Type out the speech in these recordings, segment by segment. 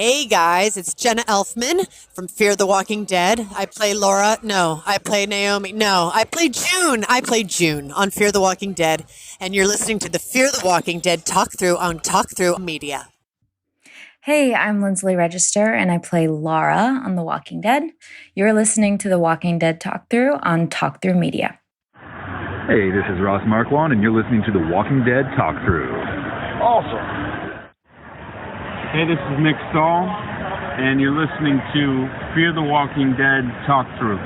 Hey guys, it's Jenna Elfman from Fear the Walking Dead. I play Laura. No, I play Naomi. No, I play June. I play June on Fear the Walking Dead. And you're listening to the Fear the Walking Dead talk through on Talk Through Media. Hey, I'm Lindsley Register, and I play Lara on The Walking Dead. You're listening to The Walking Dead Talk Through on Talk Through Media. Hey, this is Ross Marquand, and you're listening to The Walking Dead Talk Through. Awesome. Hey, this is Mick Stahl, and you're listening to Fear the Walking Dead Talk Through.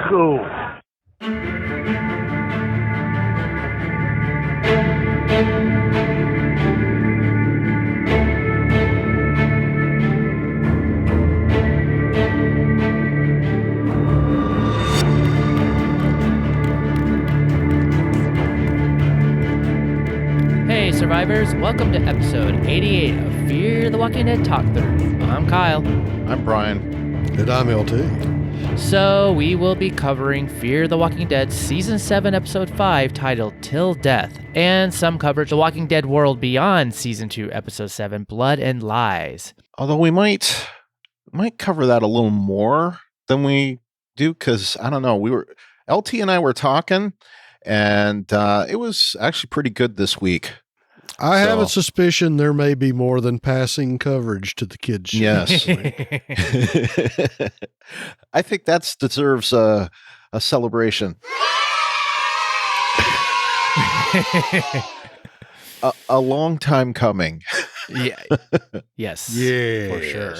Cool. Hey survivors, welcome to episode 88 of Fear the Walking Dead Talk Through. I'm Kyle. I'm Brian. And I'm LT. So we will be covering Fear the Walking Dead Season 7 Episode 5 titled Till Death, and some coverage of The Walking Dead World Beyond Season 2 Episode 7 Blood and Lies. Although we might cover that a little more than we do, because I don't know, LT and I were talking, and it was actually pretty good this week. I have a suspicion there may be more than passing coverage to the kids' show. Yes. I think that deserves a celebration. a long time coming. Yeah. Yes. Yes. For sure.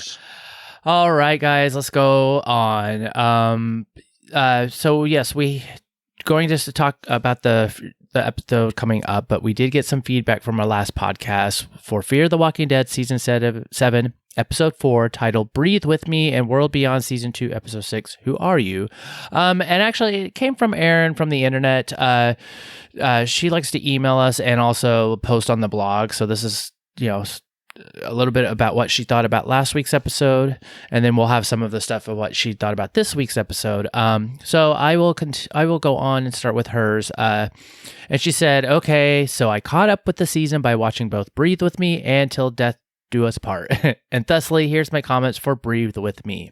All right, guys, let's go on. So yes, we going just to talk about the episode coming up, but we did get some feedback from our last podcast for Fear the Walking Dead Season 7, Episode 4, titled Breathe With Me, and World Beyond Season 2, Episode 6, Who Are You? And actually, it came from Erin from the internet. She likes to email us and also post on the blog, so this is, a little bit about what she thought about last week's episode, and then we'll have some of the stuff of what she thought about this week's episode. So I will go on and start with hers. And she said, "Okay, so I caught up with the season by watching both Breathe With Me and Till Death Do Us Part. And thusly, here's my comments for Breathe With Me.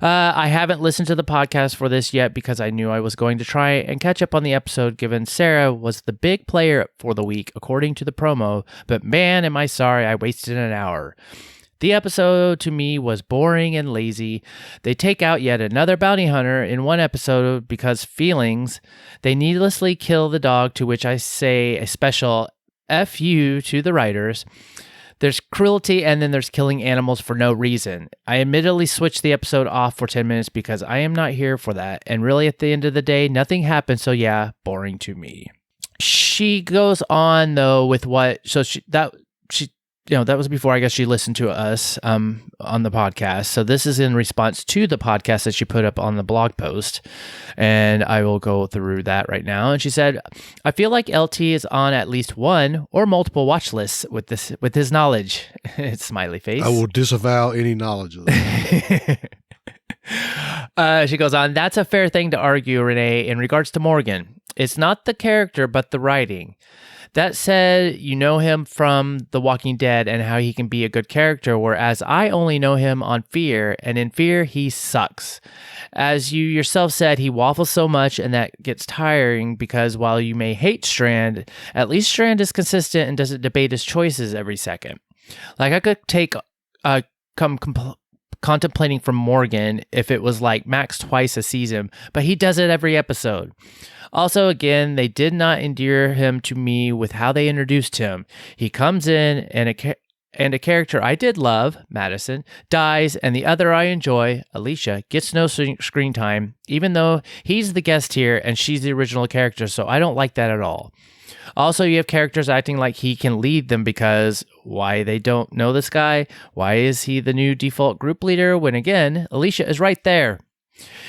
I haven't listened to the podcast for this yet because I knew I was going to try and catch up on the episode given Sarah was the big player for the week according to the promo, but man, am I sorry I wasted an hour. The episode to me was boring and lazy. They take out yet another bounty hunter in one episode because feelings. They needlessly kill the dog, to which I say a special F you to the writers. There's cruelty, and then there's killing animals for no reason. I admittedly switched the episode off for 10 minutes because I am not here for that. And really, at the end of the day, nothing happened. So yeah, boring to me. She goes on though with that was before I guess she listened to us on the podcast. So this is in response to the podcast that she put up on the blog post, and I will go through that right now. And she said, "I feel like LT is on at least one or multiple watch lists with his knowledge." It's smiley face. I will disavow any knowledge of that. She goes on, "That's a fair thing to argue, Renee, in regards to Morgan. It's not the character, but the writing. That said, you know him from The Walking Dead and how he can be a good character, whereas I only know him on Fear, and in Fear, he sucks. As you yourself said, he waffles so much, and that gets tiring because while you may hate Strand, at least Strand is consistent and doesn't debate his choices every second. Like, I could take contemplating from Morgan if it was like max twice a season, but he does it every episode. Also, again, they did not endear him to me with how they introduced him. He comes in and a character I did love, Madison, dies, and the other I enjoy, Alicia, gets no screen time, even though he's the guest here and she's the original character, so I don't like that at all. Also, you have characters acting like he can lead them because why they don't know this guy? Why is he the new default group leader when, again, Alicia is right there?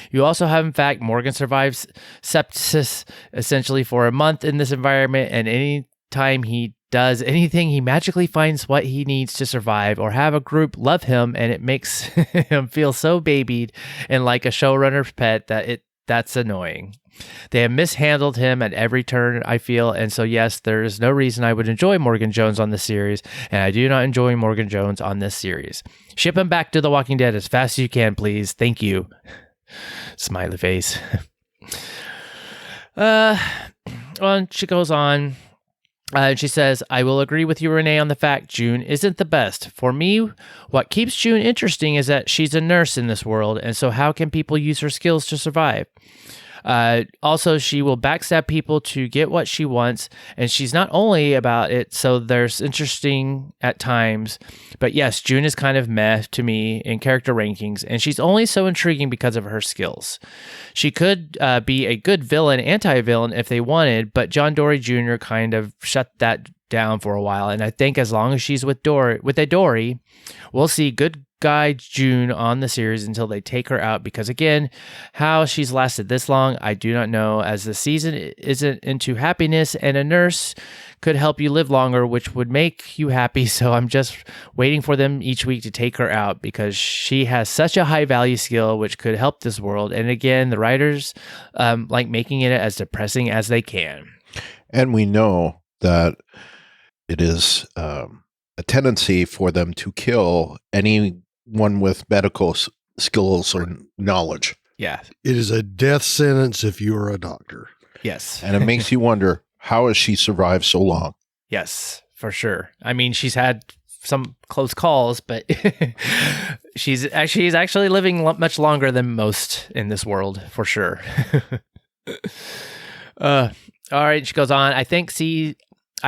You also have, in fact, Morgan survives sepsis essentially for a month in this environment, and any time he does anything, he magically finds what he needs to survive or have a group love him, and it makes him feel so babied and like a showrunner's pet that That's annoying. They have mishandled him at every turn, I feel, and so yes, there is no reason I would enjoy Morgan Jones on this series, and I do not enjoy Morgan Jones on this series. Ship him back to The Walking Dead as fast as you can, please. Thank you. Smiley face. Well, she goes on. She says, I will agree with you, Renee, on the fact June isn't the best. For me, what keeps June interesting is that she's a nurse in this world, and so how can people use her skills to survive? Also, she will backstab people to get what she wants, and she's not only about it, so there's interesting at times. But yes, June is kind of meh to me in character rankings, and she's only so intriguing because of her skills. She could be a good villain, anti-villain if they wanted, but John Dory Jr. kind of shut that down for a while, and I think as long as she's with a Dory, we'll see good guy June on the series until they take her out, because again, how she's lasted this long, I do not know, as the season isn't into happiness, and a nurse could help you live longer, which would make you happy, so I'm just waiting for them each week to take her out, because she has such a high value skill which could help this world, and again, the writers like making it as depressing as they can. And we know that it is a tendency for them to kill anyone with medical skills or knowledge. Yeah. It is a death sentence if you are a doctor. Yes. And it makes you wonder, how has she survived so long? Yes, for sure. I mean, she's had some close calls, but she's actually living much longer than most in this world, for sure. All right, she goes on. I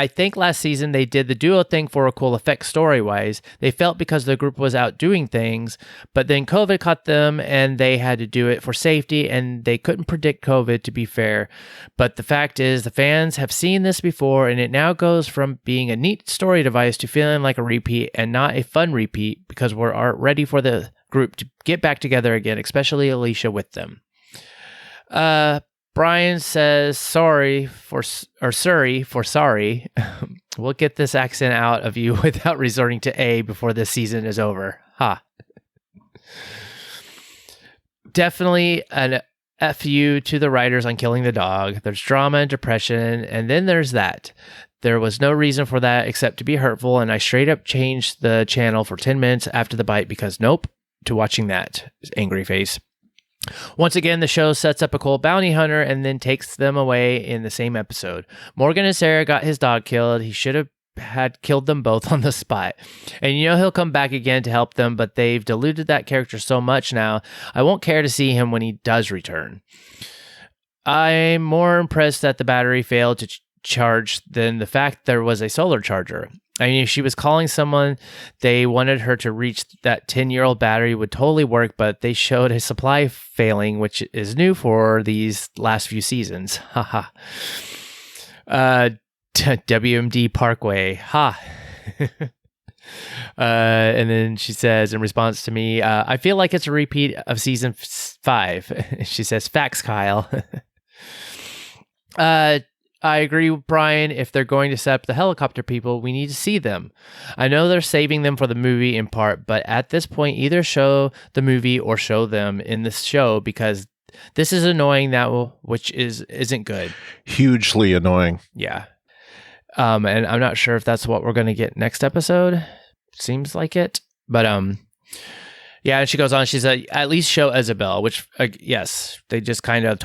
think last season they did the duo thing for a cool effect story-wise. They felt because the group was out doing things, but then COVID caught them and they had to do it for safety, and they couldn't predict COVID, to be fair. But the fact is, the fans have seen this before, and it now goes from being a neat story device to feeling like a repeat, and not a fun repeat, because we're ready for the group to get back together again, especially Alicia with them. Brian says sorry. We'll get this accent out of you without resorting to A before this season is over. Ha. Definitely an FU to the writers on killing the dog. There's drama and depression, and then there's that. There was no reason for that except to be hurtful, and I straight up changed the channel for 10 minutes after the bite because nope to watching that. Angry face. Once again, the show sets up a cool bounty hunter and then takes them away in the same episode. Morgan and Sarah got his dog killed. He should have had killed them both on the spot. And you know he'll come back again to help them, but they've diluted that character so much now, I won't care to see him when he does return. I'm more impressed that the battery failed to charge than the fact there was a solar charger. I mean, if she was calling someone, they wanted her to reach that 10-year-old battery would totally work, but they showed a supply failing, which is new for these last few seasons. Haha. WMD Parkway. Ha. And then she says in response to me, I feel like it's a repeat of season 5. She says, facts, Kyle. I agree with Brian. If they're going to set up the helicopter people, we need to see them. I know they're saving them for the movie in part, but at this point, either show the movie or show them in this show, because this is annoying which isn't good. Hugely annoying. Yeah. And I'm not sure if that's what we're going to get next episode. Seems like it. But yeah, and she goes on. She said, at least show Isabel, which, yes, they just kind of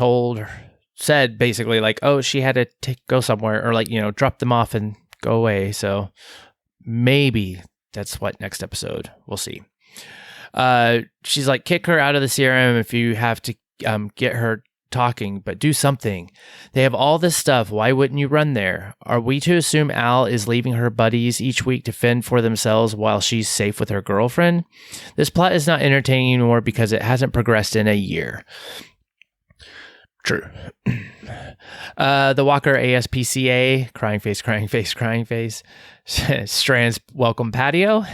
said basically like, oh, she had to go somewhere, or like, drop them off and go away. So maybe that's what next episode. We'll see. She's like, kick her out of the CRM if you have to get her talking, but do something. They have all this stuff. Why wouldn't you run there? Are we to assume Al is leaving her buddies each week to fend for themselves while she's safe with her girlfriend? This plot is not entertaining anymore because it hasn't progressed in a year. True. The Walker ASPCA, crying face. Strand's welcome patio.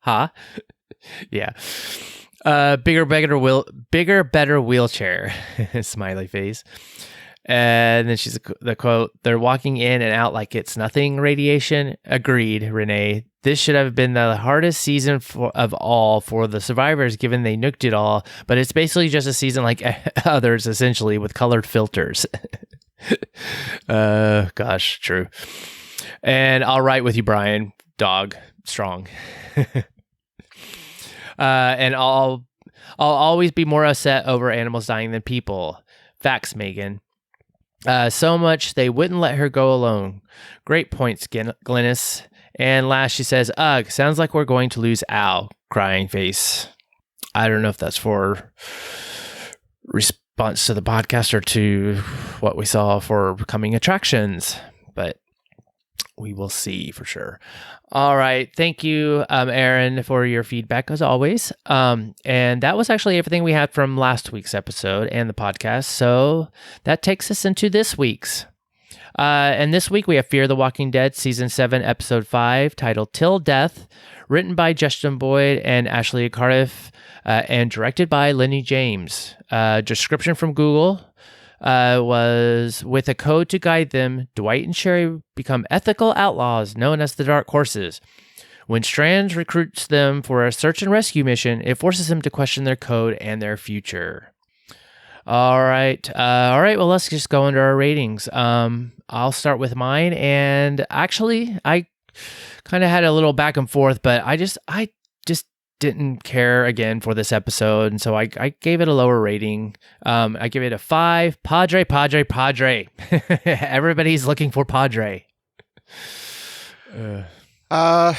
Ha. Yeah. Bigger, better wheelchair. Smiley face. And then she's the quote, they're walking in and out like it's nothing radiation. Agreed, Renee. This should have been the hardest season of all for the survivors, given they nuked it all. But it's basically just a season like others, essentially, with colored filters. Gosh, true. And I'll write with you, Brian. Dog, strong. And I'll always be more upset over animals dying than people. Facts, Megan. So much they wouldn't let her go alone. Great points, Glynis. And last, she says, ugh, sounds like we're going to lose Al, crying face. I don't know if that's for response to the podcast or to what we saw for coming attractions, but we will see for sure. All right. Thank you, Aaron, for your feedback as always. And that was actually everything we had from last week's episode and the podcast. So that takes us into this week's. And this week we have Fear the Walking Dead Season 7, Episode 5, titled Till Death, written by Justin Boyd and Ashley Cardiff, and directed by Lennie James. Description from Google was, with a code to guide them, Dwight and Sherry become ethical outlaws known as the Dark Horses. When Strand recruits them for a search and rescue mission, it forces them to question their code and their future. All right. Well, let's just go into our ratings. I'll start with mine. And actually, I kind of had a little back and forth, but I just didn't care again for this episode. And so I gave it a lower rating. I give it a 5. Padre. Everybody's looking for Padre. I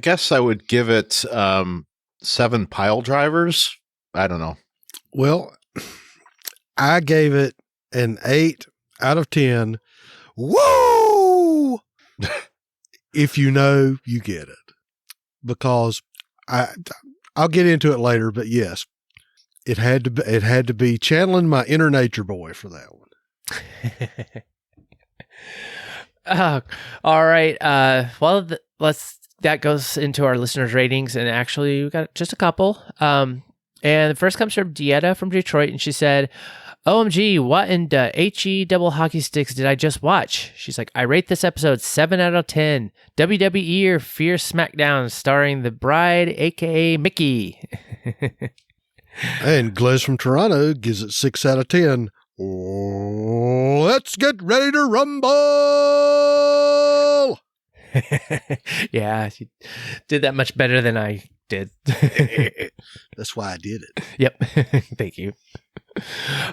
guess I would give it 7 pile drivers. I don't know. Well, I gave it an 8 out of 10. Woo! If you know, you get it. Because I'll get into it later, but yes, it had to be channeling my inner nature boy for that one. All right. Well, that goes into our listeners' ratings, and actually we got just a couple. And the first comes from Dieta from Detroit, and she said, OMG, what in the HE double hockey sticks did I just watch? She's like, I rate this episode 7 out of 10. WWE or Fierce SmackDown starring the bride, aka Mickey. And Glez from Toronto gives it 6 out of 10. Let's get ready to rumble! Yeah, she did that much better than I did. That's why I did it. Yep. Thank you.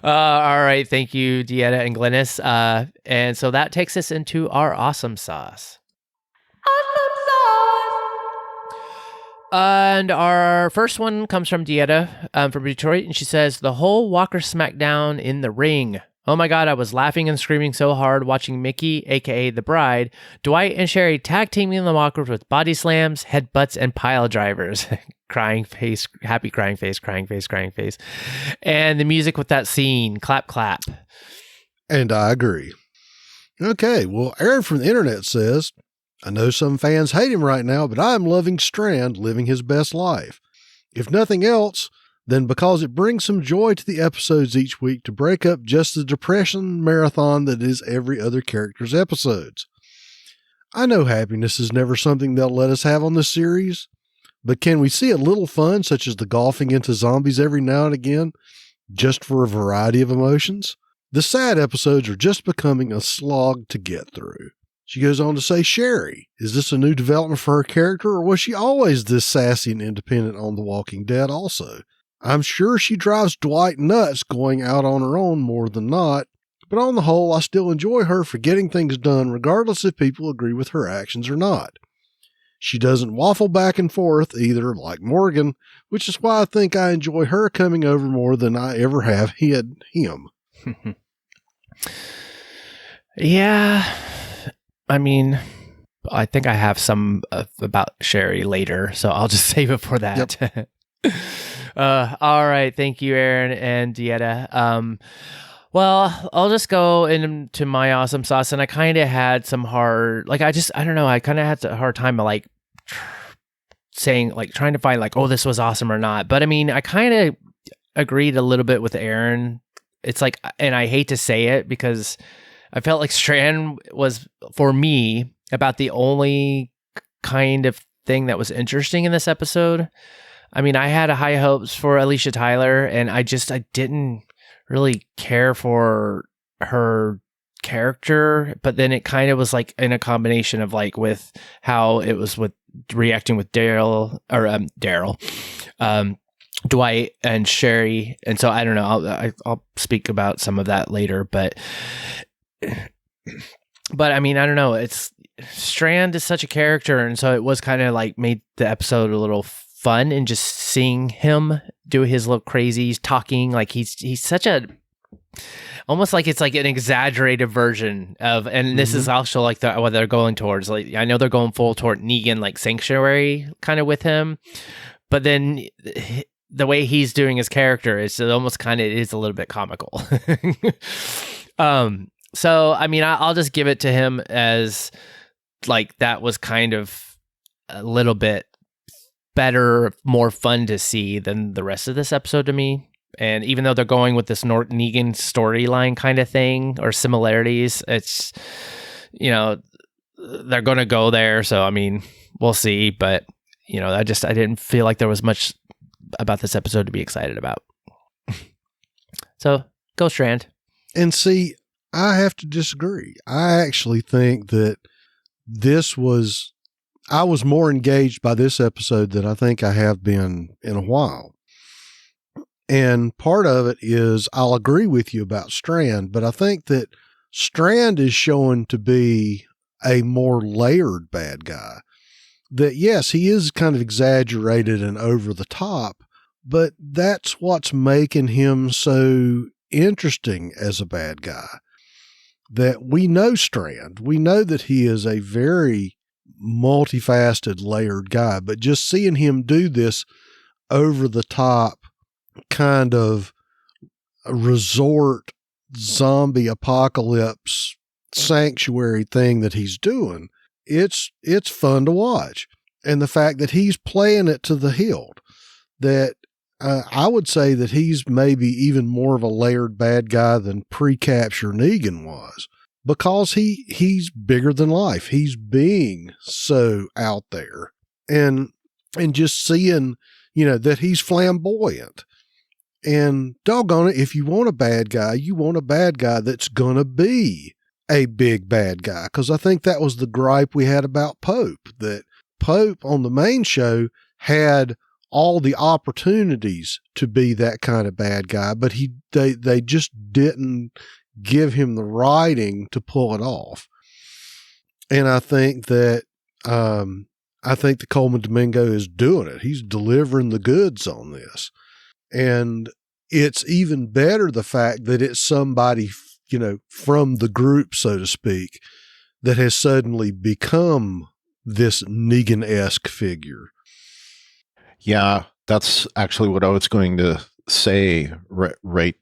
All right. Thank you, Dieta and Glynis. And so that takes us into our awesome sauce. And our first one comes from Dieta from Detroit, and she says, the whole Walker smackdown in the ring. Oh my God, I was laughing and screaming so hard watching Mickey, aka the bride, Dwight and Sherry tag teaming the Walkers with body slams, headbutts, and pile drivers. Crying face, happy crying face, crying face, crying face. And the music with that scene, clap, clap. And I agree. Okay, well, Aaron from the internet says, I know some fans hate him right now, but I'm loving Strand living his best life. If nothing else, then because it brings some joy to the episodes each week to break up just the depression marathon that is every other character's episodes. I know happiness is never something they'll let us have on this series, but can we see a little fun, such as the golfing into zombies every now and again, just for a variety of emotions? The sad episodes are just becoming a slog to get through. She goes on to say, Sherry, is this a new development for her character, or was she always this sassy and independent on The Walking Dead also? I'm sure she drives Dwight nuts going out on her own more than not, but on the whole, I still enjoy her for getting things done regardless if people agree with her actions or not. She doesn't waffle back and forth either, like Morgan, which is why I think I enjoy her coming over more than I ever have him. Yeah, I mean, I think I have some about Sherry later, so I'll just save it for that. Yep. All right. Thank you, Aaron and Dieta. Well, I'll just go into my awesome sauce, and I kind of had some hard, I don't know. I kind of had a hard time of saying, trying to find oh, this was awesome or not. But I mean, I kind of agreed a little bit with Aaron. It's and I hate to say it because I felt like Strand was, for me, about the only kind of thing that was interesting in this episode. I mean, I had high hopes for Alicia Tyler, and I didn't really care for her character, but then it kind of was like in a combination of like with how it was with reacting with Dwight and Sherry, and so I don't know. I'll speak about some of that later, but I mean, I don't know. It's Strand is such a character, and so it was kind of like made the episode a little fun, and just seeing him do his little crazy talking, like he's such a almost like it's like an exaggerated version of, and this is also like what they're going towards. Like I know they're going full toward Negan, like Sanctuary kind of with him, but then the way he's doing his character is almost kind of is a little bit comical. So I mean, I'll just give it to him as like that was kind of a little bit better, more fun to see than the rest of this episode to me. And even though they're going with this Negan storyline kind of thing or similarities, it's, you know, they're going to go there. So, I mean, we'll see. But, you know, I didn't feel like there was much about this episode to be excited about. So, go Strand. And see, I have to disagree. I actually think that I was more engaged by this episode than I think I have been in a while. And part of it is I'll agree with you about Strand, but I think that Strand is showing to be a more layered bad guy. That yes, he is kind of exaggerated and over the top, but that's what's making him so interesting as a bad guy. That we know Strand. We know that he is a very multifaceted, layered guy, but just seeing him do this over the top kind of resort zombie apocalypse sanctuary thing that he's doing, it's fun to watch. And the fact that he's playing it to the hilt, that I would say that he's maybe even more of a layered bad guy than pre-capture Negan was, because he's bigger than life. He's being so out there and just seeing, you know, that he's flamboyant. And doggone it, if you want a bad guy, you want a bad guy that's going to be a big bad guy. Because I think that was the gripe we had about Pope, that Pope on the main show had all the opportunities to be that kind of bad guy, but they just didn't give him the writing to pull it off. And I think that the Coleman Domingo is doing it. He's delivering the goods on this. And it's even better the fact that it's somebody, you know, from the group, so to speak, that has suddenly become this Negan-esque figure. Yeah, that's actually what I was going to say right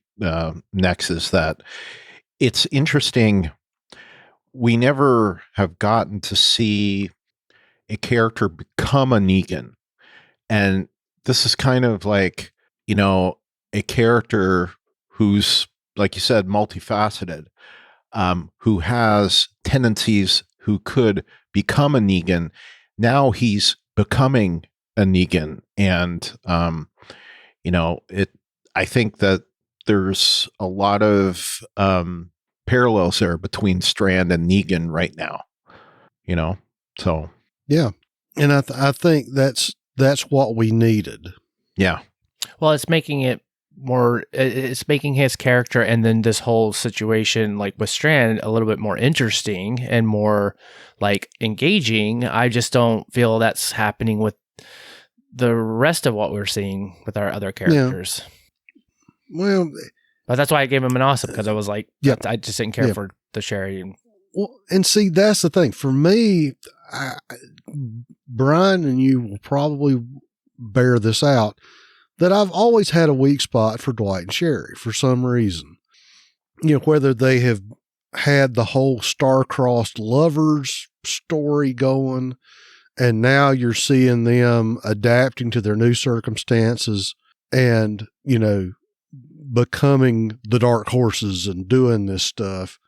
next, is that it's interesting. We never have gotten to see a character become a Negan. And this is kind of like, you know, a character who's, like you said, multifaceted, who has tendencies, who could become a Negan. Now he's becoming a Negan. And, you know, I think that there's a lot of parallels there between Strand and Negan right now, you know, so. Yeah. And I think that's what we needed. Yeah. Well, it's making his character and then this whole situation, like with Strand, a little bit more interesting and more like engaging. I just don't feel that's happening with the rest of what we're seeing with our other characters. Yeah. Well, but that's why I gave him an awesome, because I was like, yeah, I just didn't care for the Sherry. Well, and see, that's the thing for me. Brian and you will probably bear this out, that I've always had a weak spot for Dwight and Sherry for some reason. You know, whether they have had the whole star-crossed lovers story going, and now you're seeing them adapting to their new circumstances and, you know, becoming the dark horses and doing this stuff.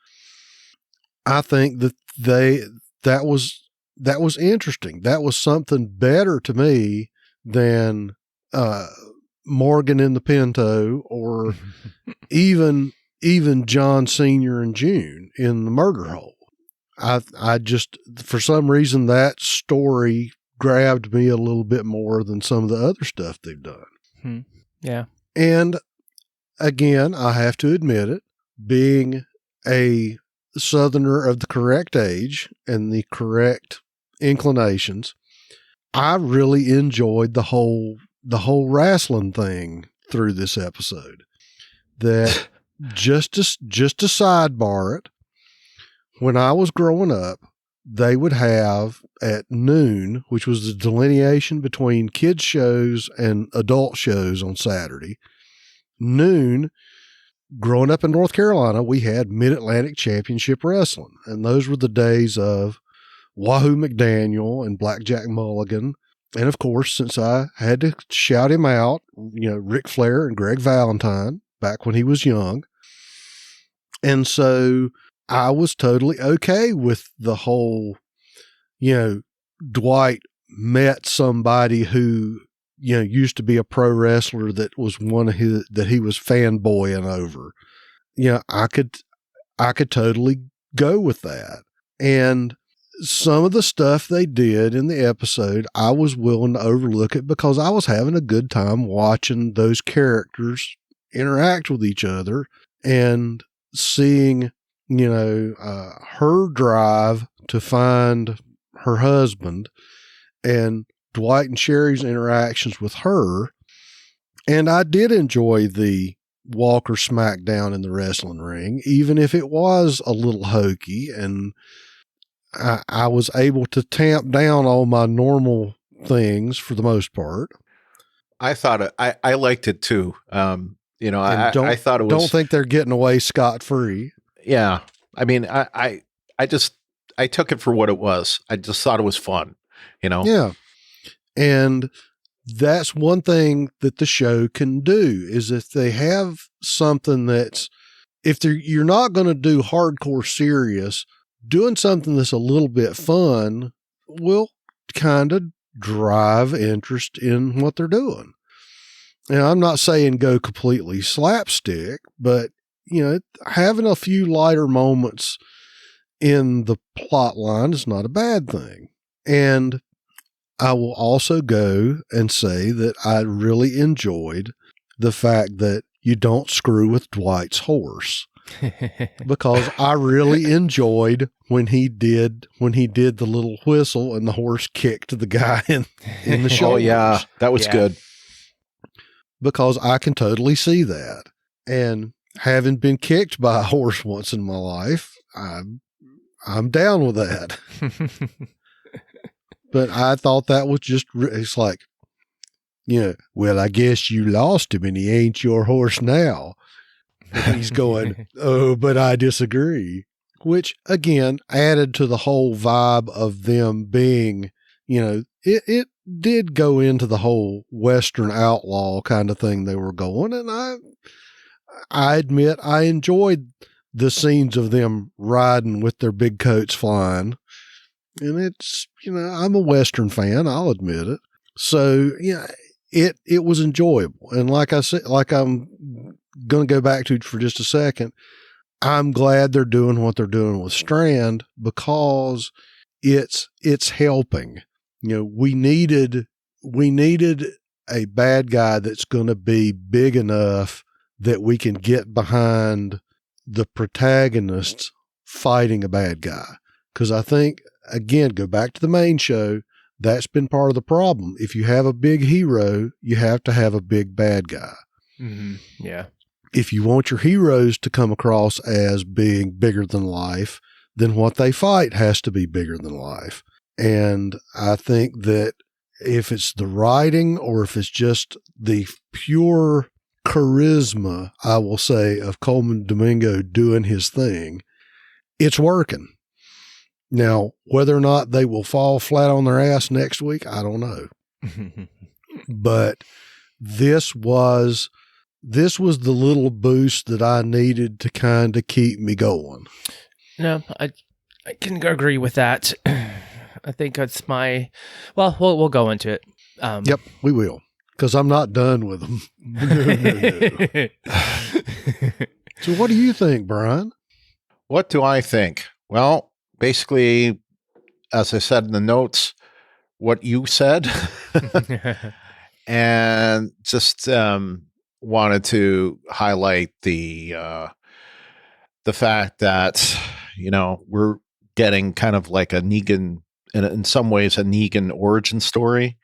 I think that that was interesting. That was something better to me than Morgan in the Pinto, or even John Sr. and June in the murder hole. I just, for some reason, that story grabbed me a little bit more than some of the other stuff they've done. Yeah. And again, I have to admit it, being a Southerner of the correct age and the correct inclinations, I really enjoyed the whole wrestling thing through this episode. That just to sidebar it, when I was growing up, they would have at noon, which was the delineation between kids shows and adult shows on Saturday, noon, growing up in North Carolina, we had Mid-Atlantic Championship Wrestling. And those were the days of Wahoo McDaniel and Blackjack Mulligan. And of course, since I had to shout him out, Ric Flair and Greg Valentine back when he was young. And so I was totally okay with the whole, Dwight met somebody who, used to be a pro wrestler that was that he was fanboying over. I could totally go with that. And some of the stuff they did in the episode, I was willing to overlook it because I was having a good time watching those characters interact with each other and seeing, her drive to find her husband and Dwight and Sherry's interactions with her. And I did enjoy the Walker smackdown in the wrestling ring, even if it was a little hokey, and I was able to tamp down all my normal things for the most part. I thought I liked it too. I thought it was. Don't think they're getting away scot-free. Yeah. I mean, I took it for what it was. I just thought it was fun, Yeah. And that's one thing that the show can do, is if they have something that's, you're not going to do hardcore serious, doing something that's a little bit fun will kind of drive interest in what they're doing. And I'm not saying go completely slapstick, but having a few lighter moments in the plot line is not a bad thing. And I will also go and say that I really enjoyed the fact that you don't screw with Dwight's horse, because I really enjoyed when he did the little whistle and the horse kicked the guy in the shoulders. Oh yeah, that was good. Because I can totally see that. And having been kicked by a horse once in my life, I'm down with that. But I thought that was just, it's like, well, I guess you lost him and he ain't your horse now. And he's going, oh, but I disagree. Which, again, added to the whole vibe of them being, it did go into the whole Western outlaw kind of thing they were going. And I admit I enjoyed the scenes of them riding with their big coats flying. And it's, I'm a Western fan, I'll admit it. So, it was enjoyable. And like I said, like I'm going to go back to for just a second, I'm glad they're doing what they're doing with Strand, because it's helping. We needed a bad guy that's going to be big enough that we can get behind the protagonist fighting a bad guy. Because I think, again, go back to the main show, that's been part of the problem. If you have a big hero, you have to have a big bad guy. Mm-hmm. Yeah. If you want your heroes to come across as being bigger than life, then what they fight has to be bigger than life. And I think that if it's the writing or if it's just the pure charisma, I will say, of Coleman Domingo doing his thing, it's working. Now, whether or not they will fall flat on their ass next week, I don't know. But this was the little boost that I needed to kind of keep me going. No, I can agree with that. I think it's my. Well, we'll go into it. Yep, we will, because I'm not done with them. No. So, what do you think, Brian? What do I think? Well, basically, as I said in the notes, what you said, and just wanted to highlight the fact that we're getting kind of like a Negan, in some ways, a Negan origin story.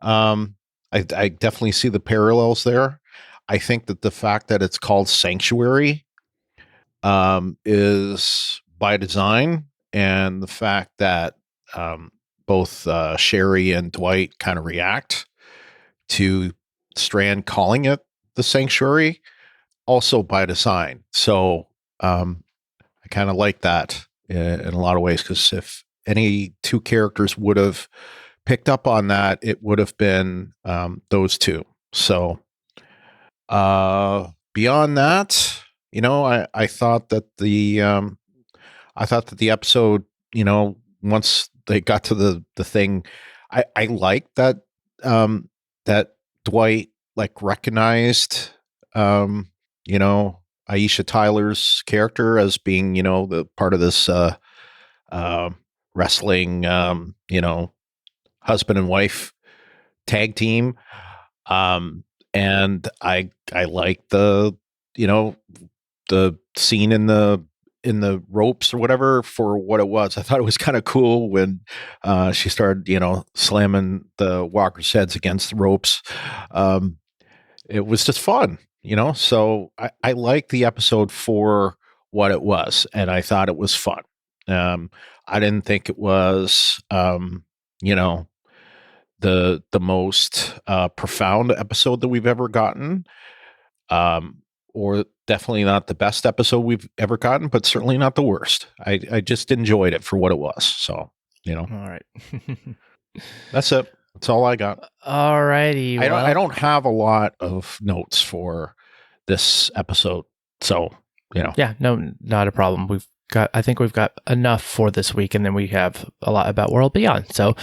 I definitely see the parallels there. I think that the fact that it's called Sanctuary is by design, and the fact that both Sherry and Dwight kind of react to Strand calling it the Sanctuary, also by design. So I kind of like that in a lot of ways, because if any two characters would have picked up on that, it would have been those two. So beyond that, I thought that the episode, once they got to the thing, I liked that that Dwight recognized Aisha Tyler's character as being the part of this wrestling husband and wife tag team, and I like the scene in the ropes or whatever for what it was. I thought it was kind of cool when she started slamming the walkers' heads against the ropes. It was just fun, so I liked the episode for what it was, and I thought it was fun. I didn't think it was the most profound episode that we've ever gotten, or definitely not the best episode we've ever gotten, but certainly not the worst. I just enjoyed it for what it was. So, All right. That's it. That's all I got. All righty. I don't have a lot of notes for this episode. So, Yeah, no, not a problem. I think we've got enough for this week, and then we have a lot about World Beyond. So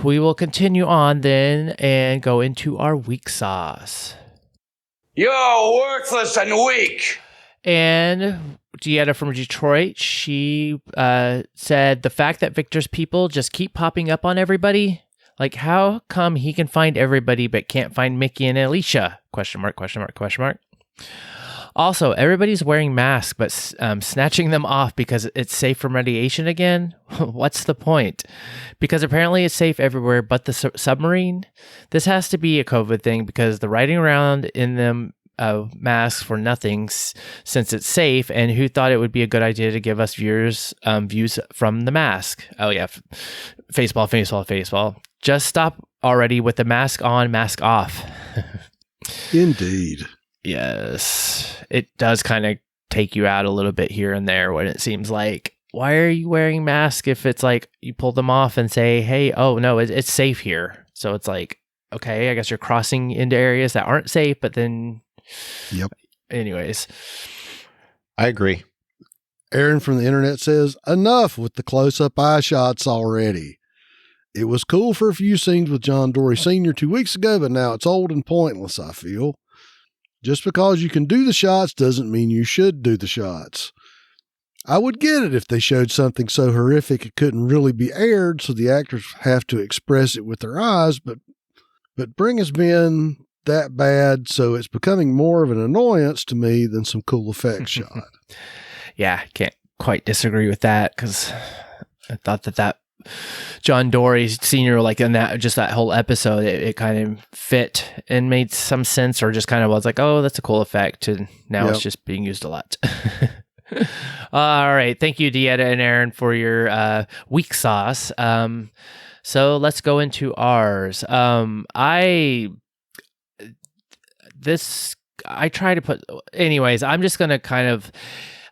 we will continue on then and go into our weak sauce. You're worthless and weak. And Dieta from Detroit, she said the fact that Victor's people just keep popping up on everybody. Like, how come he can find everybody but can't find Mickey and Alicia? Question mark, question mark, question mark. Also, everybody's wearing masks but snatching them off because it's safe from radiation again. What's the point? Because apparently it's safe everywhere but the submarine. This has to be a COVID thing, because the riding around in them masks for nothing since it's safe, and who thought it would be a good idea to give us viewers views from the mask? Oh yeah, facepal. Just stop already with the mask on, mask off. Indeed. Yes, it does kind of take you out a little bit here and there when it seems like, why are you wearing masks if it's like you pull them off and say, hey, oh no, it's safe here. So it's like, okay, I guess you're crossing into areas that aren't safe, but then, yep. Anyways, I agree. Aaron from the internet says, enough with the close-up eye shots already. It was cool for a few scenes with John Dory Sr. 2 weeks ago, but now it's old and pointless, I feel. Just because you can do the shots doesn't mean you should do the shots. I would get it if they showed something so horrific it couldn't really be aired, so the actors have to express it with their eyes, but Bring has been that bad, so it's becoming more of an annoyance to me than some cool effects shot. Yeah, can't quite disagree with that, because I thought that John Dory Sr., like in that whole episode, it kind of fit and made some sense, or just kind of was like, oh, that's a cool effect, and now It's just being used a lot. All right, thank you, Dieta and Aaron, for your weak sauce. So let's go into ours. I try to put, anyways, I'm just gonna kind of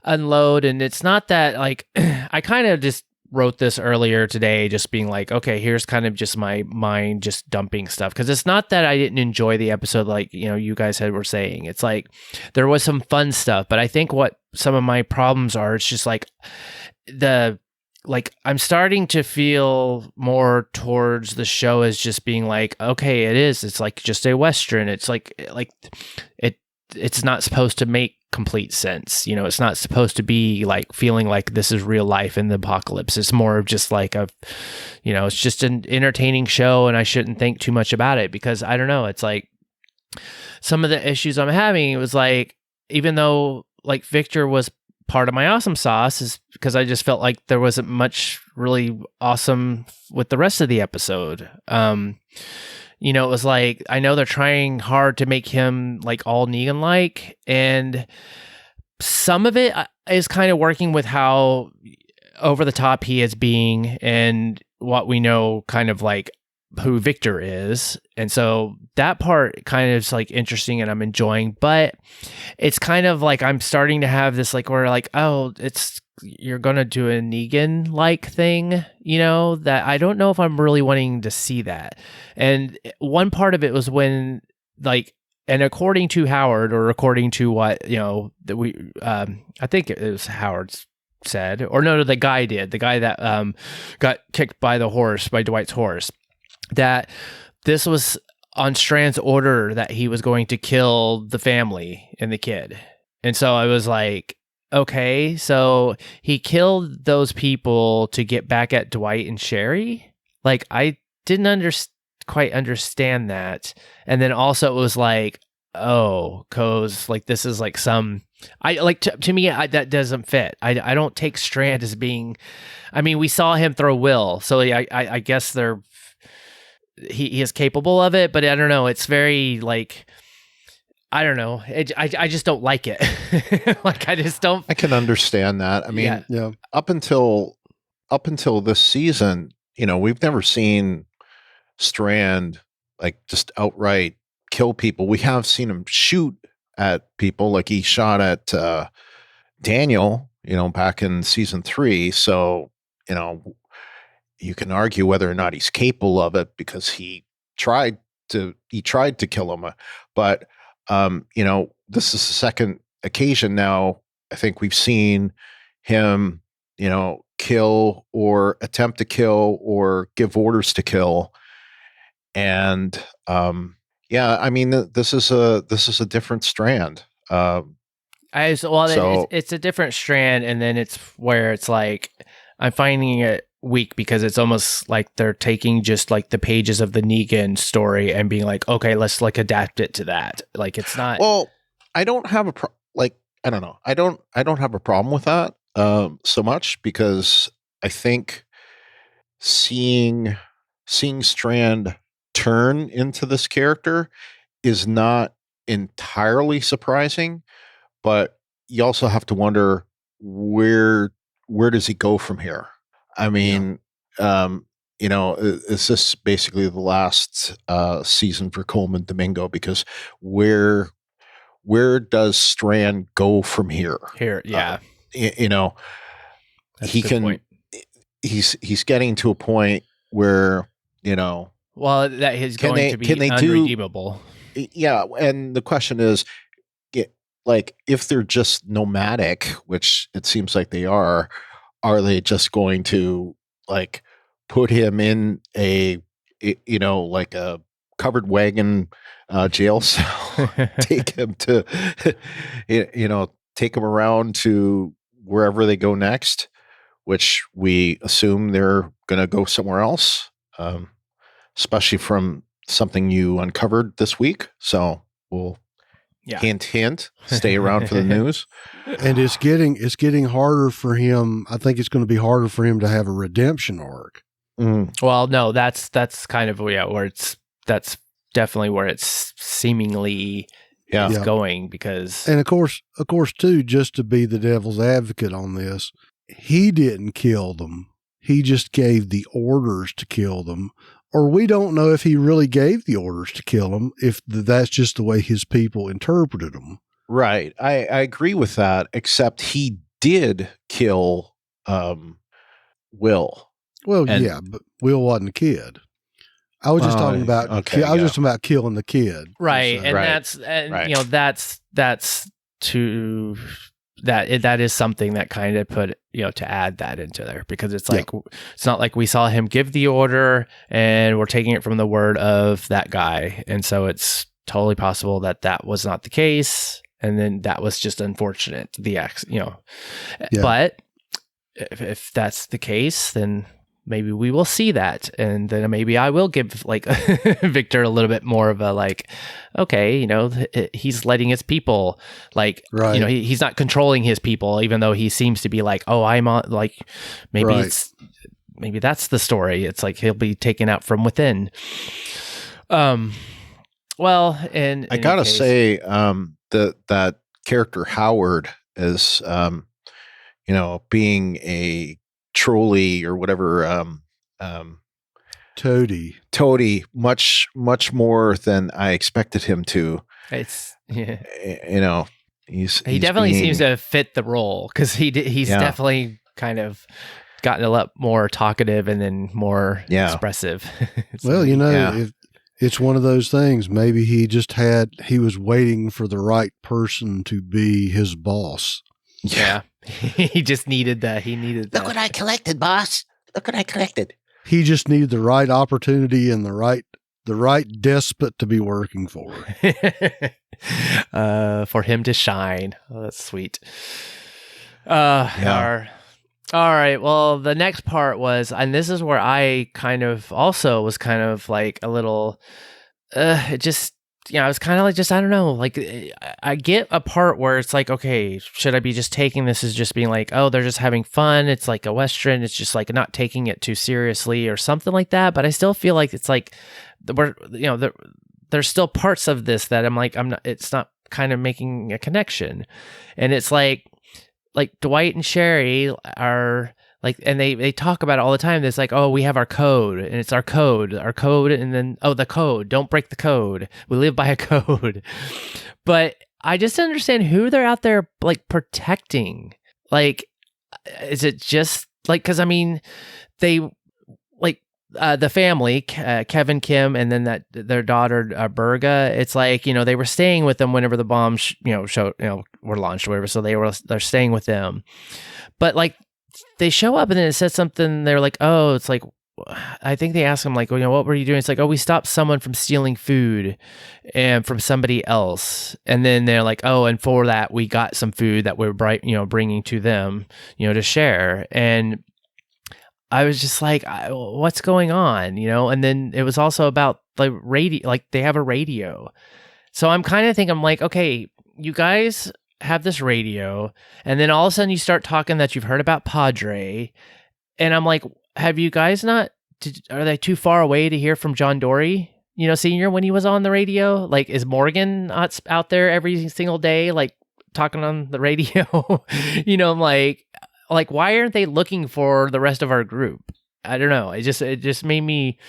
unload, and it's not that like I kind of just wrote this earlier today, just being like, okay, here's kind of just my mind just dumping stuff, because it's not that I didn't enjoy the episode like you guys were saying. It's like there was some fun stuff, but I think what some of my problems are, it's just like the like I'm starting to feel more towards the show as just being like, okay, it's like just a Western. It's like it's not supposed to make complete sense. You know, it's not supposed to be like feeling like this is real life in the apocalypse. It's more of just like it's just an entertaining show, and I shouldn't think too much about it because I don't know. It's like some of the issues I'm having, it was like, even though like Victor was part of my awesome sauce, is because I just felt like there wasn't much really awesome with the rest of the episode. It was like, I know they're trying hard to make him like all Negan-like, and some of it is kind of working with how over the top he is being and what we know kind of like who Victor is. And so that part kind of is like interesting and I'm enjoying, but it's kind of like I'm starting to have this like, where like, oh, you're going to do a Negan like thing, that I don't know if I'm really wanting to see that. And one part of it was when like, and according to Howard, or according to what, that we, I think it was Howard's said, or no, the guy that got kicked by Dwight's horse, that this was on Strand's order that he was going to kill the family and the kid. And so I was like, okay, so he killed those people to get back at Dwight and Sherry? Like, I didn't quite understand that. And then also it was like, oh, cause like this is like to me, that doesn't fit. I don't take Strand as being, I mean, we saw him throw Will, so I guess he is capable of it, but I don't know. It's very like, I don't know. I just don't like it. Like, I just don't. I can understand that. I mean, up until this season, we've never seen Strand like just outright kill people. We have seen him shoot at people, like he shot at Daniel, back in season 3. So, you can argue whether or not he's capable of it because he tried to kill him. But, this is the second occasion now, I think we've seen him, kill or attempt to kill or give orders to kill. And, I mean, this is a different Strand. It's a different Strand. And then it's where it's like, I'm finding it weak because it's almost like they're taking just like the pages of the Negan story and being like, okay, let's like adapt it to that. Like, it's not. Well, I don't have I don't know. I don't have a problem with that so much, because I think seeing Strand turn into this character is not entirely surprising, but you also have to wonder where does he go from here? I mean, is this basically the last season for Coleman Domingo? Because where does Strand go from here? Yeah. He can. Point. He's getting to a point where well, that is going to be unredeemable. Yeah, and the question is, like, if they're just nomadic, which it seems like they are they just going to like put him in a like a covered wagon jail cell, take him around to wherever they go next, which we assume they're going to go somewhere else, especially from something you uncovered this week. So we'll hint, stay around for the news. And it's getting harder for him. I think it's going to be harder for him to have a redemption arc. Mm. Well, no, that's kind of where that's definitely where it's seemingly going, because, and of course too, just to be the devil's advocate on this, he didn't kill them. He just gave the orders to kill them. Or we don't know if he really gave the orders to kill them, if that's just the way his people interpreted them. Right. I agree with that, except he did kill Will. Well, but Will wasn't a kid. I was just talking about just about killing the kid. Right. And right. that's to that is something that kind of put, to add that into there, because it's like, it's not like we saw him give the order and we're taking it from the word of that guy. And so it's totally possible that was not the case. And then that was just unfortunate, but if that's the case, then maybe we will see that. And then maybe I will give like Victor a little bit more of a like, okay, he's letting his people like, right. He's not controlling his people, even though he seems to be like, oh, I'm on, like, maybe right. maybe that's the story. It's like, he'll be taken out from within. Well, and I gotta say, that character Howard is, being a trolley or whatever, Toady, much more than I expected him to. It's he definitely seems to fit the role, because he's definitely kind of gotten a lot more talkative and then more expressive. Well, it's one of those things. Maybe he was waiting for the right person to be his boss. Yeah. He just needed that. Look what I collected, boss. Look what I collected. He just needed the right opportunity and the right despot to be working for. For him to shine. Oh, that's sweet. All right. Well, the next part was, and this is where I kind of also was kind of like a little, it just, I was kind of like, I don't know, like I get a part where it's like, okay, should I be just taking this as just being like, oh, they're just having fun. It's like a Western. It's just like not taking it too seriously or something like that. But I still feel like it's like, there's still parts of this that I'm like, it's not kind of making a connection. And it's like Dwight and Sherry are like, and they talk about it all the time. It's like, oh, we have our code, and it's our code, and then, oh, the code, don't break the code. We live by a code. But I just don't understand who they're out there like protecting. Like, is it just like, because I mean, they like the family, Kevin, Kim, and then their daughter Berga. It's like, they were staying with them whenever the bombs were launched or whatever. So they're staying with them, but like, they show up and then it says something. They're like, oh, it's like, I think they ask them like, what were you doing? It's like, oh, we stopped someone from stealing food and from somebody else. And then they're like, oh, and for that, we got some food that we're bringing to them, to share. And I was just like, what's going on? And then it was also about the radio, like they have a radio. So I'm kind of thinking, I'm like, okay, you guys have this radio, and then all of a sudden you start talking that you've heard about Padre, and I'm like, have you guys are they too far away to hear from John Dory, Senior, when he was on the radio? Like, is Morgan out there every single day, like talking on the radio? I'm like, why aren't they looking for the rest of our group? I don't know. It just made me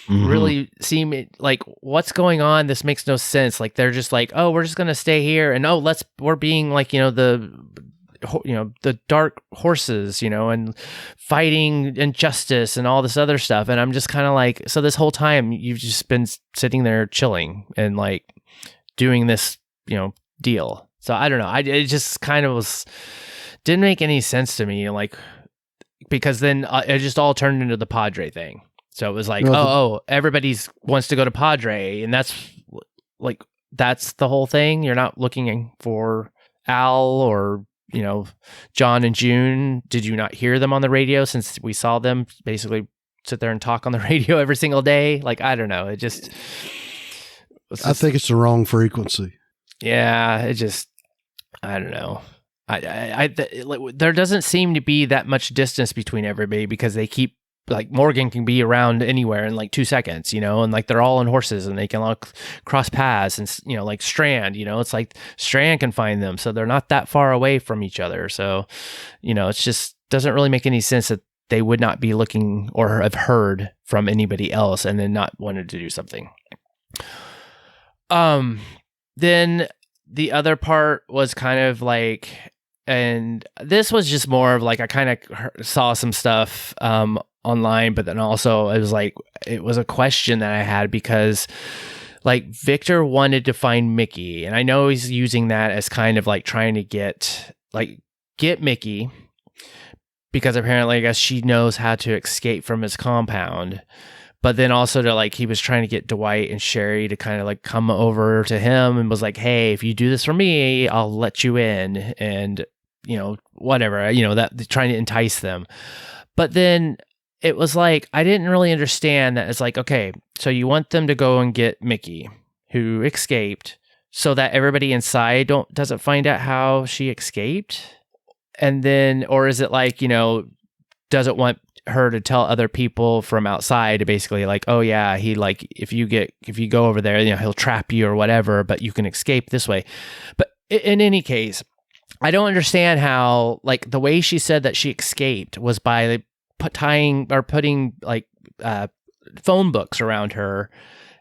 really seem like, what's going on? This makes no sense. Like, they're just like, oh, we're just going to stay here. And we're being like, the dark horses, and fighting injustice and all this other stuff. And I'm just kind of like, so this whole time you've just been sitting there chilling and like doing this, deal. So I don't know. It just kind of didn't make any sense to me. Like, because then it just all turned into the Padre thing. So it was like, everybody wants to go to Padre, and that's the whole thing. You're not looking for Al or, John and June. Did you not hear them on the radio, since we saw them basically sit there and talk on the radio every single day? Like, I don't know. I think it's the wrong frequency. Yeah, I don't know. There doesn't seem to be that much distance between everybody, because they keep, like, Morgan can be around anywhere in like 2 seconds, and like they're all on horses and they can all cross paths, and like Strand, it's like Strand can find them, so they're not that far away from each other. So, it's just doesn't really make any sense that they would not be looking or have heard from anybody else and then not wanted to do something. Then the other part was kind of like, and this was just more of like, I kind of saw some stuff online, but then also it was a question that I had, because like Victor wanted to find Mickey, and I know he's using that as kind of like trying to get like get Mickey because apparently I guess she knows how to escape from his compound. But then also to like, he was trying to get Dwight and Sherry to kind of like come over to him and was like, hey, if you do this for me, I'll let you in. And, you know, whatever, you know, that trying to entice them. But then it was like, I didn't really understand that. It's like, okay, so you want them to go and get Mickey, who escaped, so that everybody inside doesn't find out how she escaped. And then, or is it like, you know, doesn't want her to tell other people from outside to basically like, oh yeah, he like, if you go over there, you know, he'll trap you or whatever, but you can escape this way. But in any case, I don't understand how, like, the way she said that she escaped was by putting like phone books around her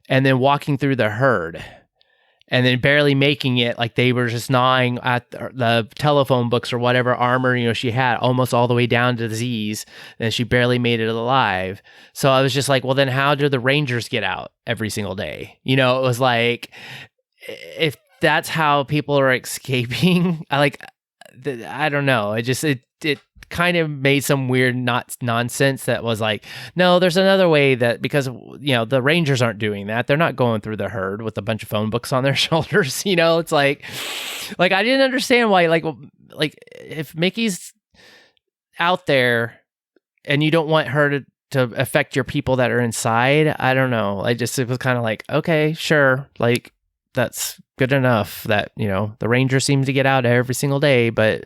and then walking through the herd and then barely making it, like they were just gnawing at the telephone books or whatever armor, you know, she had almost all the way down to the Z's, and she barely made it alive. So I was just like, well, then how do the Rangers get out every single day? You know, it was like, if that's how people are escaping, I don't know. It kind of made some weird nonsense that was like, no, there's another way that, because, you know, the Rangers aren't doing that. They're not going through the herd with a bunch of phone books on their shoulders. You know, it's like I didn't understand why, like if Mickey's out there and you don't want her to affect your people that are inside, I don't know. It was kind of like, okay, sure. Like, that's good enough that, you know, the Ranger seems to get out every single day, but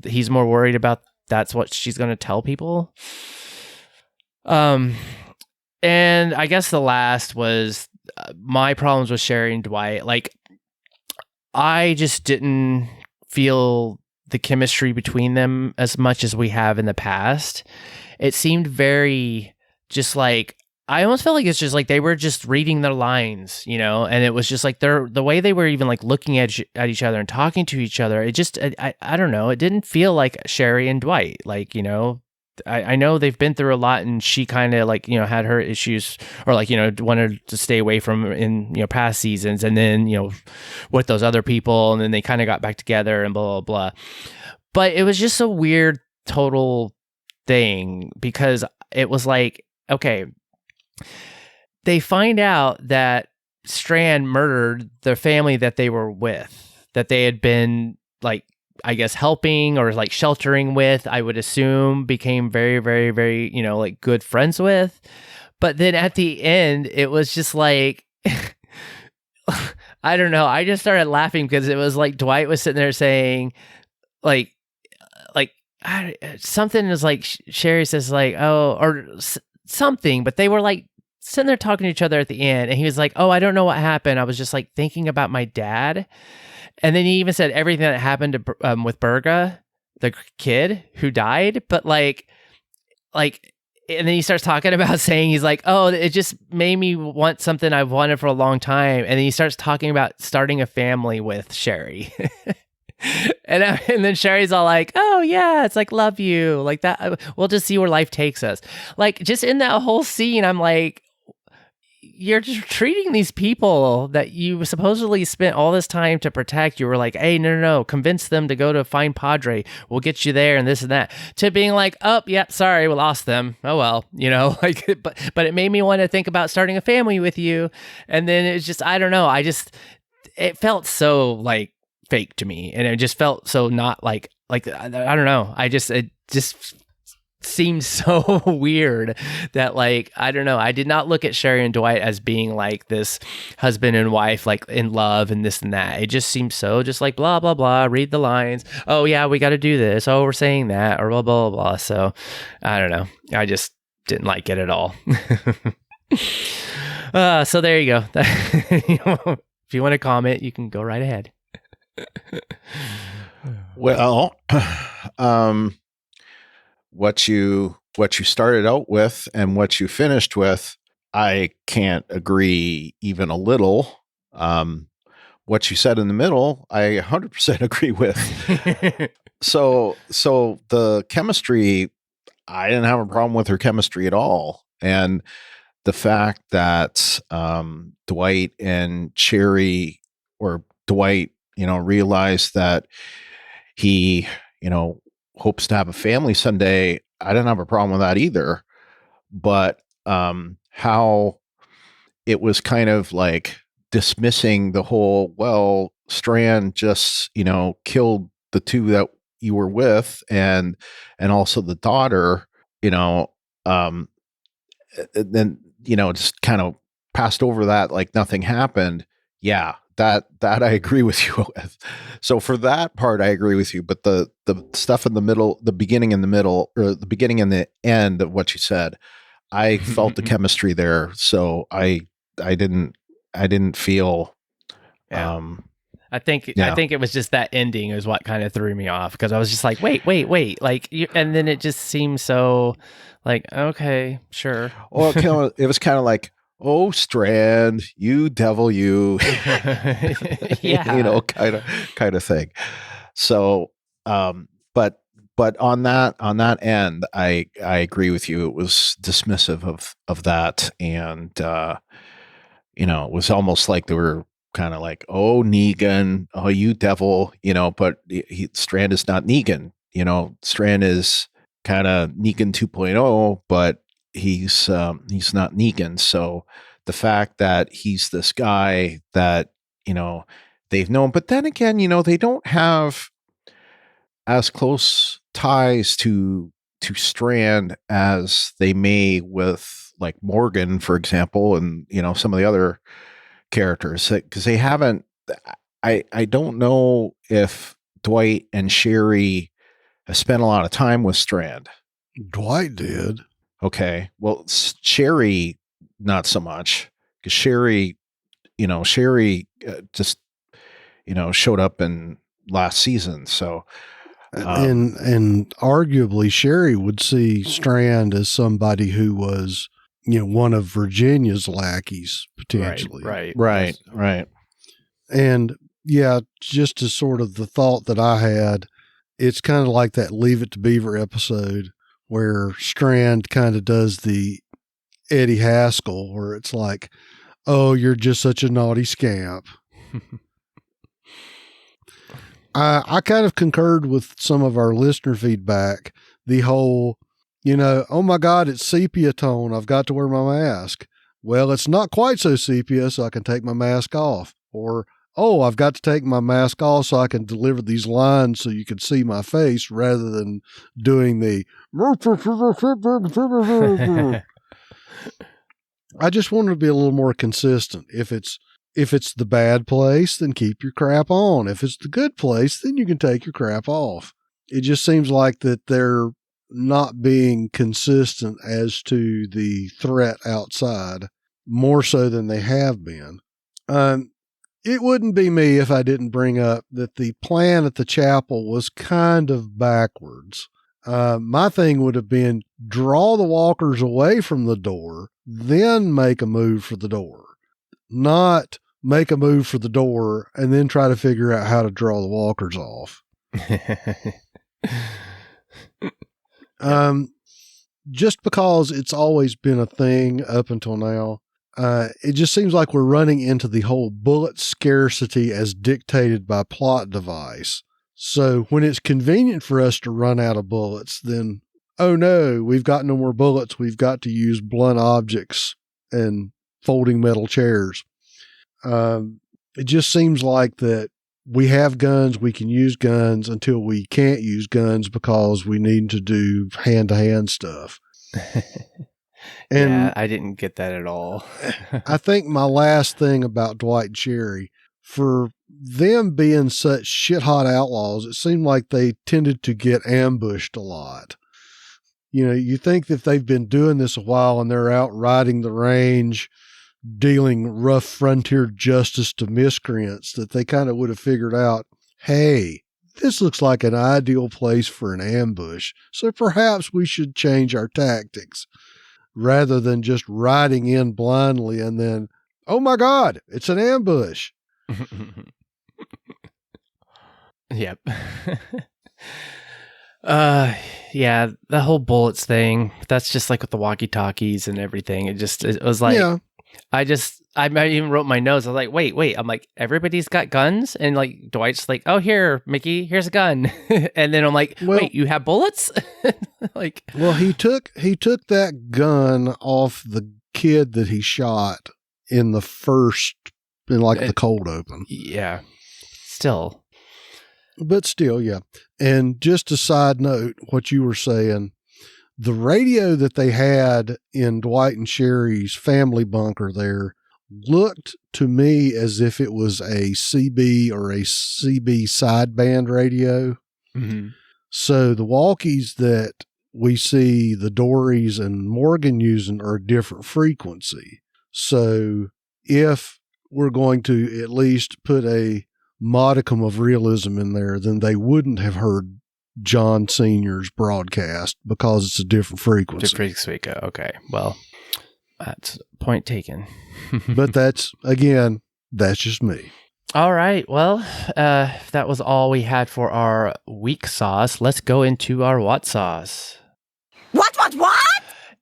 he's more worried about that's what she's going to tell people. And I guess the last was my problems with Sherry and Dwight. Like, I just didn't feel the chemistry between them as much as we have in the past. It seemed very just like, I almost felt like it's just like they were just reading their lines, you know, and it was just like the way they were even like looking at each other and talking to each other. It just, I don't know. It didn't feel like Sherry and Dwight. Like, you know, I know they've been through a lot, and she kind of like, you know, had her issues, or like, you know, wanted to stay away from in, you know, past seasons, and then, you know, with those other people, and then they kind of got back together and blah, blah, blah. But it was just a weird total thing, because it was like, okay, they find out that Strand murdered the family that they were with, that they had been like, I guess, helping or like sheltering with, I would assume, became very, very, very, you know, like good friends with. But then at the end, it was just like, I don't know. I just started laughing because it was like Dwight was sitting there saying like something is like, Sherry says like, oh, or something, but they were like sitting there talking to each other at the end, and he was like, oh, I don't know what happened. I was just like thinking about my dad. And then he even said everything that happened to with Berga, the kid who died, but like, and then he starts talking about saying, he's like, oh, it just made me want something I've wanted for a long time. And then he starts talking about starting a family with Sherry. And then Sherry's all like, oh yeah, it's like, love you, like that. We'll just see where life takes us. Like, just in that whole scene, I'm like, you're just treating these people that you supposedly spent all this time to protect. You were like, hey, no, convince them to go to find Padre. We'll get you there and this and that. To being like, oh, yeah, sorry, we lost them. Oh, well, you know, like, but it made me want to think about starting a family with you. And then it's just, I don't know. It felt so like fake to me. And it just felt so not like, I don't know. It just seems so weird that, like, I don't know. I did not look at Sherry and Dwight as being like this husband and wife, like in love and this and that. It just seems so just like blah, blah, blah, read the lines. Oh yeah, we got to do this. Oh, we're saying that, or blah, blah, blah, blah. So I don't know. I just didn't like it at all. So there you go. If you want to comment, you can go right ahead. Well, what you started out with and what you finished with, I can't agree even a little. What you said in the middle, I 100% agree with. So the chemistry, I didn't have a problem with her chemistry at all. And the fact that Dwight and Cherry, or Dwight, realized that he hopes to have a family someday. I don't have a problem with that either. But how it was kind of like dismissing the whole, well, Strand just, killed the two that you were with and also the daughter, then, just kind of passed over that like nothing happened. Yeah, that I agree with you with. So for that part, I agree with you. But the stuff in the middle, the beginning and the middle, or the beginning and the end of what you said, I felt the chemistry there. So I didn't feel. Yeah. I think it was just that ending is what kind of threw me off, because I was just like, wait, like, and then it just seemed so like, okay, sure. Well, it was kind of like, oh, Strand, you devil, you, yeah, kind of thing. So, but on that end, I agree with you. It was dismissive of that, and it was almost like they were kind of like, oh, Negan, oh, you devil, but Strand is not Negan. Strand is kind of Negan 2.0, but he's not Negan. So the fact that he's this guy that, they've known, but then again, they don't have as close ties to Strand as they may with like Morgan, for example, and, some of the other characters, because they haven't, I don't know if Dwight and Sherry have spent a lot of time with Strand. Dwight did. Okay. Well, Sherry, not so much, because Sherry just, showed up in last season. So, and arguably Sherry would see Strand as somebody who was, one of Virginia's lackeys potentially. Right. And yeah, just as sort of the thought that I had, it's kind of like that Leave It to Beaver episode where Strand kind of does the Eddie Haskell, where it's like, oh, you're just such a naughty scamp. I kind of concurred with some of our listener feedback. The whole, oh my God, it's sepia tone. I've got to wear my mask. Well, it's not quite so sepia, so I can take my mask off. Or, oh, I've got to take my mask off so I can deliver these lines so you can see my face rather than doing the. I just wanted to be a little more consistent. If it's the bad place, then keep your crap on. If it's the good place, then you can take your crap off. It just seems like that they're not being consistent as to the threat outside, more so than they have been. It wouldn't be me if I didn't bring up that the plan at the chapel was kind of backwards. My thing would have been draw the walkers away from the door, then make a move for the door. Not make a move for the door and then try to figure out how to draw the walkers off. Just because it's always been a thing up until now, it just seems like we're running into the whole bullet scarcity as dictated by plot device. So when it's convenient for us to run out of bullets, then, oh no, we've got no more bullets. We've got to use blunt objects and folding metal chairs. It just seems like that we have guns, we can use guns until we can't use guns because we need to do hand-to-hand stuff. And yeah, I didn't get that at all. I think my last thing about Dwight and Sherry, for them being such shit-hot outlaws, it seemed like they tended to get ambushed a lot. You think that they've been doing this a while and they're out riding the range, dealing rough frontier justice to miscreants, that they kind of would have figured out, hey, this looks like an ideal place for an ambush, so perhaps we should change our tactics, rather than just riding in blindly and then, oh my God, it's an ambush. Yep. Yeah, the whole bullets thing, that's just like with the walkie-talkies and everything. It was like, yeah. I I even wrote my notes. I was like, wait. I'm like, everybody's got guns? And like Dwight's like, oh, here, Mickey, here's a gun. And then I'm like, wait, you have bullets? Like, well, he took that gun off the kid that he shot in the cold open. Yeah. Still. But still, yeah. And just a side note, what you were saying, the radio that they had in Dwight and Sherry's family bunker there looked to me as if it was a CB or a CB sideband radio. Mm-hmm. So the walkies that we see the Dorries and Morgan using are a different frequency. So if we're going to at least put a modicum of realism in there, then they wouldn't have heard John Sr.'s broadcast because it's a different frequency. Okay. Well, that's point taken. But that's just me. All right. Well, that was all we had for our week sauce. Let's go into our what sauce. What?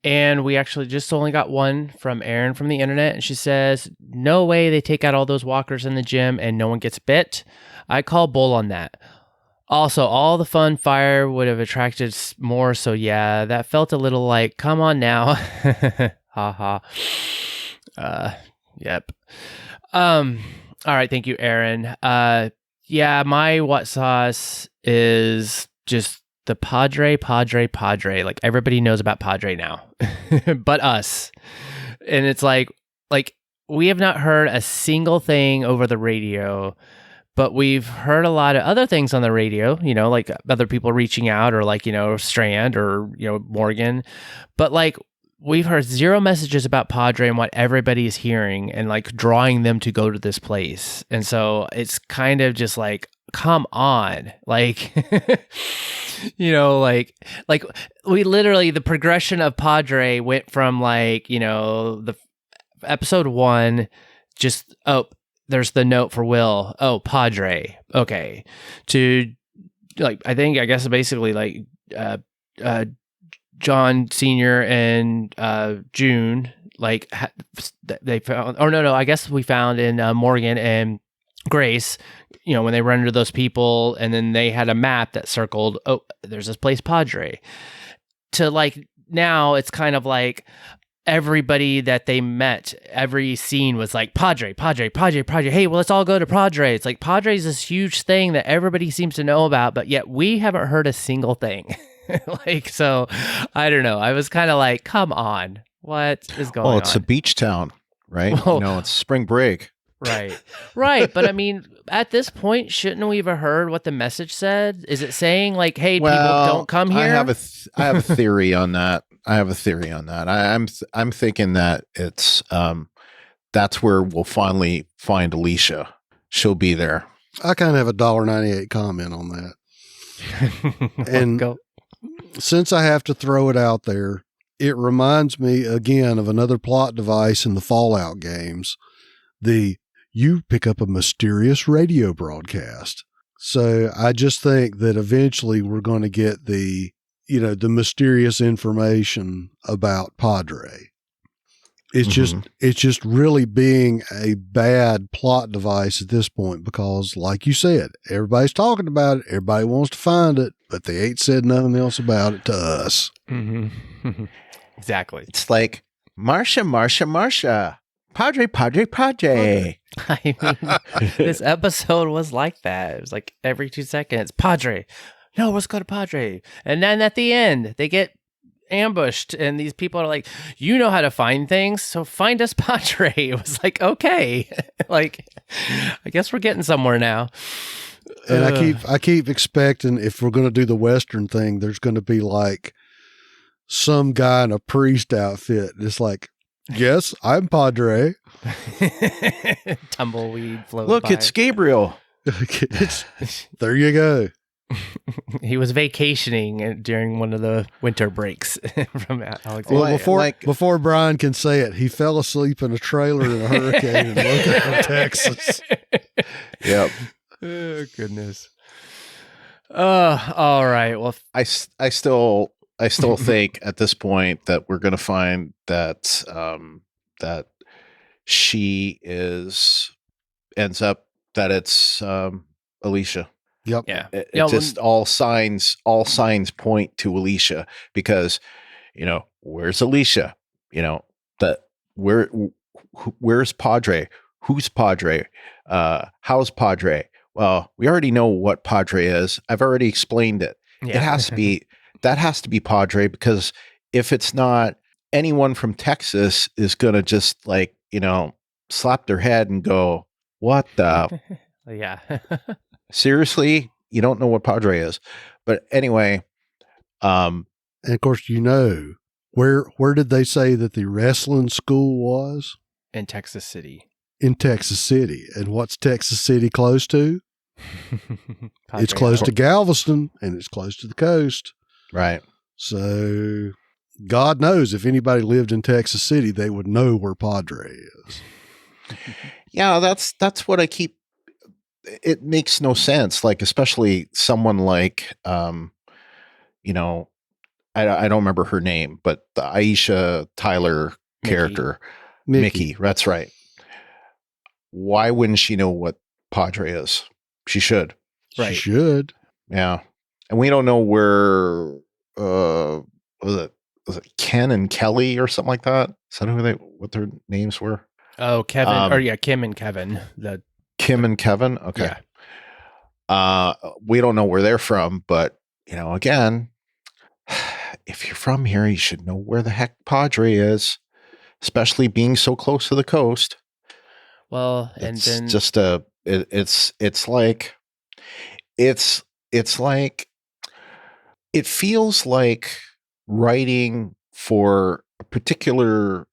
And we actually just only got one from Erin from the internet. And she says, no way they take out all those walkers in the gym and no one gets bit. I call bull on that. Also, all the fun fire would have attracted more. So yeah, that felt a little like, come on now. Ha ha. Yep. All right. Thank you, Erin. Yeah, my what sauce is just the Padre. Like everybody knows about Padre now, but us. And it's like we have not heard a single thing over the radio, but we've heard a lot of other things on the radio, you know, like other people reaching out or like, you know, Strand or, you know, Morgan, but like we've heard zero messages about Padre and what everybody is hearing and like drawing them to go to this place. And so it's kind of just like, come on, like, you know, like we literally, the progression of Padre went from like, you know, the episode 1, just, oh, there's the note for Will. Oh, Padre. Okay. To like, I guess basically like, John Sr. and June, like they found, or no, I guess we found in Morgan and Grace, you know, when they run into those people, and then they had a map that circled, oh, there's this place, Padre. To like now, it's kind of like everybody that they met, every scene was like Padre. Hey, well, let's all go to Padre. It's like Padre's this huge thing that everybody seems to know about, but yet we haven't heard a single thing. Like, so I don't know. I was kind of like, come on, what is going on? Well, it's a beach town, right? Well, you know, it's spring break. Right. But I mean, at this point, shouldn't we have heard what the message said? Is it saying like, hey, people don't come here? I have a theory on that. I'm thinking that it's that's where we'll finally find Alicia. She'll be there. I kind of have a $1.98 comment on that. And since I have to throw it out there, it reminds me again of another plot device in the Fallout games. You pick up a mysterious radio broadcast. So I just think that eventually we're going to get the mysterious information about Padre. It's just really being a bad plot device at this point because, like you said, everybody's talking about it. Everybody wants to find it, but they ain't said nothing else about it to us. Mm-hmm. Exactly. It's like, Marsha. Padre. I mean, this episode was like that. It was like every 2 seconds, Padre. No, let's go to Padre. And then at the end, they get ambushed, and these people are like, you know how to find things, so find us Padre. It was like, okay. Like, I guess we're getting somewhere now. And I keep expecting if we're going to do the Western thing, there's going to be like some guy in a priest outfit. It's like, yes, I'm Padre. Tumbleweed float. Look, by. it's Gabriel. There you go. He was vacationing during one of the winter breaks from Alexander. Well, before Brian can say it, he fell asleep in a trailer in a hurricane in Logan, Texas. Yep. Oh, goodness. All right. Well, I still think at this point that we're going to find that that she ends up that it's Alicia. Yep. Yeah. It Yeah, just all signs point to Alicia because, where's Alicia? Where's Padre? Who's Padre? How's Padre? Well, we already know what Padre is. I've already explained it. Yeah. It has to be that has to be Padre because if it's not, anyone from Texas is gonna just slap their head and go, "What the Yeah. seriously? You don't know what Padre is?" But anyway, And of course, where did they say that the wrestling school was? In Texas City. In Texas City. And what's Texas City close to? It's close to Galveston, and it's close to the coast. right? So God knows if anybody lived in Texas City, they would know where Padre is. Yeah, that's what I keep. It makes no sense. Like, especially someone like, I don't remember her name, but the Aisha Tyler character, Mickey. That's right. Why wouldn't she know what Padre is? She should. Right. She should. Yeah, and we don't know where. Was it Ken and Kelly or something like that? Is that what their names were? Oh, Kevin, Kim and Kevin. Kim and Kevin. Okay. Yeah. We don't know where they're from, but again, if you're from here, you should know where the heck Padre is, especially being so close to the coast. Well, and It's then just it's like it feels like writing for a particular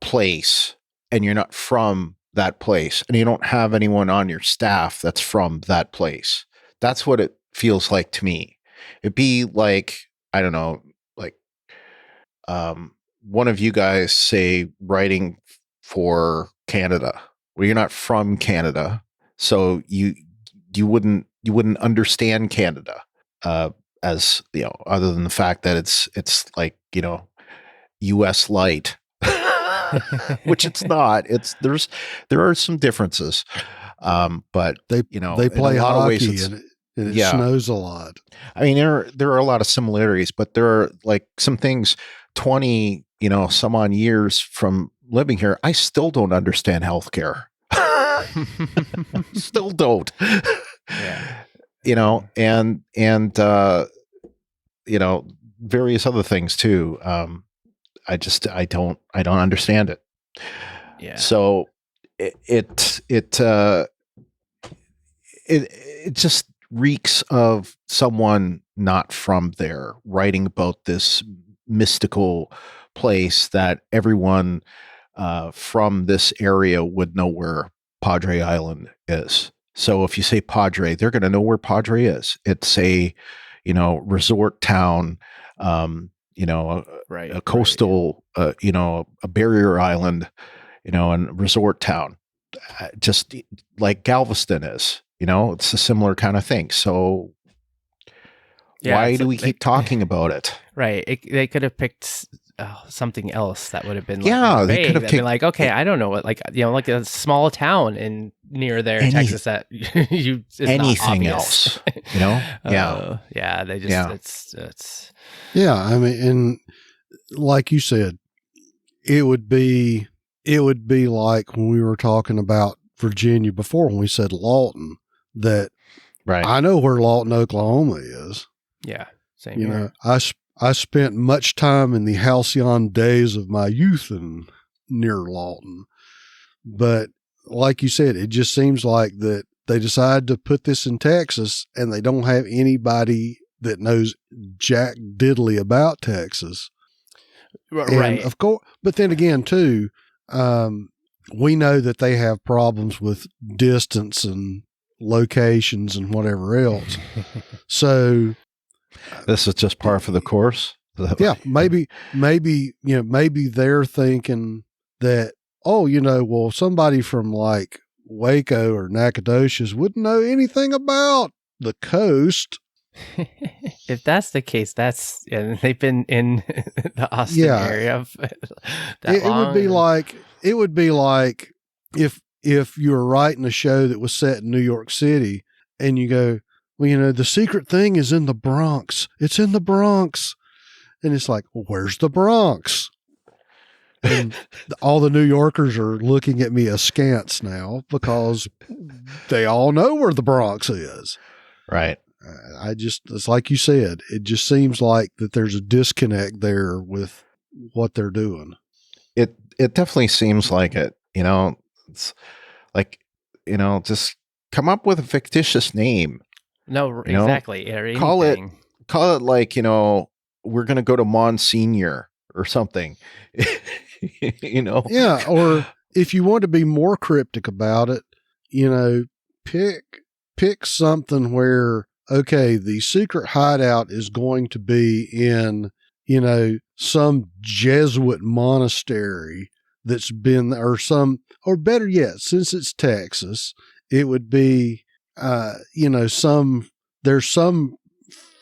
place, and you're not from that place, and you don't have anyone on your staff that's from that place. That's what it feels like to me. It'd be like, I don't know, like one of you guys say writing for Canada. Well, you're not from Canada, so you wouldn't understand Canada as other than the fact that it's like U.S. light, which it's not. There are some differences, but They play hockey and it snows a lot. I mean, there are a lot of similarities, but there are like some things 20 some odd years from living here, I still don't understand healthcare. Still don't. Yeah. And various other things too. I don't understand it. Yeah. So it just reeks of someone not from there writing about this mystical place that everyone from this area would know where Padre Island is. So if you say Padre, they're going to know where Padre is. It's a, resort town, a coastal, a barrier island, and resort town, just like Galveston is. It's a similar kind of thing. So why do we keep talking about it? Right. They could have picked something else that would have been they could have been like, okay, I don't know what, like a small town near there in Texas that anything else, yeah. They just it's yeah. I mean, and like you said, it would be like when we were talking about Virginia before, when we said Lawton, that right. I know where Lawton, Oklahoma is. Yeah. Same here. I spent much time in the halcyon days of my youth near Lawton. But like you said, it just seems like that they decided to put this in Texas and they don't have anybody that knows jack diddly about Texas. Right. And of course, but then again too, we know that they have problems with distance and locations and whatever else. So this is just par for the course. Yeah, maybe they're thinking that, well, somebody from like Waco or Nacogdoches wouldn't know anything about the coast. if that's the case, and they've been in the Austin area that long. It would be like if you were writing a show that was set in New York City and you go, well, the secret thing is in the Bronx. It's in the Bronx. And it's like, well, where's the Bronx? And all the New Yorkers are looking at me askance now because they all know where the Bronx is. Right. It's like you said, it just seems like that there's a disconnect there with what they're doing. It definitely seems like it, it's like, just come up with a fictitious name. No, exactly. Call it like, we're going to go to Monsignor or something, Yeah. Or if you want to be more cryptic about it, pick something where, okay, the secret hideout is going to be in, some Jesuit monastery that's been, or better yet, since it's Texas, it would be, there's some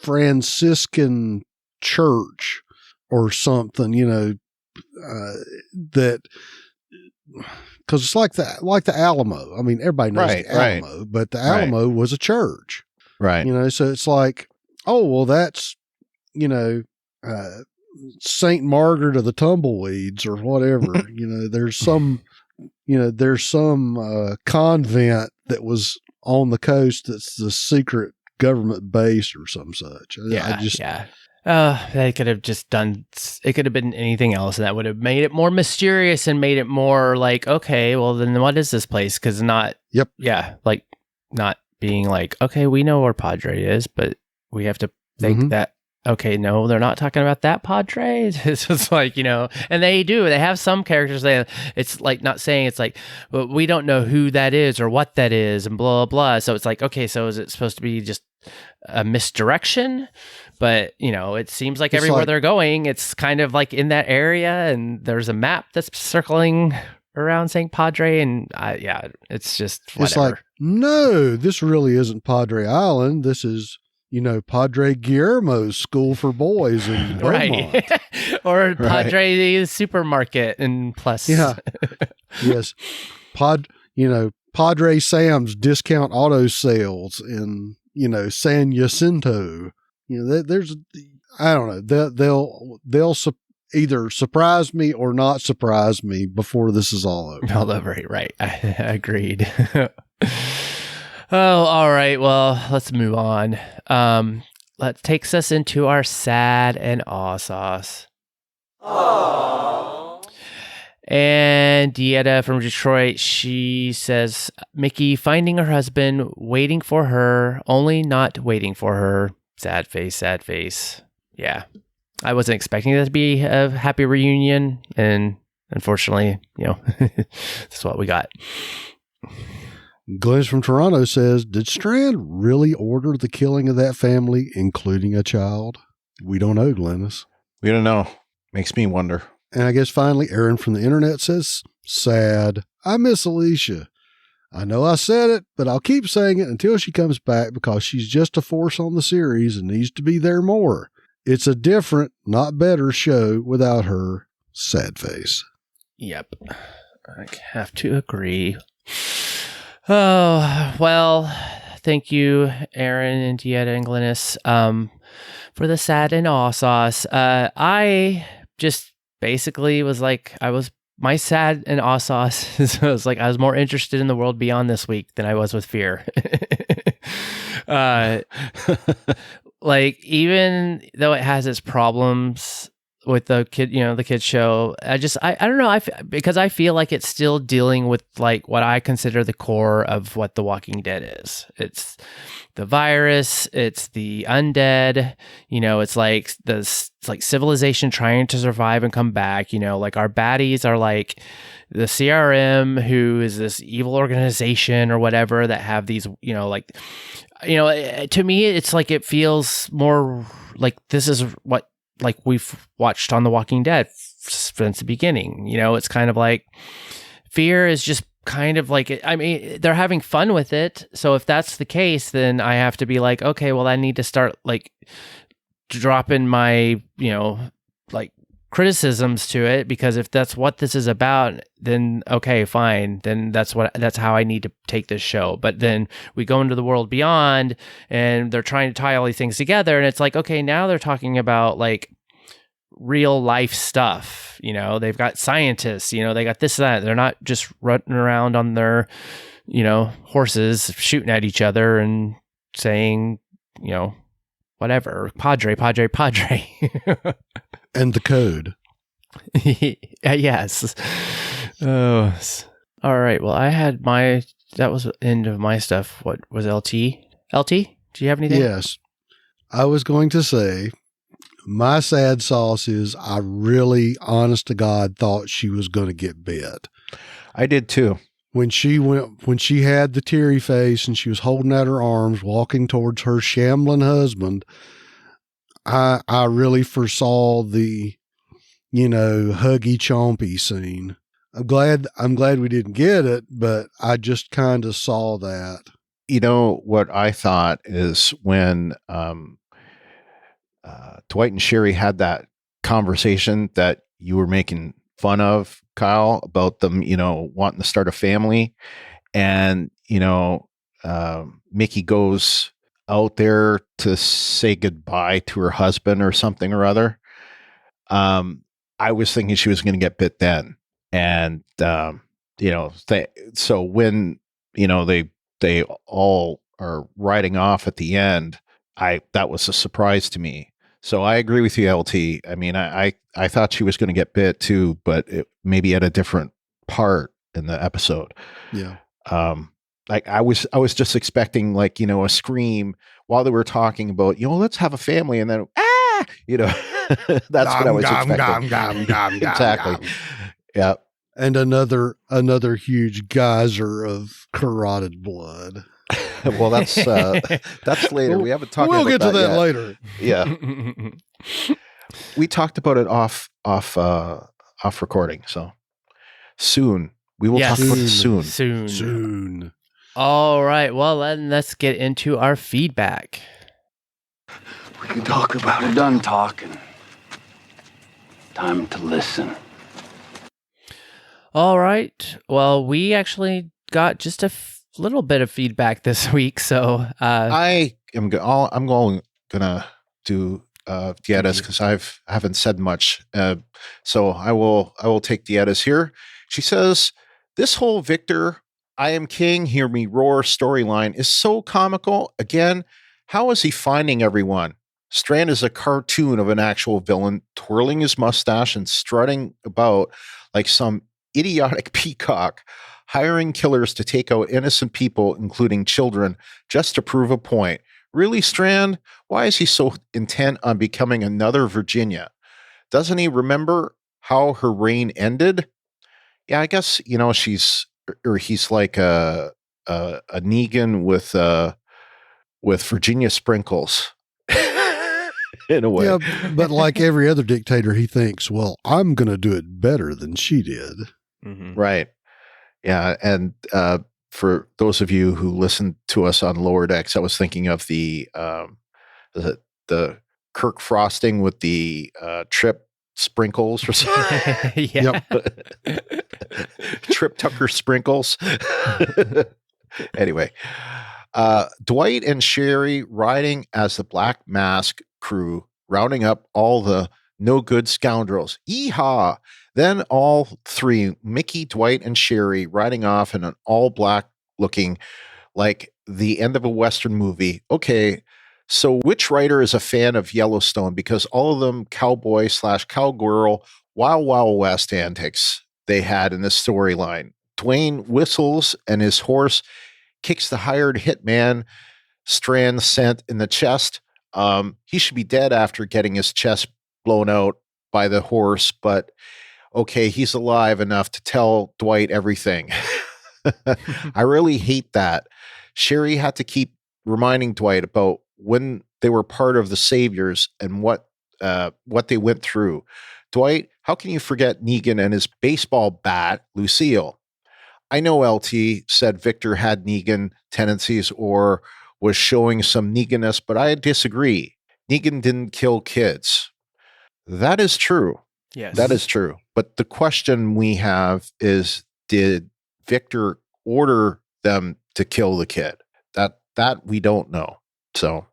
Franciscan church or something, that, because it's like the Alamo. I mean, everybody knows the Alamo, but the Alamo was a church, right? So it's like, oh well, that's Saint Margaret of the Tumbleweeds or whatever. There's some convent that was on the coast that's the secret government base or some such. They could have just done, it could have been anything else, and that would have made it more mysterious and made it more like, okay, well then what is this place? Because not being like, okay, we know where Padre is, but we have to think that, okay, no, they're not talking about that Padre. It's just like, and they have some characters, it's like not saying, it's like, but we don't know who that is or what that is and blah, blah. So it's like, okay, so is it supposed to be just a misdirection? But, it seems like everywhere they're going, it's kind of like in that area, and there's a map that's circling around St. Padre, and it's just whatever. It's like, no, this really isn't Padre Island. This is, Padre Guillermo's school for boys in Vermont. Right. Or Padre supermarket and plus. Yeah. Yes. Padre Sam's discount auto sales in, San Jacinto. There's, I don't know, they'll either surprise me or not surprise me before this is all over. Right. Agreed. Oh, all right. Well, let's move on. That takes us into our sad and aw sauce. Aww. And Dieta from Detroit, she says, Mickey finding her husband, waiting for her, only not waiting for her. Sad face, sad face. Yeah. I wasn't expecting that to be a happy reunion, and unfortunately, that's what we got. Glennis from Toronto says, did Strand really order the killing of that family, including a child? We don't know, Glennis. We don't know. Makes me wonder. And I guess finally, Aaron from the internet says, sad. I miss Alicia. I know I said it, but I'll keep saying it until she comes back because she's just a force on the series and needs to be there more. It's a different, not better show without her. Sad face. Yep. I have to agree. Oh, well, thank you, Aaron and Dieta and Glennis, for the sad and aw sauce. I just basically was like, my sad and aw sauce was like, I was more interested in the world beyond this week than I was with Fear. Like, even though it has its problems with the kids show, I don't know. Because I feel like it's still dealing with like what I consider the core of what The Walking Dead is. It's the virus. It's the undead. It's like civilization trying to survive and come back. Like our baddies are like the CRM, who is this evil organization or whatever that have these, to me, it's like it feels more like this is what like we've watched on The Walking Dead since the beginning. It's kind of like Fear is just kind of like, I mean, they're having fun with it. So if that's the case, then I have to be like, okay, well, I need to start like dropping my, like criticisms to it, because if that's what this is about, then okay, fine. Then that's how I need to take this show. But then we go into the world beyond, and they're trying to tie all these things together, and it's like, okay, now they're talking about like real life stuff. They've got scientists, they got this, that. They're not just running around on their, horses shooting at each other and saying, whatever, padre. And the code. Yes. Oh, all right. Well, that was the end of my stuff. What was LT? LT, do you have anything? Yes. I was going to say, my sad sauce is I really, honest to God, thought she was going to get bit. I did too. When she had the teary face and she was holding out her arms, walking towards her shambling husband, I really foresaw the, huggy chompy scene. I'm glad we didn't get it, but I just kind of saw that. What I thought is when Dwight and Sherry had that conversation that you were making fun of, Kyle, about them, wanting to start a family, and Mickey goes out there to say goodbye to her husband or something or other. I was thinking she was going to get bit then, and so when they all are riding off at the end, that was a surprise to me. So I agree with you, LT. I mean, I thought she was going to get bit too, but maybe at a different part in the episode. Yeah. Like I was just expecting a scream while they were talking about, let's have a family, and then that's what I was expecting. Exactly. Yeah. And another huge geyser of carotid blood. Well, that's later. We haven't talked. We'll about get to that yet. later. Yeah. We talked about it off recording. So soon we will talk about it soon. All right. Well, then let's get into our feedback. We can talk about it. Done talking. Time to listen. All right. Well, we actually got just a little bit of feedback this week, so I'm going gonna do Dietas because I haven't said much. So I will take Dietas here. She says, "This whole Victor, I am king, hear me roar storyline is so comical. Again, how is he finding everyone? Strand is a cartoon of an actual villain, twirling his mustache and strutting about like some idiotic peacock, hiring killers to take out innocent people, including children, just to prove a point. Really, Strand? Why is he so intent on becoming another Virginia? Doesn't he remember how her reign ended? Yeah, I guess, he's like a Negan with Virginia sprinkles. In a way. Yeah, but like every other dictator, he thinks, well, I'm going to do it better than she did. Mm-hmm. Right. Yeah. And for those of you who listen to us on Lower Decks, I was thinking of the Kirk frosting with the Trip sprinkles or something. Yeah. Trip Tucker sprinkles. Anyway, Dwight and Sherry riding as the Black Mask crew, rounding up all the no good scoundrels. Yeehaw! Then all three, Mickey, Dwight, and Sherry, riding off in an all black looking like the end of a Western movie. Okay, so which writer is a fan of Yellowstone? Because all of them cowboy/cowgirl, Wild Wild West antics they had in this storyline. Dwayne whistles and his horse kicks the hired hitman Strand sent in the chest. He should be dead after getting his chest blown out by the horse, but okay, he's alive enough to tell Dwight everything. I really hate that. Sherry had to keep reminding Dwight about when they were part of the Saviors and what they went through. Dwight, how can you forget Negan and his baseball bat, Lucille? I know LT said Victor had Negan tendencies or was showing some Negan-ness, but I disagree. Negan didn't kill kids. That is true. Yes. That is true. But the question we have is, did Victor order them to kill the kid? That we don't know. So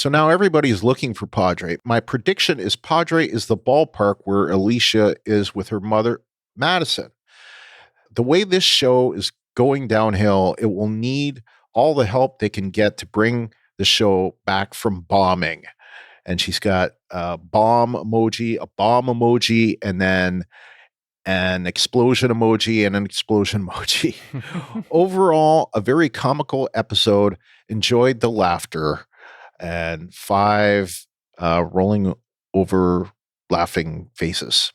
now everybody's looking for Padre. My prediction is Padre is the ballpark where Alicia is with her mother, Madison. The way this show is going downhill, it will need all the help they can get to bring the show back from bombing. And she's got a bomb emoji, and then an explosion emoji and an explosion emoji. Overall, a very comical episode. Enjoyed the laughter, and 5 rolling over laughing faces.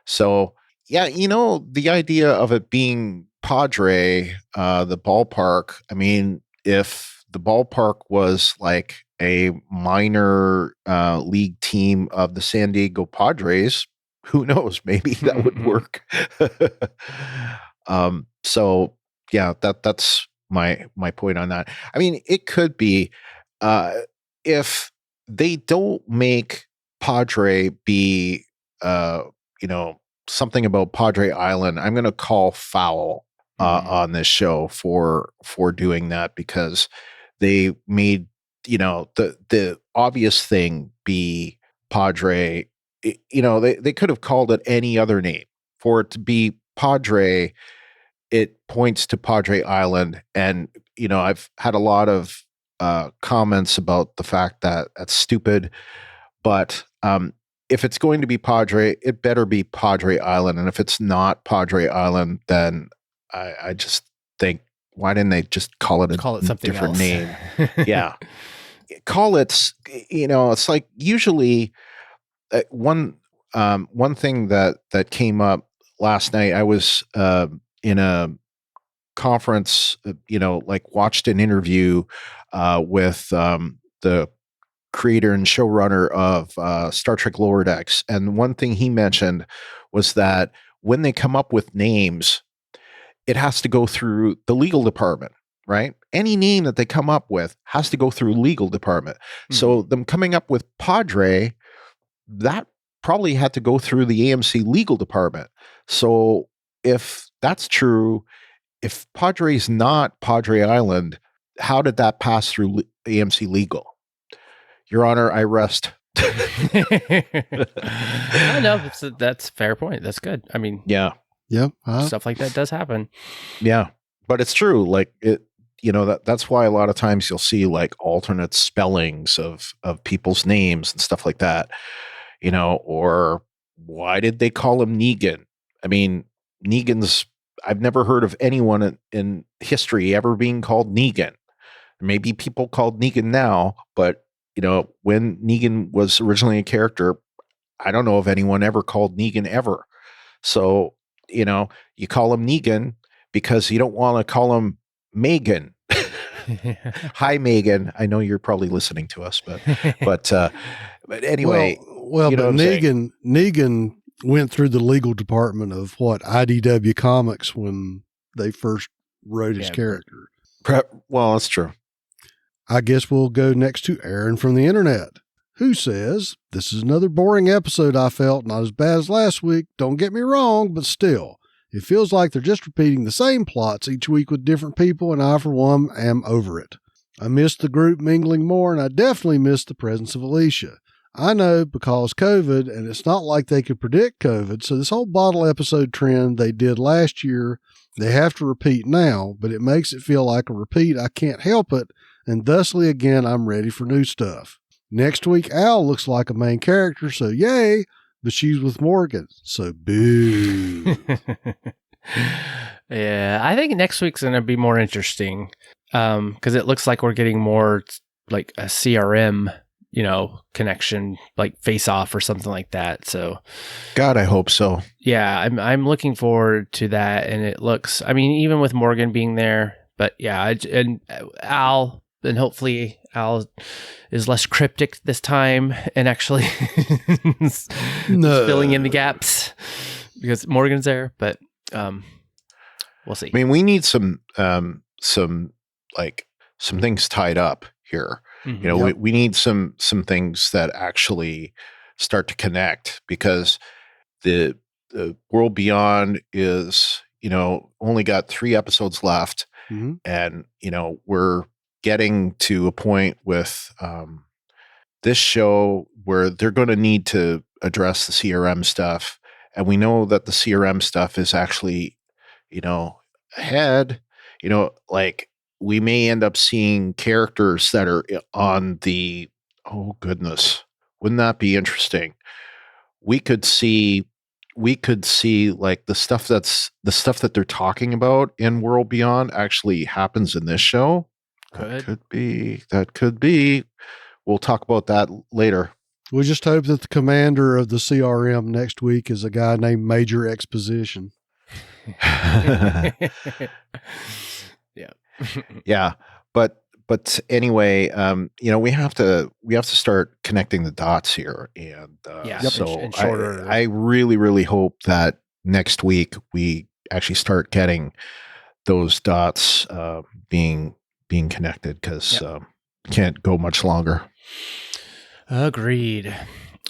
So, yeah, the idea of it being Padre, the ballpark, I mean, if the ballpark was like a minor league team of the San Diego Padres, who knows? Maybe that would work. So yeah, that's my point on that. I mean, it could be if they don't make Padre be something about Padre Island, I'm going to call foul on this show for doing that, because they made the obvious thing be Padre. They could have called it any other name. For it to be Padre, it points to Padre Island. And, I've had a lot of comments about the fact that that's stupid. But if it's going to be Padre, it better be Padre Island. And if it's not Padre Island, then I just think, why didn't they just call it something different else. name? Yeah. Call it, it's like usually one thing that came up last night. I was in a conference, watched an interview with the creator and showrunner of Star Trek Lower Decks. And one thing he mentioned was that when they come up with names, it has to go through the legal department, right? Any name that they come up with has to go through legal department. Mm-hmm. So them coming up with Padre, that probably had to go through the AMC legal department. So if that's true, if Padre's not Padre Island, how did that pass through AMC legal? Your Honor, I rest. No, that's a fair point. That's good. I mean, yeah. Stuff like that does happen. Yeah. But it's true. Like that's why a lot of times you'll see like alternate spellings of people's names and stuff like that, or why did they call him Negan? I mean, I've never heard of anyone in history ever being called Negan. Maybe people called Negan now, but when Negan was originally a character, I don't know of anyone ever called Negan ever. So, you call him Negan because you don't want to call him Megan. Hi, Megan. I know you're probably listening to us, but anyway. Well, but Negan went through the legal department of IDW Comics when they first wrote his character. Well, that's true. I guess we'll go next to Aaron from the internet, who says, "This is another boring episode I felt, not as bad as last week. Don't get me wrong, but still, it feels like they're just repeating the same plots each week with different people, and I, for one, am over it. I missed the group mingling more, and I definitely missed the presence of Alicia. I know because COVID, and it's not like they could predict COVID, so this whole bottle episode trend they did last year, they have to repeat now, but it makes it feel like a repeat. I can't help it, and thusly, again, I'm ready for new stuff. Next week, Al looks like a main character, so yay, but she's with Morgan, so boo." Yeah, I think next week's going to be more interesting because it looks like we're getting more like a CRM, connection, like Face Off or something like that. So, God, I hope so. Yeah, I'm looking forward to that, and it looks. I mean, even with Morgan being there, but yeah, and Al. And hopefully Al is less cryptic this time and actually filling in the gaps because Morgan's there. But we'll see. I mean, we need some things tied up. here. Mhm. You know, we need some things that actually start to connect, because the World Beyond is, you know, only got 3 episodes left. Mhm. And, you know, we're getting to a point with this show where they're going to need to address the CRM stuff. And we know that the CRM stuff is actually, you know, ahead. You know, like, we may end up seeing characters that are on the, oh goodness, wouldn't that be interesting? We could see like the stuff that they're talking about in World Beyond actually happens in this show. That could be. We'll talk about that later. We just hope that the commander of the CRM next week is a guy named Major Exposition. Yeah. Yeah. But anyway, you know, we have to start connecting the dots here. And so in short order. I really, really hope that next week we actually start getting those dots being connected, because can't go much longer. Agreed.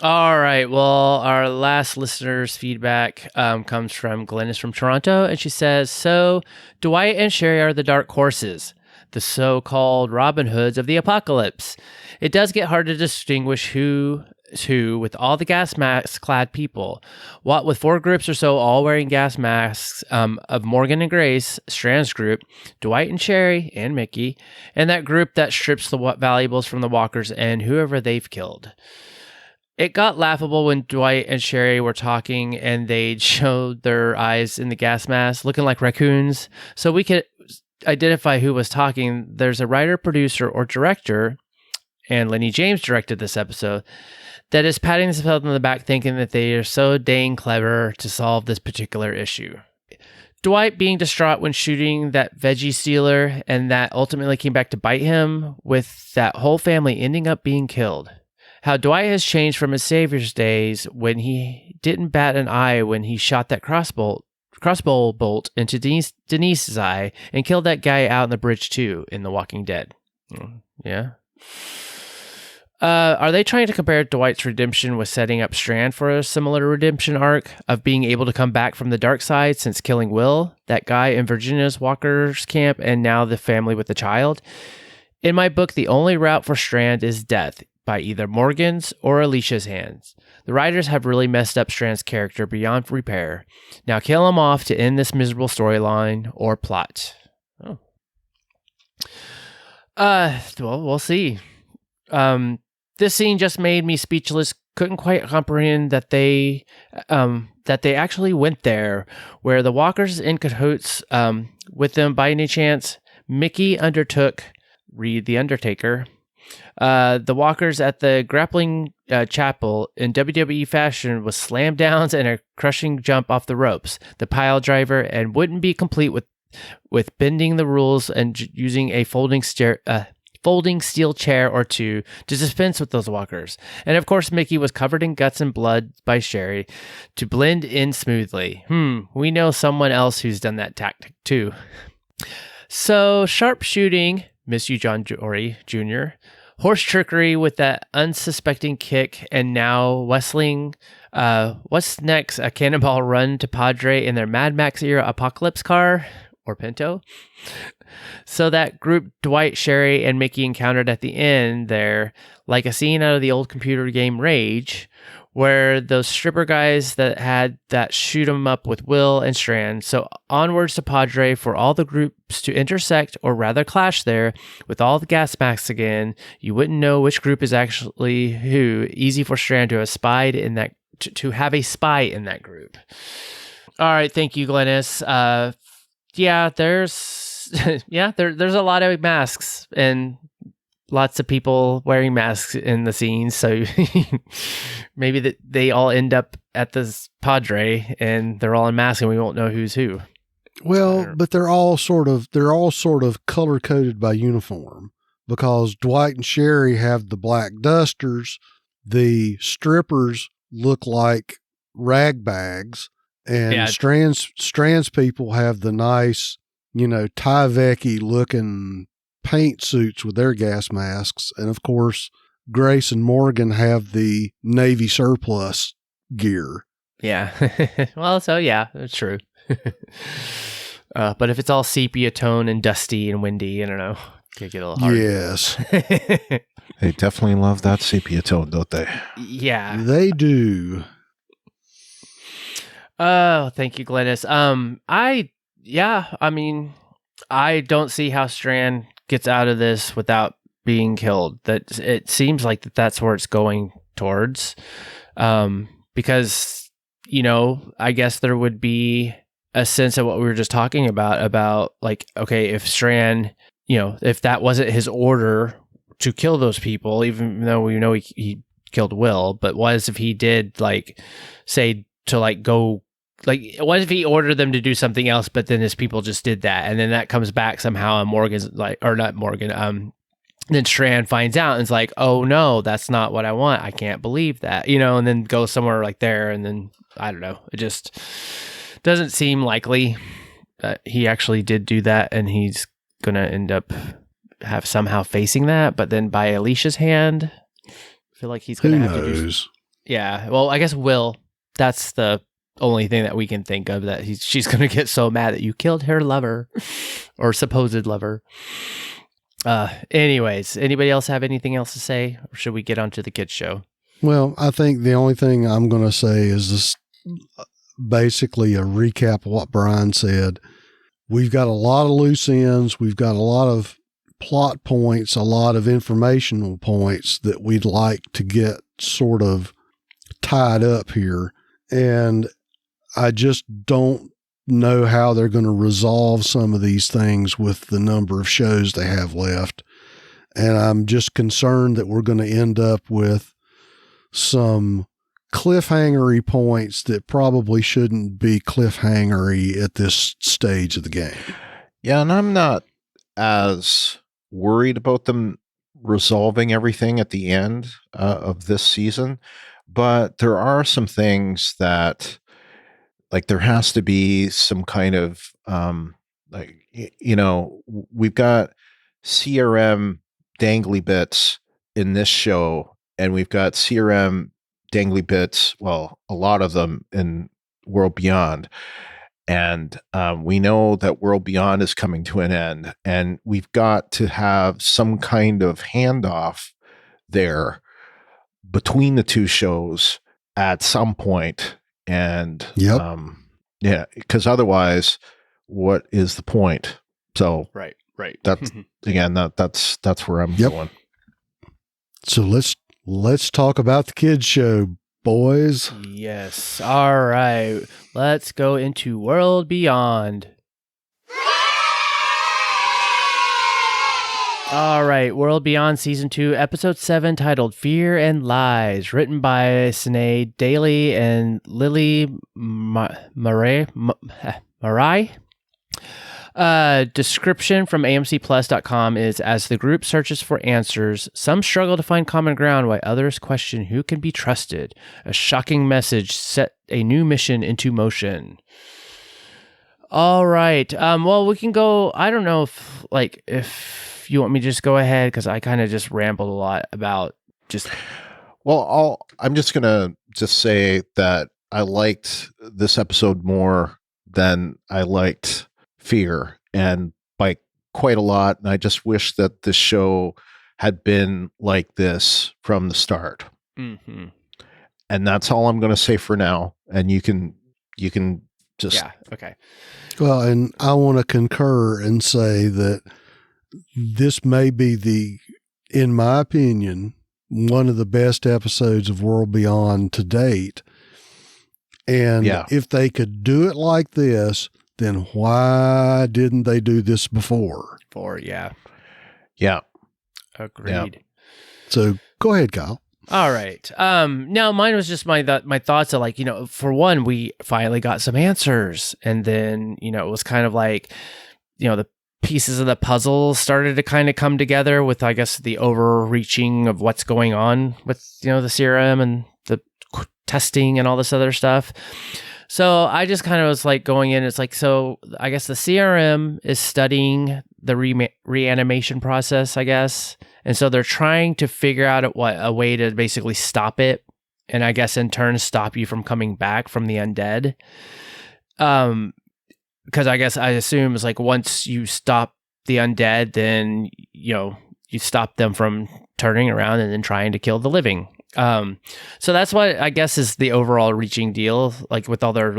All right. Well, our last listener's feedback comes from Glennis from Toronto, and she says, "So Dwight and Sherry are the dark horses, the so-called Robin Hoods of the apocalypse. It does get hard to distinguish who's who with all the gas mask-clad people. What with 4 groups or so all wearing gas masks of Morgan and Grace, Strand's group, Dwight and Sherry, and Mickey, and that group that strips the valuables from the walkers and whoever they've killed. It got laughable when Dwight and Sherry were talking and they'd showed their eyes in the gas mask looking like raccoons, so we could identify who was talking. There's a writer, producer, or director, and Lennie James directed this episode, that is patting themselves on the back thinking that they are so dang clever to solve this particular issue. Dwight being distraught when shooting that veggie stealer, and that ultimately came back to bite him, with that whole family ending up being killed. How Dwight has changed from his savior's days, when he didn't bat an eye when he shot that crossbow bolt into Denise's eye and killed that guy out on the bridge too in The Walking Dead. Yeah. Are they trying to compare Dwight's redemption with setting up Strand for a similar redemption arc of being able to come back from the dark side since killing Will, that guy in Virginia's walkers camp, and now the family with the child? In my book, the only route for Strand is death, by either Morgan's or Alicia's hands. The writers have really messed up Strand's character beyond repair. Now kill him off to end this miserable storyline or plot. Oh. Well, we'll see. This scene just made me speechless. Couldn't quite comprehend that they actually went there. Where the walkers in cahoots with them by any chance? Mickey undertook, read The Undertaker, the walkers at the grappling chapel in WWE fashion with slam downs and a crushing jump off the ropes. The pile driver, and wouldn't be complete with bending the rules and using a folding steel chair or two to dispense with those walkers. And of course, Mickey was covered in guts and blood by Sherry to blend in smoothly. We know someone else who's done that tactic too. So, sharpshooting, miss you, John Jory Jr., horse trickery with that unsuspecting kick, and now wrestling. What's next? A cannonball run to Padre in their Mad Max era apocalypse car? Or Pinto? So that group Dwight, Sherry, and Mickey encountered at the end there, like a scene out of the old computer game Rage, where those stripper guys that had that shoot 'em up with Will and Strand. So onwards to Padre for all the groups to intersect, or rather clash there, with all the gas masks again. You wouldn't know which group is actually who. Easy for Strand to have spied in that, to have a spy in that group. All right, thank you, Glennis. There's a lot of masks and lots of people wearing masks in the scene. So maybe that they all end up at this Padre and they're all in masks and we won't know who's who. Well, but they're all sort of color coded by uniform, because Dwight and Sherry have the black dusters. The strippers look like rag bags. And Strand's people have the nice, Tyvek-y looking paint suits with their gas masks. And of course, Grace and Morgan have the Navy surplus gear. Yeah. Well, so yeah, that's true. But if it's all sepia tone and dusty and windy, I don't know. Could get a little hard. Yes. They definitely love that sepia tone, don't they? Yeah. They do. Oh, thank you, Glennis. I don't see how Strand gets out of this without being killed. That it seems like that's where it's going towards. Because, I guess there would be a sense of what we were just talking about like, okay, if Strand, if that wasn't his order to kill those people, even though we know he killed Will, but what if he did say to go, what if he ordered them to do something else, but then his people just did that, and then that comes back somehow, and Morgan's or not Morgan, then Strand finds out and is like, oh no, that's not what I want. I can't believe that, and then goes somewhere there, and then I don't know. It just doesn't seem likely that he actually did do that, and he's gonna end up somehow facing that, but then by Alicia's hand. I feel like he's gonna have to do. Yeah, well, I guess Will. That's the only thing that we can think of, that she's gonna get so mad that you killed her lover or supposed lover. Anyways, anybody else have anything else to say, or should we get on to the kids show? Well, I think the only thing I'm going to say is this, basically a recap of what Brian said. We've got a lot of loose ends. We've got a lot of plot points, a lot of informational points that we'd like to get sort of tied up here. And I just don't know how they're going to resolve some of these things with the number of shows they have left. And I'm just concerned that we're going to end up with some cliffhangery points that probably shouldn't be cliffhangery at this stage of the game. Yeah, and I'm not as worried about them resolving everything at the end of this season, but there are some things that, there has to be some kind of, we've got CRM dangly bits in this show, and we've got CRM dangly bits, well, a lot of them in World Beyond. And we know that World Beyond is coming to an end, and we've got to have some kind of handoff there between the two shows at some point. And because otherwise, what is the point? So right. That's again, that's where I'm going. So let's talk about the kids show, boys. Yes. All right. Let's go into World Beyond. All right, World Beyond Season 2, Episode 7, titled Fear and Lies, written by Sinead Daly and Lily Marai. Description from AMCplus.com is, as the group searches for answers, some struggle to find common ground while others question who can be trusted. A shocking message set a new mission into motion. All right. Well, we can go. I don't know if you want me to just go ahead, because I kind of just rambled a lot about just. Well, I'm just gonna say that I liked this episode more than I liked Fear, and by quite a lot. And I just wish that the show had been like this from the start. Mm-hmm. And that's all I'm going to say for now. And you can just okay. Well, and I want to concur and say that this may be in my opinion, one of the best episodes of World Beyond to date. And if they could do it like this, then why didn't they do this before? Yeah. Agreed. Yeah. So go ahead, Kyle. All right. No, mine was just my thoughts of for one, we finally got some answers, and then, it was kind of the pieces of the puzzle started to kind of come together with, I guess, the overreaching of what's going on with, the CRM and the testing and all this other stuff. So I just kind of was going in, it's so I guess the CRM is studying the reanimation process, I guess. And so they're trying to figure out a way to basically stop it, and I guess in turn stop you from coming back from the undead. Because I guess I assume it's like once you stop the undead, then you stop them from turning around and then trying to kill the living. So that's what I guess is the overall reaching deal, like with all their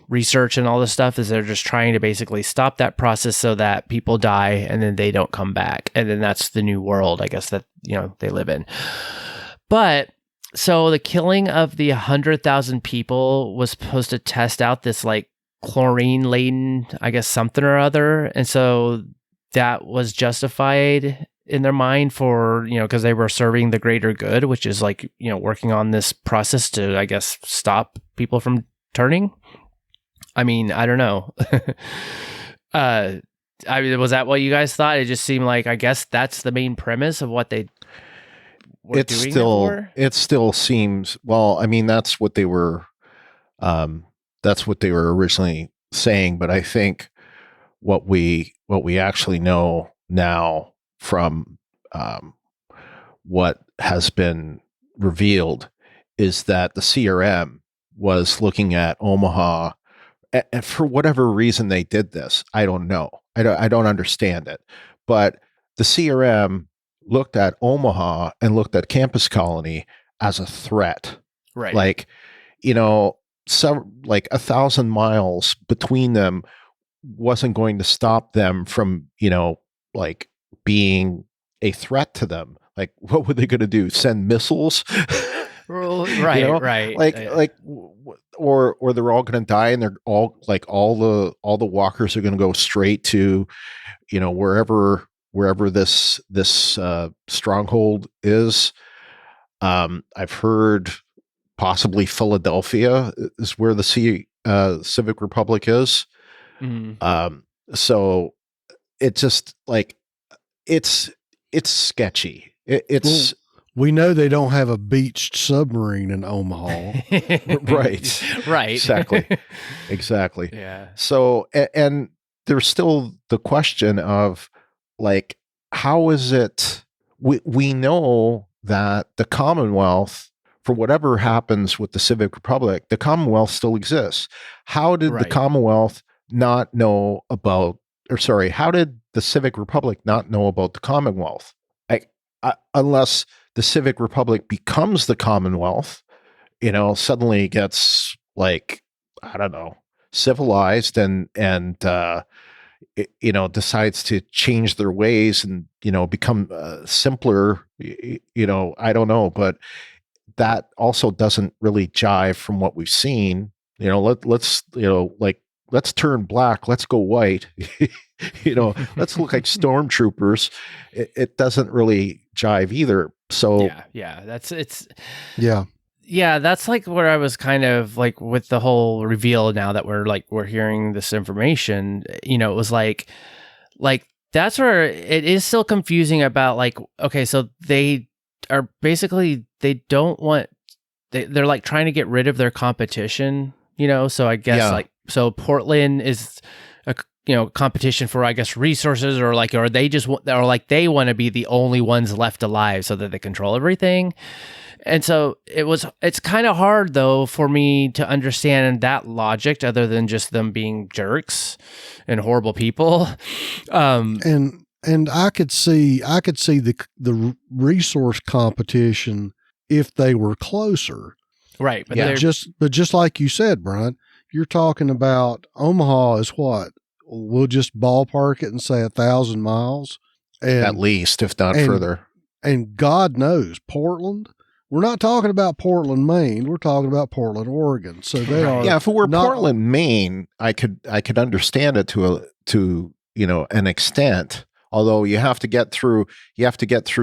research and all this stuff, is they're just trying to basically stop that process so that people die and then they don't come back. And then that's the new world, I guess, that, they live in. But so the killing of the 100,000 people was supposed to test out this like chlorine laden, I guess, something or other. And so that was justified in their mind for, because they were serving the greater good, which is like, working on this process to, I guess, stop people from turning. I mean, I don't know. Was that what you guys thought? It just seemed like, I guess that's the main premise of what they were doing it for? It still seems, well, I mean, that's what they were originally saying, but I think what we actually know now from what has been revealed is that the CRM was looking at Omaha, and for whatever reason they did this. I don't know. I don't understand it. But the CRM looked at Omaha and looked at Campus Colony as a threat. Right. Like, like 1,000 miles between them wasn't going to stop them from, like being a threat to them. Like, what were they going to do? Send missiles? Right, right. Or they're all going to die, and they're all like all the walkers are going to go straight to, wherever this stronghold is. I've heard possibly Philadelphia is where the Civic Republic is. So it just like it's sketchy. It's we know they don't have a beached submarine in Omaha. Right. Exactly. Yeah. So and there's still the question of like, how is it we know that the Commonwealth, for whatever happens with the Civic Republic, the Commonwealth still exists. How did the Commonwealth not know about, how did the Civic Republic not know about the Commonwealth? Unless the Civic Republic becomes the Commonwealth, suddenly gets like, I don't know, civilized and decides to change their ways and, become simpler, I don't know, but that also doesn't really jive from what we've seen. Let's turn black, let's go white, let's look like stormtroopers. It doesn't really jive either. So that's like where I was kind of like with the whole reveal now that we're hearing this information, it was like that's where it is still confusing about like, okay, so they are basically, they're like trying to get rid of their competition, so I guess so Portland is a competition for, I guess, resources, or they they want to be the only ones left alive so that they control everything. And so it's kind of hard though for me to understand that logic, other than just them being jerks and horrible people. And I could see the resource competition if they were closer. Right. But just like you said, Brian, you're talking about Omaha is what? We'll just ballpark it and say 1,000 miles. And, at least, if not further. And God knows, Portland, we're not talking about Portland, Maine. We're talking about Portland, Oregon. So they are. Yeah, if it were Portland, Maine, I could understand it to an extent. Although you have to get through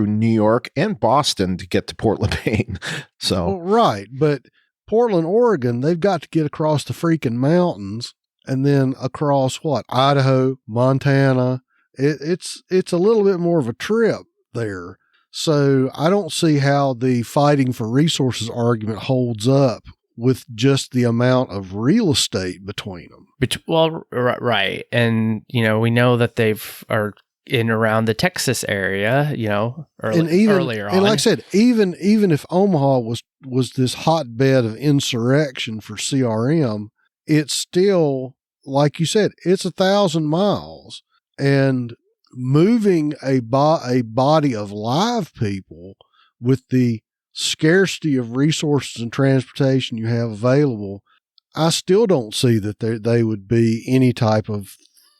New York and Boston to get to Portland, Maine. So right, but Portland, Oregon, they've got to get across the freaking mountains and then across what? Idaho, Montana. It's a little bit more of a trip there. So I don't see how the fighting for resources argument holds up with just the amount of real estate between them. Well, right. And, we know that in around the Texas area, earlier on. And like I said, even if Omaha was this hotbed of insurrection for CRM, it's still, like you said, it's 1,000 miles, and moving a body of live people with the scarcity of resources and transportation you have available, I still don't see that they would be any type of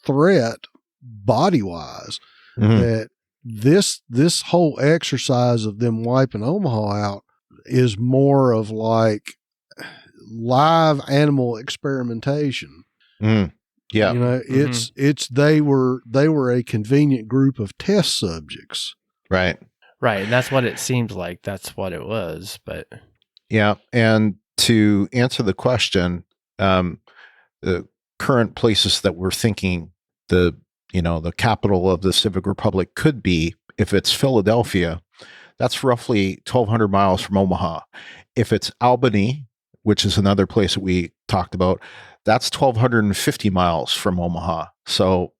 threat body wise. That this whole exercise of them wiping Omaha out is more of like live animal experimentation. Yeah. It's they were a convenient group of test subjects. Right. Right. And that's what it seems like. That's what it was. But yeah. And to answer the question, the current places that we're thinking the capital of the Civic Republic could be, if it's Philadelphia, that's roughly 1,200 miles from Omaha. If it's Albany, which is another place that we talked about, that's 1,250 miles from Omaha. So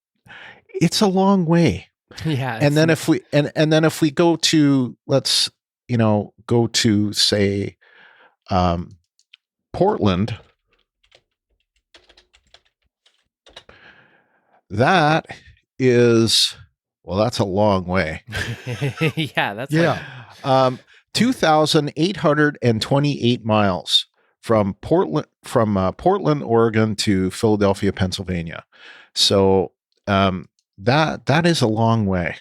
it's a long way. Yeah. And then if we go to, let's, go to, say, Portland, that's a long way. Yeah, that's 2,828 miles from Portland, Oregon to Philadelphia, Pennsylvania. So that is a long way.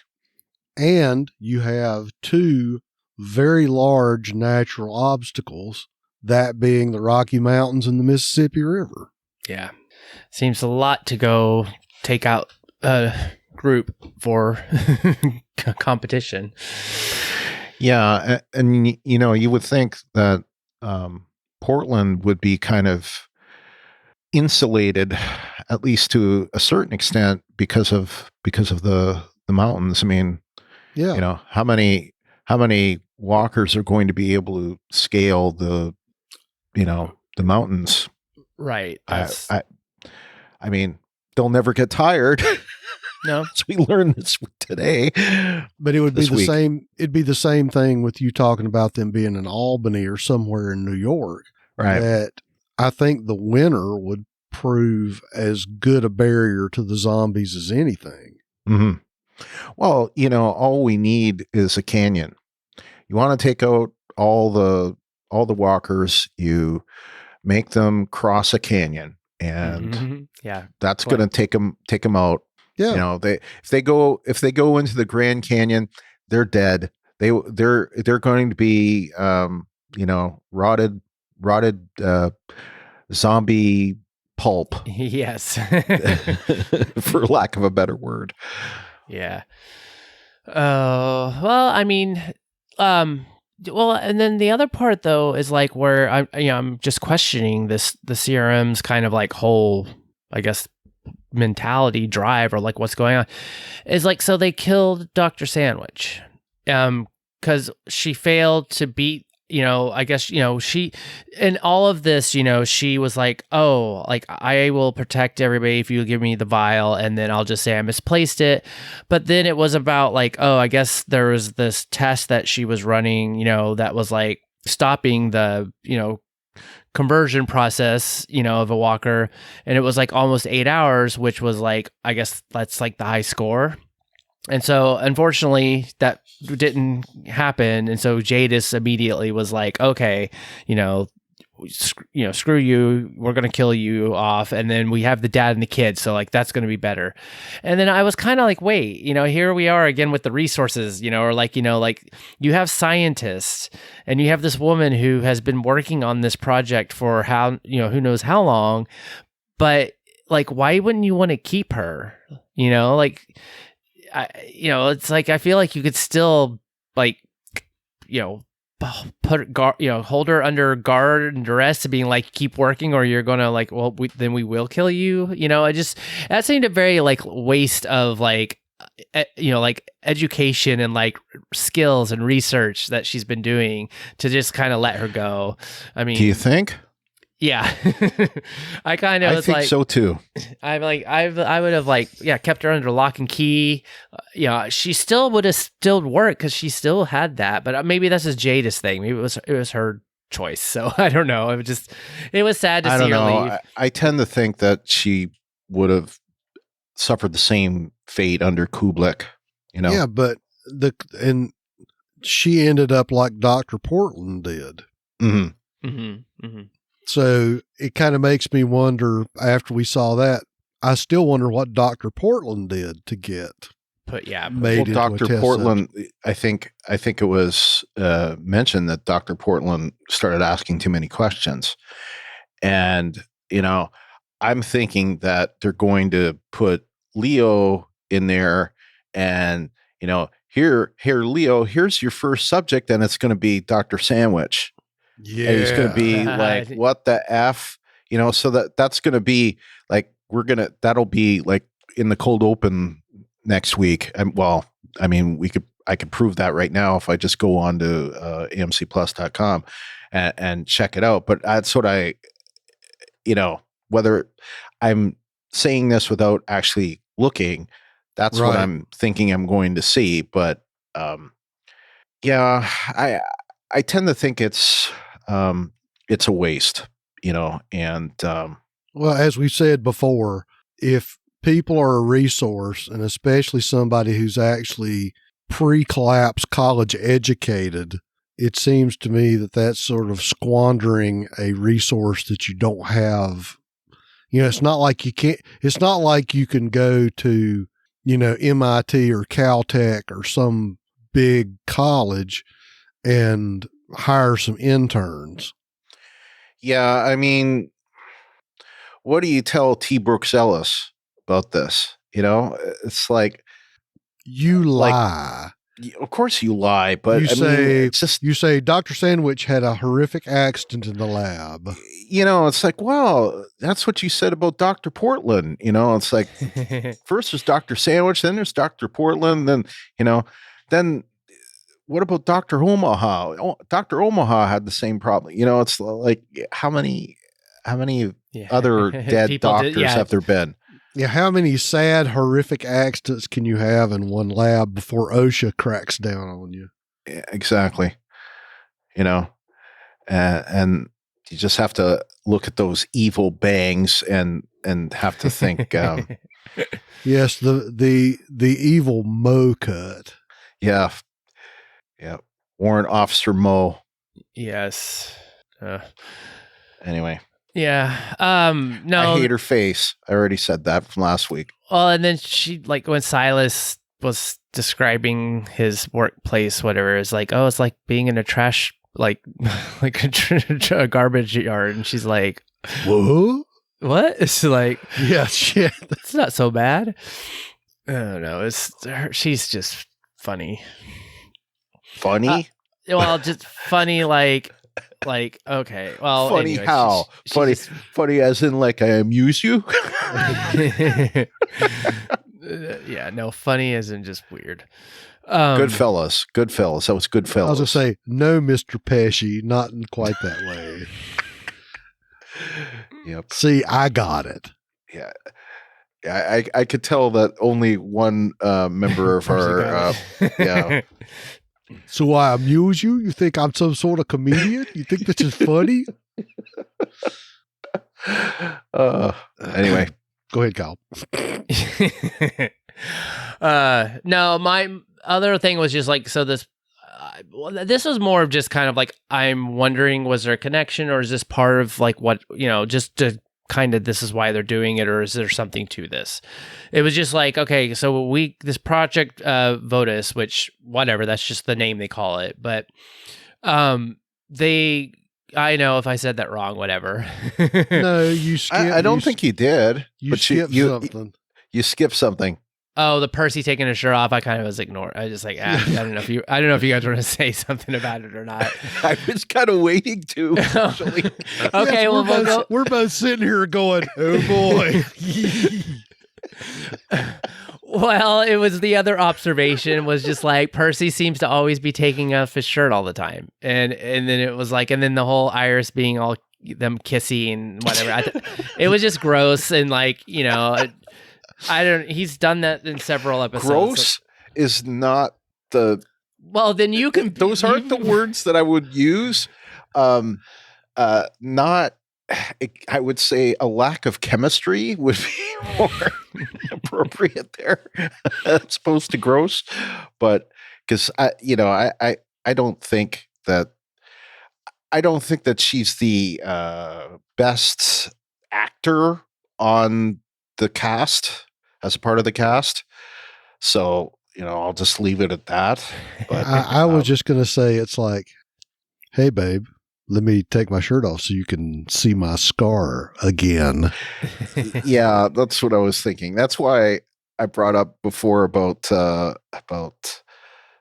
And you have two very large natural obstacles, that being the Rocky Mountains and the Mississippi River. Yeah. Seems a lot to go take out a group for competition. Yeah. And, you would think that Portland would be kind of insulated, at least to a certain extent, because of the mountains. I mean, yeah. How many walkers are going to be able to scale the mountains? Right. I mean, they'll never get tired. No, as we learned this today. But it would be the same. It'd be the same thing with you talking about them being in Albany or somewhere in New York. Right. That I think the winter would prove as good a barrier to the zombies as anything. Mm-hmm. Well, all we need is a canyon. You want to take out all the walkers, you make them cross a canyon, and that's going to take them out. Yeah. If they go into the Grand Canyon, they're dead. They're going to be rotted zombie pulp. Yes. For lack of a better word. Yeah. Well, I mean, and then the other part though is like where I'm just questioning the CRM's kind of like whole, I guess, mentality drive, or like what's going on is like, so they killed Dr. Sandwich because she failed to beat, I guess, she, in all of this, she was like, oh, like I will protect everybody if you give me the vial, and then I'll just say I misplaced it. But then it was about like, oh, I guess there was this test that she was running, that was like stopping the, conversion process, of a walker. And it was like almost 8 hours, which was like, I guess that's like the high score. And so unfortunately that didn't happen. And so Jadis immediately was like, okay, screw you, we're going to kill you off. And then we have the dad and the kid. So like, that's going to be better. And then I was kind of like, wait, here we are again with the resources, or like, like you have scientists and you have this woman who has been working on this project for how, who knows how long, but like, why wouldn't you want to keep her? Like, it's like, I feel like you could still like, hold her under guard and duress to being like, keep working, or you're gonna like, well, then we will kill you. That seemed a very like waste of like, like education and like skills and research that she's been doing to just kind of let her go. I mean, do you think? Yeah. I kind of I was think like, so too. I'm like, I would have like, kept her under lock and key. She still would have still worked because she still had that, but maybe that's just Jada's thing. Maybe it was her choice. So I don't know. It was sad to see her leave. I tend to think that she would have suffered the same fate under Kublek, Yeah, but she ended up like Dr. Portland did. Mm-hmm. Mm-hmm. Mm-hmm. So it kind of makes me wonder, after we saw that, I still wonder what Dr. Portland did to get made into Dr. a test Portland, subject. I think it was mentioned that Dr. Portland started asking too many questions. And, I'm thinking that they're going to put Leo in there and, here, Leo, here's your first subject, and it's going to be Dr. Sandwich. Yeah. And he's going to be like, what the F? So that's going to be like, that'll be like in the cold open next week. And I could prove that right now if I just go on to amcplus.com and check it out. But that's what whether I'm saying this without actually looking, that's what I'm thinking I'm going to see. But I tend to think it's a waste, and well, as we said before, if people are a resource, and especially somebody who's actually pre-collapse college educated, it seems to me that that's sort of squandering a resource that you don't have. It's not like you can go to, MIT or Caltech or some big college and hire some interns. Yeah, what do you tell T. Brooks Ellis about this? It's like you lie. Of course you lie, but you say Dr. Sandwich had a horrific accident in the lab. It's like, well, that's what you said about Dr. Portland. It's like first there's Dr. Sandwich, then there's Dr. Portland, then then what about Dr. Omaha? Dr. Omaha had the same problem. It's like how many other dead doctors have there been? Yeah, how many sad, horrific accidents can you have in one lab before OSHA cracks down on you? Yeah, exactly. And you just have to look at those evil bangs and have to think. Yes, the evil Mo cut. Yeah. Warrant Officer Mo. Yes. Anyway. Yeah. No. I hate her face. I already said that from last week. Well, and then she, like, when Silas was describing his workplace, whatever, is like, oh, it's like being in a trash, like a garbage yard. And she's like, whoa, what? It's like, yeah, shit. It's not so bad. I don't know. She's just funny. Funny? Well, just funny, like, okay, well, funny anyway, how? Funny as in like I amuse you? Yeah, no, funny as in just weird. Goodfellas. That was Goodfellas. I was going to say, no, Mr. Pesci, not in quite that way. Yep. See, I got it. Yeah. I could tell that only one member of our yeah. So I amuse you? You think I'm some sort of comedian? You think this is funny? Anyway, go ahead, Kyle. No, my other thing was just like, so this was more of just kind of like, I'm wondering, was there a connection, or is this part of like what, just to kind of, this is why they're doing it, or is there something to this? It was just like, okay, so this project Votus, which whatever, that's just the name they call it, but I know if I said that wrong, whatever. No, you skipped. I don't think you did. You skipped something. You skipped something. Oh, the Percy taking his shirt off. I kind of was ignored. I was just like, I don't know if you guys want to say something about it or not. I was kind of waiting to. Actually. Okay, yes, well, we're both sitting here going, oh boy. Well, it was the other observation was just like Percy seems to always be taking off his shirt all the time, and then it was like, and then the whole Iris being all them kissing, whatever. It was just gross, and like, you know, I don't. He's done that in several episodes. Gross is not the. Well, then you can. Those aren't the words that I would use. Not. I would say a lack of chemistry would be more appropriate there, as opposed to gross. But because I don't think that she's the best actor on the cast as a part of the cast. So, I'll just leave it at that. But I was just going to say, it's like, hey, babe, let me take my shirt off so you can see my scar again. Yeah, that's what I was thinking. That's why I brought up before about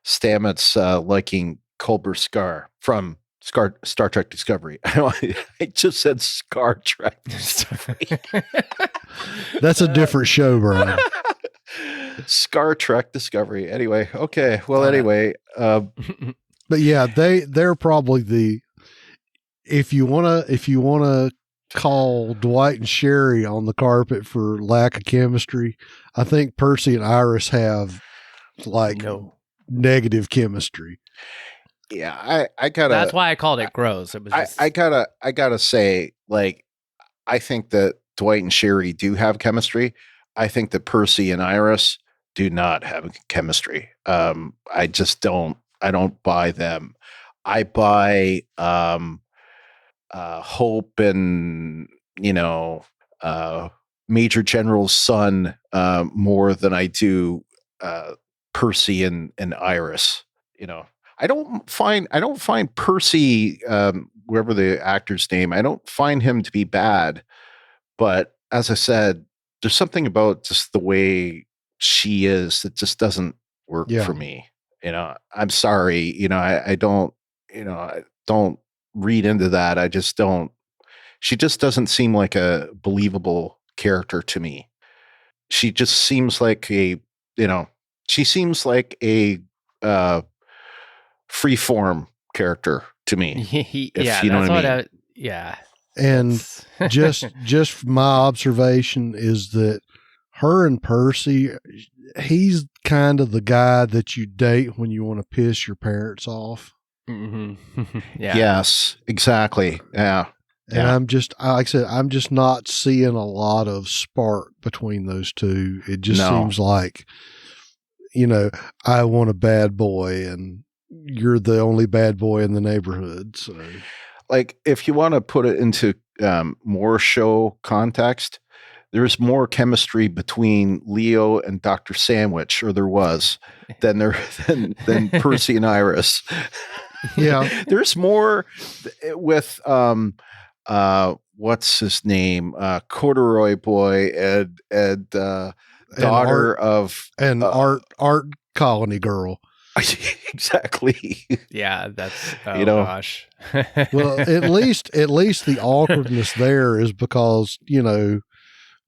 Stamets liking Culber's scar from Star Trek Discovery. I just said Star Trek Discovery. That's a different show, Brian. Star Trek Discovery. Anyway, okay. Well, anyway. But yeah, they're probably the. If you wanna call Dwight and Sherry on the carpet for lack of chemistry, I think Percy and Iris have negative chemistry. Yeah, I gotta. That's why I called it gross. It was. I gotta say, like, I think that Dwight and Sherry do have chemistry. I think that Percy and Iris do not have chemistry. I just don't. I don't buy them. I buy Hope and Major General's son more than I do Percy and Iris. I don't find Percy, whoever the actor's name, I don't find him to be bad. But as I said, there's something about just the way she is that just doesn't work for me. I'm sorry. I don't read into that. I just don't. She just doesn't seem like a believable character to me. She just seems like a freeform character to me. Yeah, you know that's what I mean. Yeah. And just my observation is that her and Percy, he's kind of the guy that you date when you want to piss your parents off. Mm-hmm. Yeah. Yes, exactly. Yeah. And I'm just, like I said, I'm just not seeing a lot of spark between those two. It just seems like, I want a bad boy and you're the only bad boy in the neighborhood. So, like, if you want to put it into more show context, there's more chemistry between Leo and Dr. Sandwich, or there was, than Percy and Iris. Yeah. There's more with what's his name? Corduroy Boy and daughter of art colony girl. Exactly. Yeah, that's gosh. Well, at least the awkwardness there is because,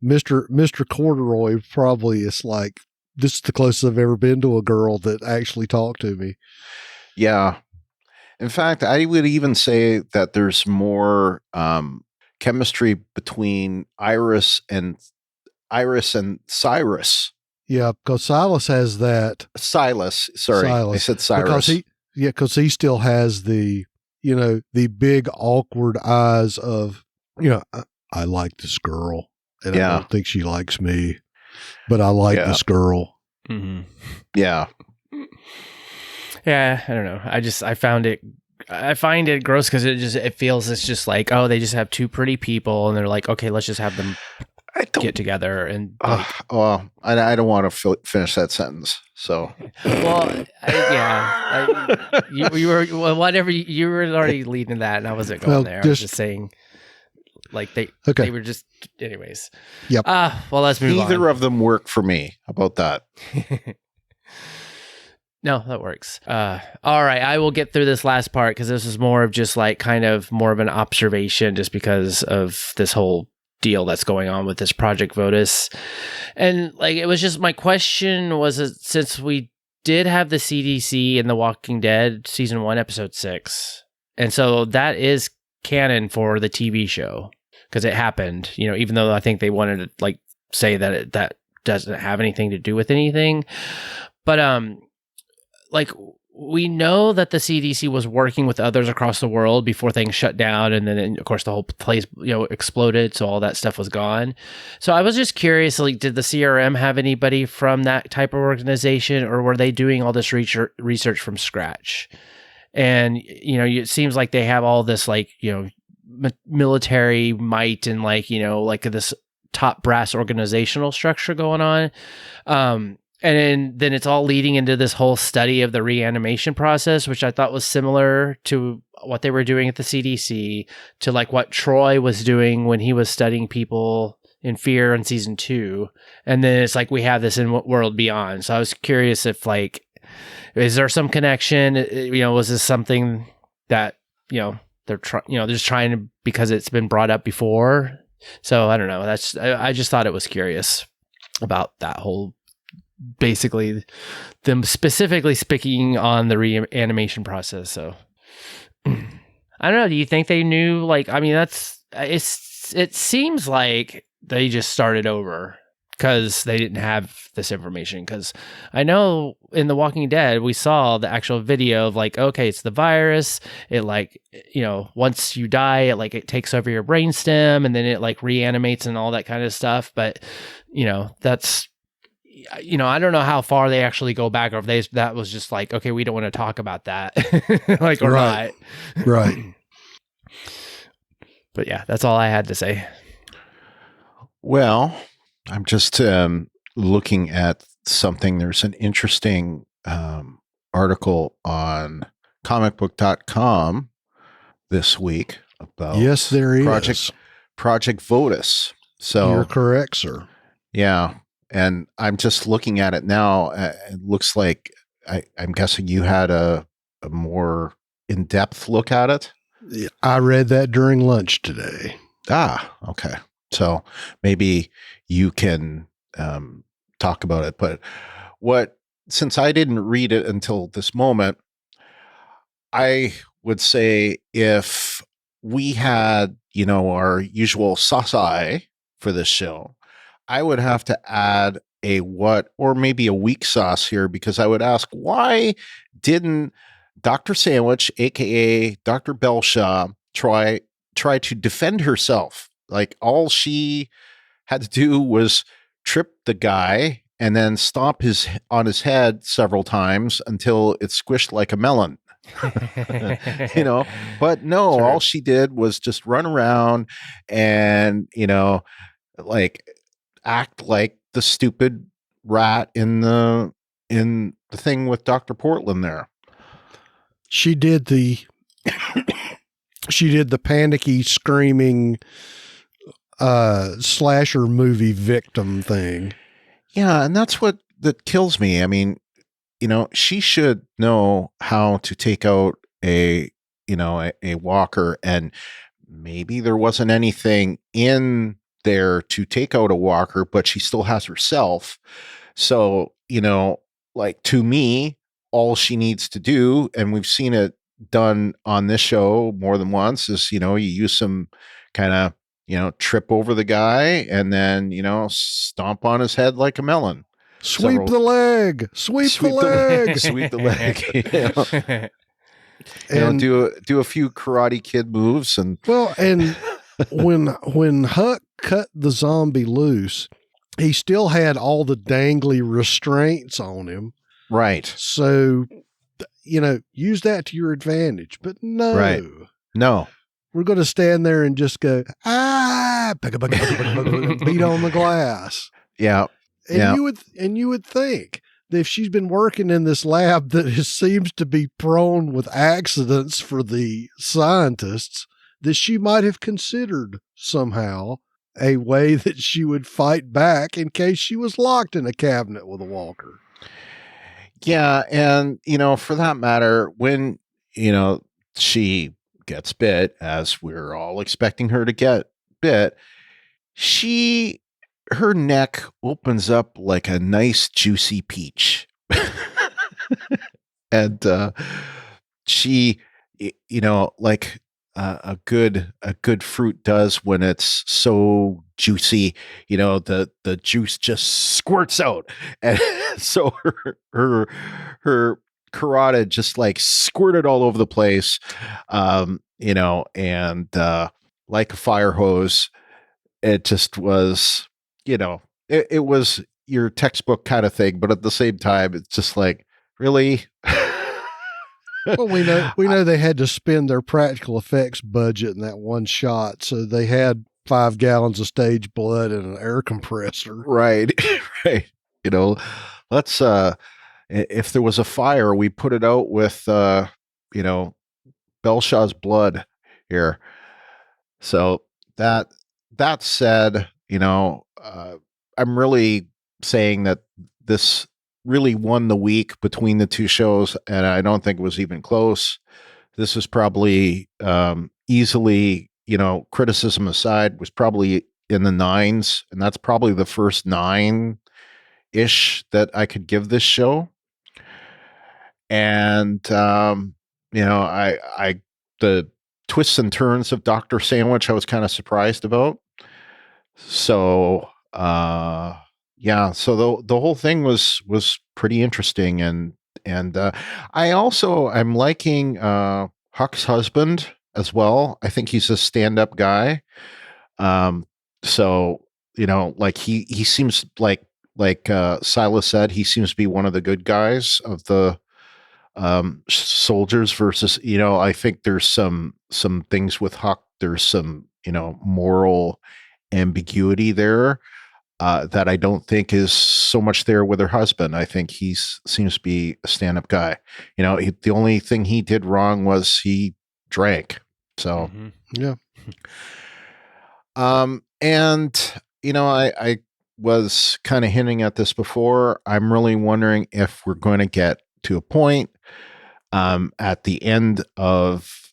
Mr. Corduroy probably is like, this is the closest I've ever been to a girl that actually talked to me. Yeah. In fact, I would even say that there's more chemistry between Iris and Cyrus. Yeah, because Silas has that. Silas, sorry, I said Cyrus. Because he still has the, the big awkward eyes of, I like this girl, and I don't think she likes me, but I like this girl. Mm-hmm. Yeah. Yeah, I don't know. I find it gross because it feels it's just like, oh, they just have two pretty people and they're like, okay, let's just have them get together and I don't want to finish that sentence. So, well, you were whatever you were already leading that, and I wasn't going there. I was just saying, like they were just, anyways. Yep. Well, let's move on. Neither of them work for me. How about that? No, that works. All right, I will get through this last part because this is more of just like kind of more of an observation just because of this whole deal that's going on with this Project Votus. And like, it was just, my question was, since we did have the CDC in The Walking Dead season 1, episode 6, and so that is canon for the TV show because it happened, even though I think they wanted to like say that that doesn't have anything to do with anything. But like we know that the CDC was working with others across the world before things shut down, and then of course the whole place exploded, so all that stuff was gone. So I was just curious, like, did the CRM have anybody from that type of organization, or were they doing all this research from scratch? And it seems like they have all this like military might and like like this top brass organizational structure going on. And then it's all leading into this whole study of the reanimation process, which I thought was similar to what they were doing at the CDC, to like what Troy was doing when he was studying people in Fear in season 2. And then it's like we have this in World Beyond. So I was curious if like, is there some connection? Was this something that they're just trying to, because it's been brought up before? So I don't know. I just thought it was curious about that whole. Basically them specifically speaking on the reanimation process. So I don't know. Do you think they knew, like, I mean, it seems like they just started over because they didn't have this information. Cause I know in The Walking Dead, we saw the actual video of like, okay, it's the virus. It like, once you die, it takes over your brainstem and then it like reanimates and all that kind of stuff. But that's, I don't know how far they actually go back, or if that was just like, okay, we don't want to talk about that, like, or right. not. Right. But yeah, that's all I had to say. Well, I'm just looking at something. There's an interesting article on comicbook.com this week about yes, there is Project Votus. So you're correct, sir. Yeah. And I'm just looking at it now. It looks like I'm guessing you had a more in-depth look at it. I read that during lunch today. Ah, okay. So maybe you can talk about it. But since I didn't read it until this moment, I would say if we had, our usual sauce for this show, I would have to add or maybe a weak sauce here, because I would ask, why didn't Dr. Sandwich, aka Dr. Belshaw, try to defend herself? Like, all she had to do was trip the guy and then stomp on his head several times until it squished like a melon. But no, sure. All she did was just run around and, like, act like the stupid rat in the thing with Dr. Portland there. She did the panicky screaming slasher movie victim thing. Yeah, and that's that kills me. I mean, she should know how to take out a walker, and maybe there wasn't anything in there to take out a walker, but she still has herself. So, like, to me, all she needs to do, and we've seen it done on this show more than once, is, you use some kind of, trip over the guy and then, stomp on his head like a melon. Sweep the leg. Sweep the leg. Sweep the leg. And do a few Karate Kid moves and when Huck cut the zombie loose, he still had all the dangly restraints on him. Right. So, use that to your advantage. But no. Right. No. We're going to stand there and just go, beat on the glass. Yeah. And you would think that if she's been working in this lab that seems to be prone with accidents for the scientists, that she might have considered somehow a way that she would fight back in case she was locked in a cabinet with a walker. Yeah. And, for that matter, when, she gets bit, as we're all expecting her to get bit, her neck opens up like a nice juicy peach. And she, like, a good fruit does when it's so juicy. You know, the juice just squirts out, and so her carotid just like squirted all over the place. You know, and like a fire hose, it just was. You know, it was your textbook kind of thing, but at the same time, it's just like, really. Well, we know they had to spend their practical effects budget in that one shot, so they had 5 gallons of stage blood and an air compressor. Right, right. You know, let's if there was a fire, we put it out with you know, Belshaw's blood here. So that said, you know, I'm really saying that this really won the week between the two shows, and I don't think it was even close. This was probably easily, you know, criticism aside, was probably in the 9s, and that's probably the first 9-ish that I could give this show. And you know, I the twists and turns of Dr. Sandwich I was kind of surprised about. So yeah, so the whole thing was pretty interesting, and I'm liking Huck's husband as well. I think he's a stand-up guy. So you know, like he seems like Silas said, he seems to be one of the good guys of the soldiers versus, you know, I think there's some things with Huck. There's some, you know, moral ambiguity there. That I don't think is so much there with her husband. I think he seems to be a stand-up guy. You know, the only thing he did wrong was he drank. So, yeah. And you know, I was kind of hinting at this before. I'm really wondering if we're going to get to a point at the end of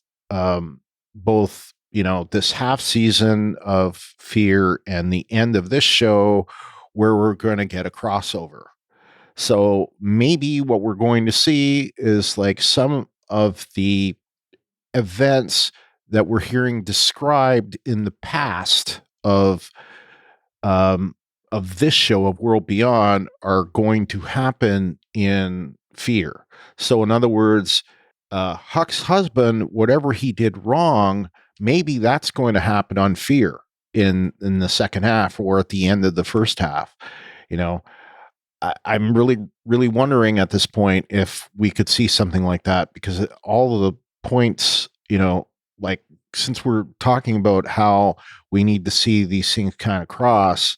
both, you know, this half season of Fear and the end of this show where we're going to get a crossover. So maybe what we're going to see is like some of the events that we're hearing described in the past of this show of World Beyond are going to happen in Fear. So in other words, Huck's husband, whatever he did wrong, maybe that's going to happen on Fear in the second half or at the end of the first half. You know, I'm really, really wondering at this point if we could see something like that, because all of the points, you know, like since we're talking about how we need to see these things kind of cross,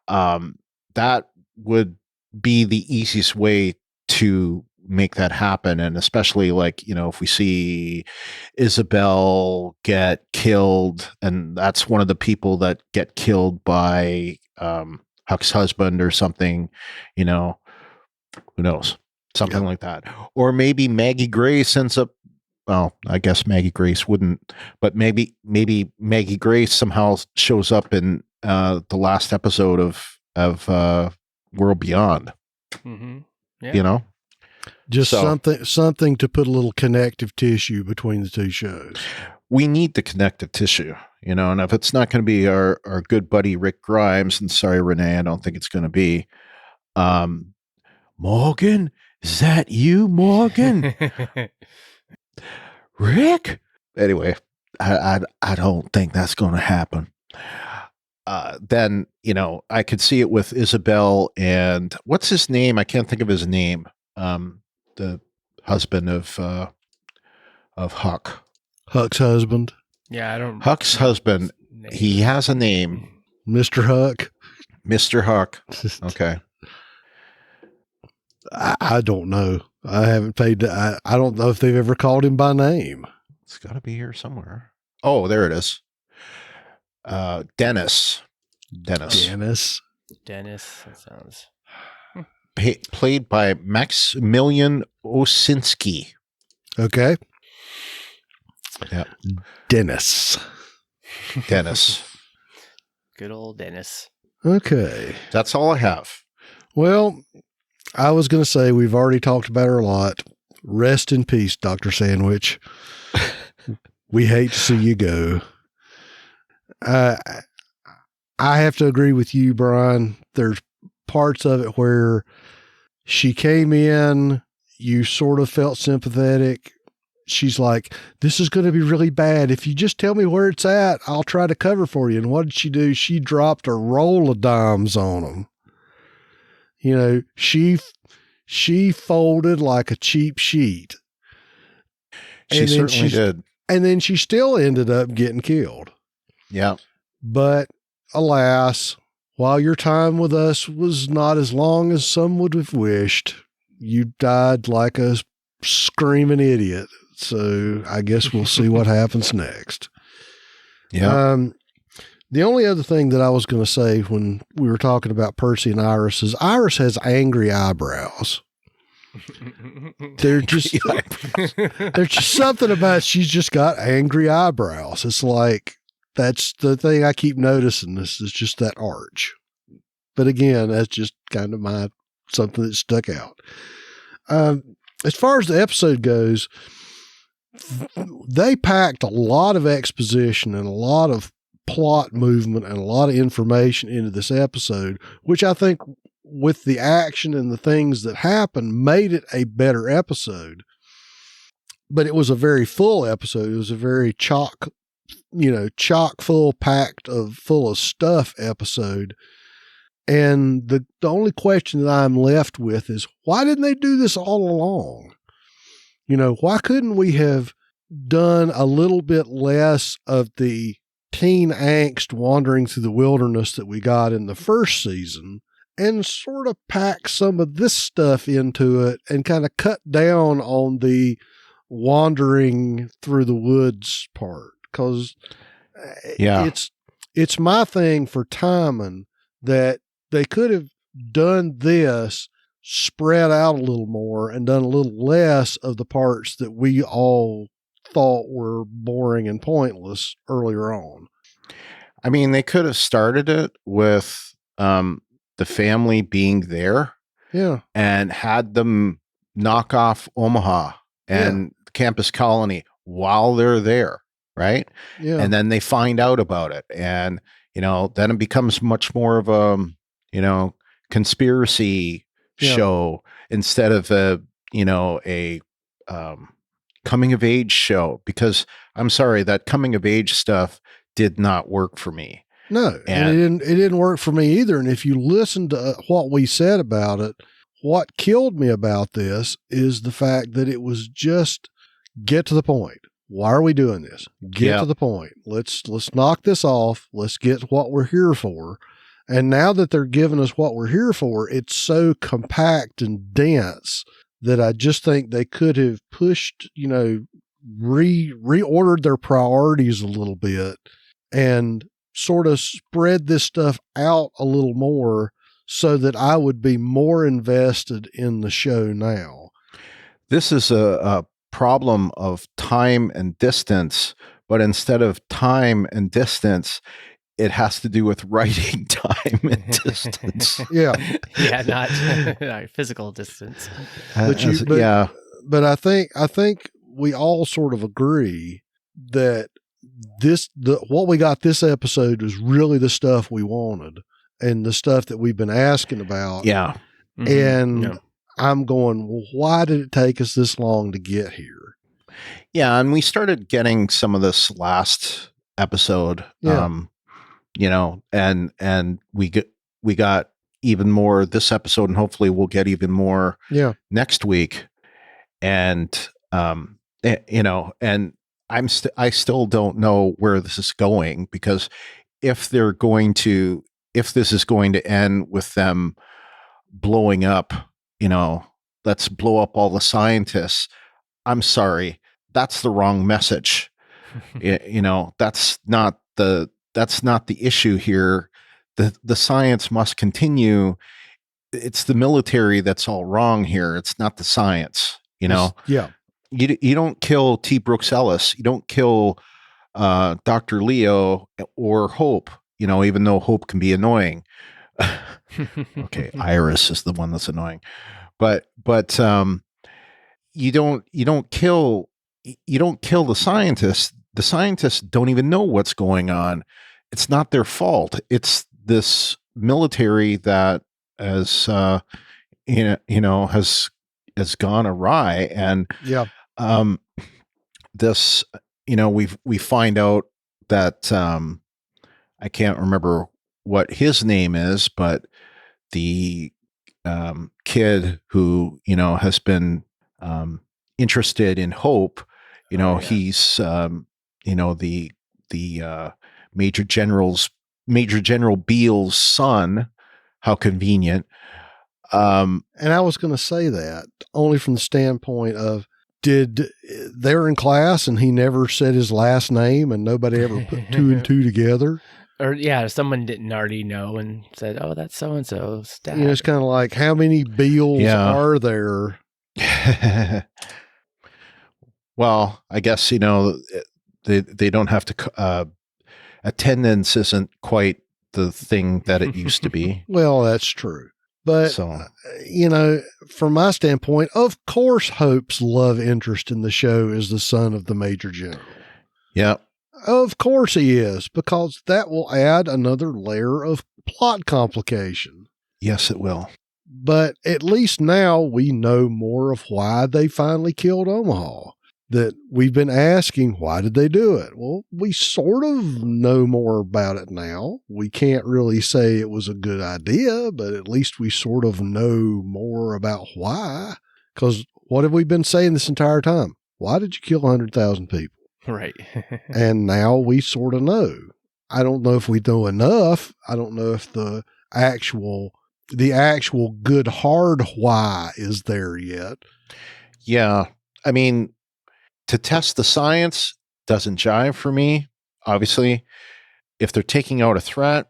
that would be the easiest way to make that happen. And especially like, you know, if we see Isabel get killed, and that's one of the people that get killed by Huck's husband or something, you know, who knows, something like that. Or maybe Maggie Grace ends up, well, I guess Maggie Grace wouldn't, but maybe Maggie Grace somehow shows up in the last episode of World Beyond. Mm-hmm. Yeah. You know, just something to put a little connective tissue between the two shows. We need the connective tissue, you know, and if it's not going to be our good buddy Rick Grimes, and sorry, Renee, I don't think it's going to be. Morgan, is that you, Morgan? Rick? Anyway, I don't think that's going to happen. Then, you know, I could see it with Isabel and what's his name? I can't think of his name. The husband of Huck. Huck's husband. Yeah, I don't. Huck's husband. He has a name. Mr. Huck. Mr. Huck. Okay. I don't know. I haven't paid. I don't know if they've ever called him by name. It's got to be here somewhere. Oh, there it is. Dennis. That sounds. Played by Maximilian Osinski. Okay. Yeah. Dennis. Good old Dennis. Okay. That's all I have. Well, I was going to say we've already talked about her a lot. Rest in peace, Dr. Sandwich. We hate to see you go. I have to agree with you, Brian. There's parts of it where she came in, you sort of felt sympathetic. She's like, this is going to be really bad. If you just tell me where it's at, I'll try to cover for you. And what did she do? She dropped a roll of dimes on them. You know, she folded like a cheap sheet. She certainly did. And then she still ended up getting killed. Yeah. But alas, while your time with us was not as long as some would have wished, you died like a screaming idiot. So I guess we'll see what happens next. Yeah. The only other thing that I was going to say when we were talking about Percy and Iris is Iris has angry eyebrows. There's just something about she's just got angry eyebrows. It's like, that's the thing I keep noticing. This is just that arch. But again, that's just kind of something that stuck out. As far as the episode goes, they packed a lot of exposition and a lot of plot movement and a lot of information into this episode, which I think with the action and the things that happened made it a better episode. But it was a very full episode. It was a very chock full, packed full of stuff episode. And the only question that I'm left with is, why didn't they do this all along? You know, why couldn't we have done a little bit less of the teen angst wandering through the wilderness that we got in the first season and sort of pack some of this stuff into it and kind of cut down on the wandering through the woods part? Because it's my thing for timing that they could have done this spread out a little more and done a little less of the parts that we all thought were boring and pointless earlier on. I mean, they could have started it with the family being there, and had them knock off Omaha and Campus Colony while they're there, right? Yeah, and then they find out about it, and then it becomes much more of a conspiracy show instead of a coming of age show, because I'm sorry, that coming of age stuff did not work for me. No, and it didn't work for me either. And if you listen to what we said about it, what killed me about this is the fact that it was just get to the point. Why are we doing this? Get to the point. Let's knock this off. Let's get what we're here for. And now that they're giving us what we're here for, it's so compact and dense that I just think they could have pushed, reordered their priorities a little bit and sort of spread this stuff out a little more so that I would be more invested in the show now. This is a problem of time and distance, but instead of time and distance, it has to do with writing time and distance. Not physical distance. But I think we all sort of agree that what we got this episode was really the stuff we wanted and the stuff that we've been asking about. Yeah. Mm-hmm. And I'm going, well, why did it take us this long to get here? Yeah. And we started getting some of this last episode. And we got even more this episode, and hopefully we'll get even more next week. And, and I still don't know where this is going, because if this is going to end with them blowing up, let's blow up all the scientists. I'm sorry. That's the wrong message. That's not the issue here. The science must continue. It's the military that's all wrong here. It's not the science, Yeah. You don't kill T. Brooks Ellis. You don't kill Dr. Leo or Hope, even though Hope can be annoying. Okay, Iris is the one that's annoying. But you don't kill the scientists. the scientists don't even know what's going on. It's not their fault. It's this military that has has gone awry, and Yeah. this we find out that I can't remember what his name is, but the kid who has been interested in Hope, he's the Major General Beale's son. How convenient. And I was going to say that only from the standpoint of, they're in class and he never said his last name and nobody ever put two and two together. Or someone didn't already know and said, "Oh, that's so and so's dad." It's kind of like, how many Beals are there? Well, I guess they don't have to. Attendance isn't quite the thing that it used to be. Well, that's true. But, from my standpoint, of course, Hope's love interest in the show is the son of the Major General. Yeah. Of course he is, because that will add another layer of plot complication. Yes, it will. But at least now we know more of why they finally killed Omaha. That we've been asking, why did they do it? Well, we sort of know more about it now. We can't really say it was a good idea, but at least we sort of know more about why. Because what have we been saying this entire time? Why did you kill 100,000 people? Right. And now we sort of know. I don't know if we know enough. I don't know if the actual good hard why is there yet. Yeah. I mean, to test the science doesn't jive for me. Obviously, if they're taking out a threat,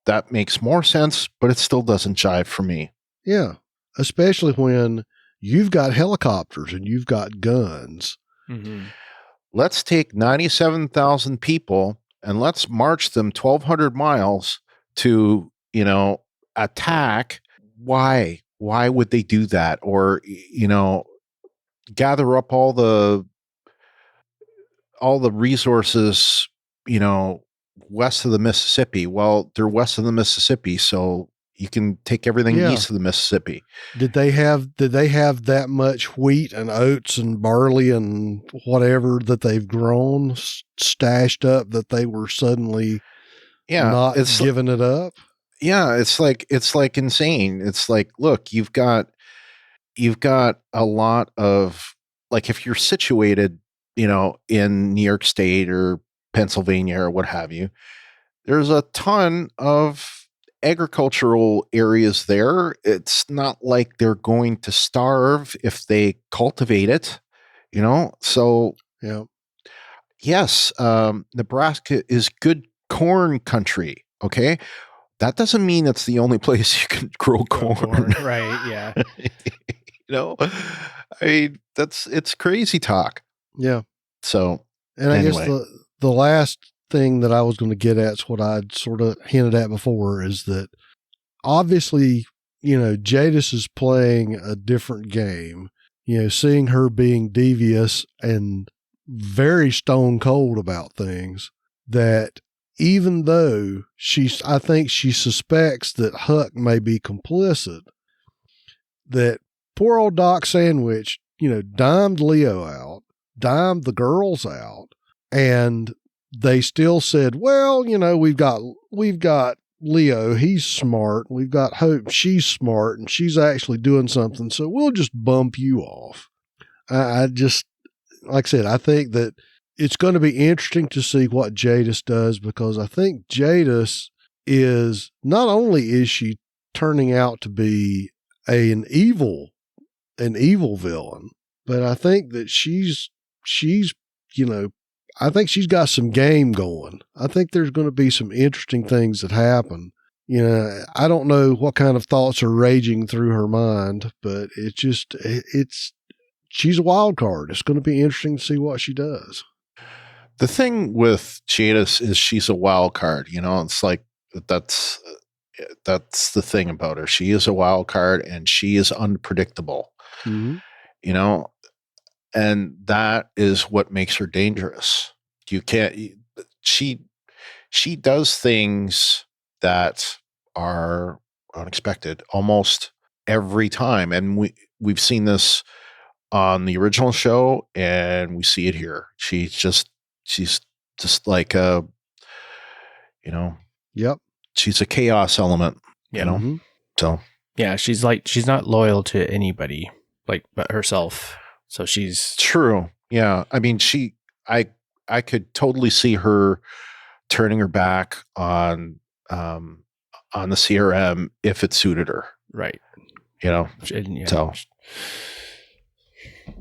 that makes more sense, but it still doesn't jive for me. Yeah. Especially when you've got helicopters and you've got guns. Mm-hmm. Let's take 97,000 people and let's march them 1,200 miles to, attack. Why? Why would they do that? Or, gather up all the resources, west of the Mississippi. Well, they're west of the Mississippi, so you can take everything east of the Mississippi. Did they have that much wheat and oats and barley and whatever that they've grown stashed up that they were suddenly not giving it up? Yeah, it's like insane. It's like, look, you've got a lot of, like, if you're situated, in New York State or Pennsylvania or what have you, there's a ton of agricultural areas there. It's not like they're going to starve if they cultivate it, So, yes, Nebraska is good corn country. Okay. That doesn't mean it's the only place you can grow corn. Right. Yeah. I mean, it's crazy talk. Yeah. So, and I guess the last thing that I was going to get at is what I'd sort of hinted at before, is that obviously, Jadis is playing a different game, seeing her being devious and very stone cold about things, that even though I think she suspects that Huck may be complicit, that poor old Doc Sandwich, dimed Leo out, dimed the girls out, and they still said, well, we've got Leo, he's smart. We've got Hope, she's smart, and she's actually doing something, so we'll just bump you off. I just, like I said, I think that it's going to be interesting to see what Jadis does, because I think Jadis is, not only is she turning out to be an evil villain, but I think that she's I think she's got some game going. I think there's going to be some interesting things that happen. I don't know what kind of thoughts are raging through her mind, but she's a wild card. It's going to be interesting to see what she does. The thing with Jadis is she's a wild card. It's like that's the thing about her. She is a wild card and she is unpredictable. Mm-hmm. And that is what makes her dangerous. you can't. She does things that are unexpected almost every time, and we've seen this on the original show, and we see it here. She's just like a, Yep. she's a chaos element, Mhm. So Yeah, she's not loyal to anybody but herself. So she's true. Yeah, I mean, I could totally see her turning her back on the CRM if it suited her. right. Yeah. So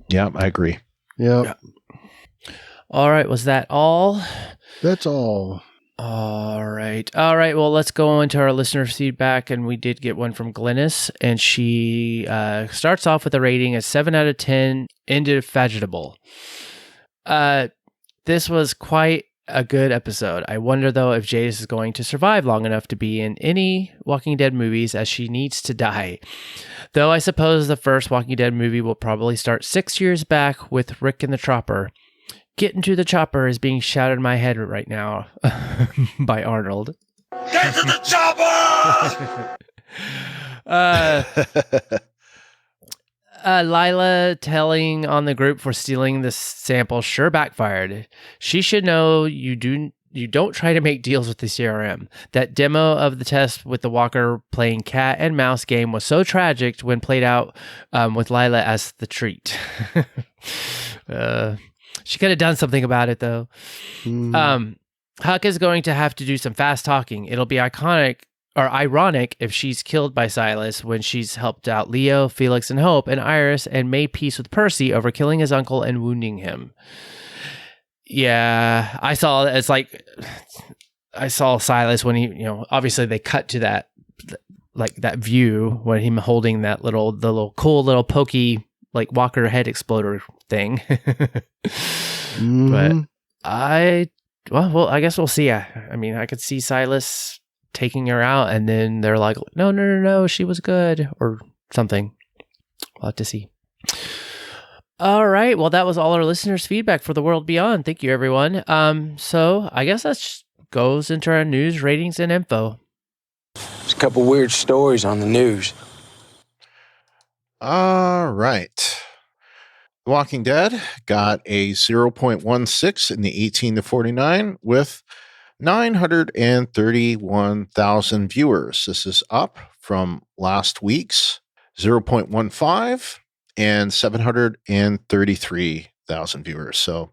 yeah, I agree. Yep. All right, was that all? That's all. All right. Well, let's go into our listener feedback, and we did get one from Glennis, and she starts off with a rating of 7 out of 10, indefatigable. This was quite a good episode. I wonder, though, if Jadis is going to survive long enough to be in any Walking Dead movies, as she needs to die. Though I suppose the first Walking Dead movie will probably start 6 years back with Rick in the chopper. Get into the chopper is being shouted in my head right now by Arnold. Get to the chopper! Lila telling on the group for stealing the sample sure backfired. She should know you don't try to make deals with the CRM. That demo of the test with the walker playing cat and mouse game was so tragic when played out with Lila as the treat. She could have done something about it, though. Huck is going to have to do some fast talking. It'll be ironic if she's killed by Silas when she's helped out Leo, Felix, and Hope, and Iris, and made peace with Percy over killing his uncle and wounding him. Yeah, I saw Silas when he, obviously they cut to that view when him holding the little cool little pokey walker head exploder thing. But I guess we'll see. I mean, I could see Silas taking her out, and then they're like, no, she was good, or something. We'll have to see. All right. Well, that was all our listeners' feedback for The World Beyond. Thank you, everyone. So I guess that goes into our news, ratings, and info. There's a couple weird stories on the news. All right. The Walking Dead got a 0.16 in the 18 to 49 with 931,000 viewers. This is up from last week's 0.15 and 733,000 viewers. So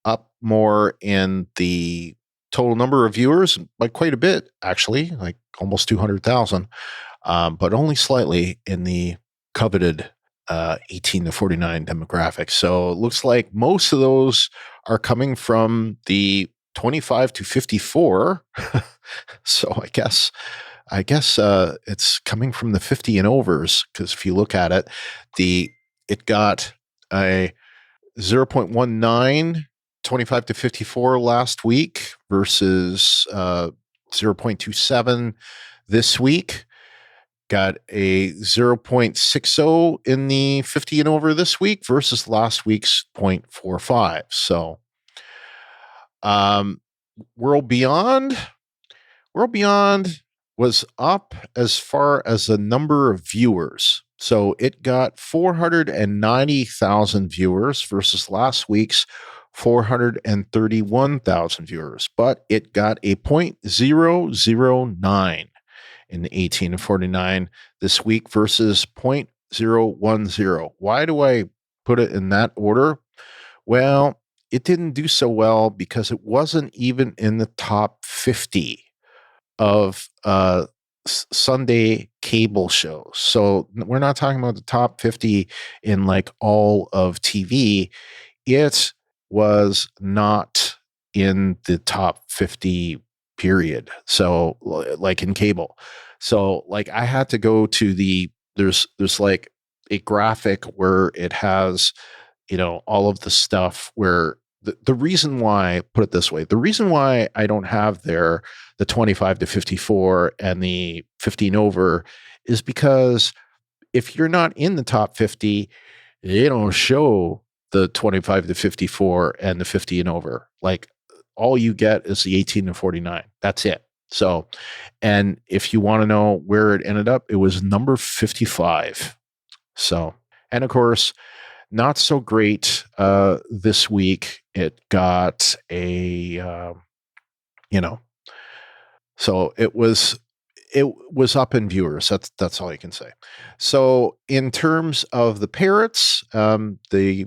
up more in the total number of viewers by quite a bit, actually, like almost 200,000, but only slightly in the coveted 18 to 49 demographic. So it looks like most of those are coming from the 25 to 54. So I guess it's coming from the 50 and overs, because if you look at it, it got a 0.19 25 to 54 last week versus 0.27 this week. Got a 0.60 in the 50 and over this week versus last week's 0.45. So World Beyond was up as far as the number of viewers. So it got 490,000 viewers versus last week's 431,000 viewers, but it got a 0.009 in the 18 to 49 this week versus 0.010. Why do I put it in that order? Well, it didn't do so well because it wasn't even in the top 50 of Sunday cable shows. So we're not talking about the top 50 in all of TV. It was not in the top 50 period. So in cable. So I had to go to there's a graphic where it has, all of the stuff where the reason why, put it this way, the reason why I don't have there the 25 to 54 and the 15 over is because if you're not in the top 50, they don't show the 25 to 54 and the 50 and over. all you get is the 18 to 49. That's it. So, and if you want to know where it ended up, it was number 55. So, and of course, not so great this week. It got a, so it was up in viewers. That's all you can say. So in terms of the parrots, neither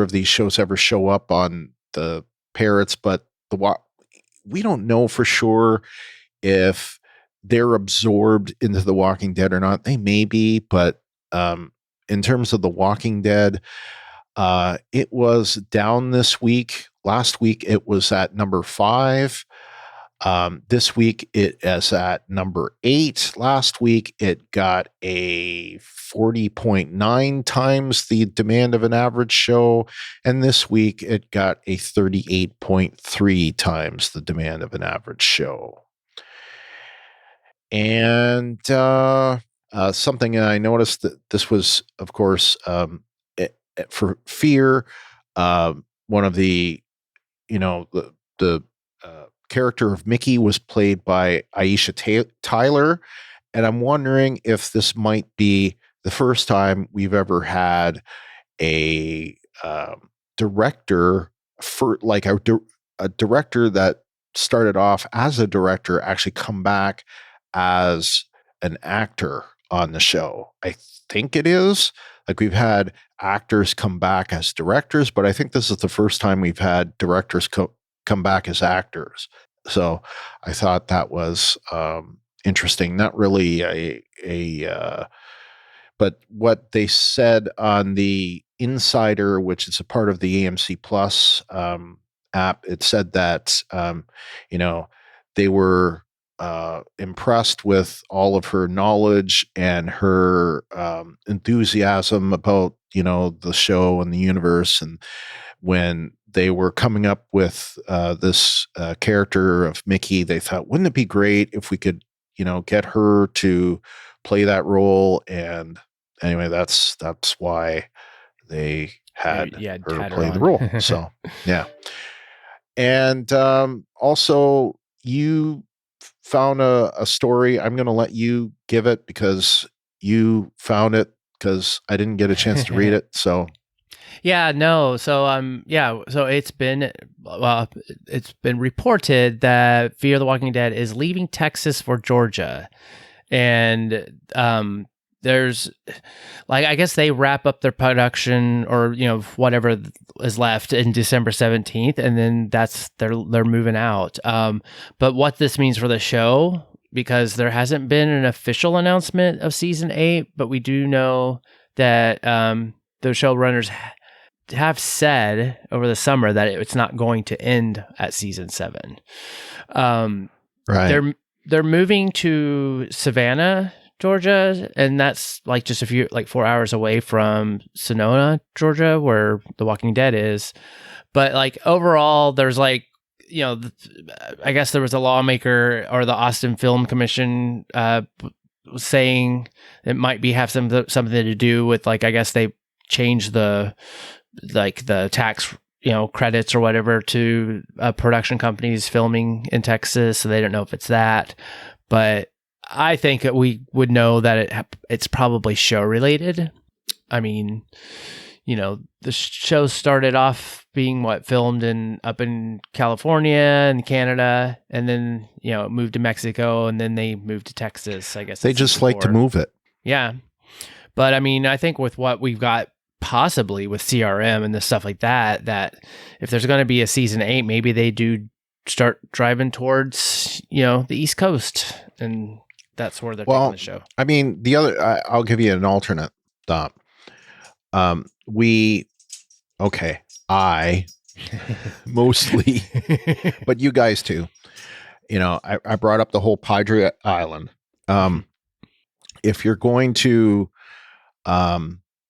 of these shows ever show up on the parrots, but we don't know for sure if they're absorbed into The Walking Dead or not. They may be, but in terms of The Walking Dead, it was down this week. Last week it was at number 5. This week it is at number 8. Last week it got a 40.9 times the demand of an average show. And this week it got a 38.3 times the demand of an average show. And something I noticed that this was, of course, for Fear, one of the character of Mickey was played by Aisha Tyler, and I'm wondering if this might be the first time we've ever had a director for like a director that started off as a director actually come back as an actor on the show. I think it is. Like, we've had actors come back as directors, but I think this is the first time we've had directors come back as actors. So I thought that was interesting. Not really but what they said on the Insider, which is a part of the AMC Plus app, it said that they were impressed with all of her knowledge and her enthusiasm about the show and the universe. And when they were coming up with this character of Mickey, they thought, wouldn't it be great if we could get her to play that role? And anyway, that's why they had her play the role. So yeah. And also, you found a story. I'm going to let you give it because you found it, because I didn't get a chance to read it. So yeah, no. So so it's been reported that Fear the Walking Dead is leaving Texas for Georgia. And there's I guess they wrap up their production or whatever is left in December 17th, and then they're moving out. But what this means for the show, because there hasn't been an official announcement of season 8, but we do know that the showrunners have said over the summer that it's not going to end at season 7. Right. They're moving to Savannah, Georgia, and that's just 4 hours away from Sonoma, Georgia, where The Walking Dead is. But overall, there's I guess there was a lawmaker, or the Austin Film Commission saying it might have something to do with I guess they changed the tax credits or whatever to production companies filming in Texas, so they don't know if it's that. But I think that we would know that it's probably show related. I mean, the show started off being filmed up in California and Canada, and then it moved to Mexico, and then they moved to Texas. I guess they just like to move it. Yeah, but I mean, I think with what we've got possibly with CRM and the stuff like that, that if there's going to be a season 8, maybe they do start driving towards the East Coast, and that's where they're taking the show. I mean, I'll give you an alternate thought. I mostly, but you guys too. I brought up the whole Padre Island. If you're going to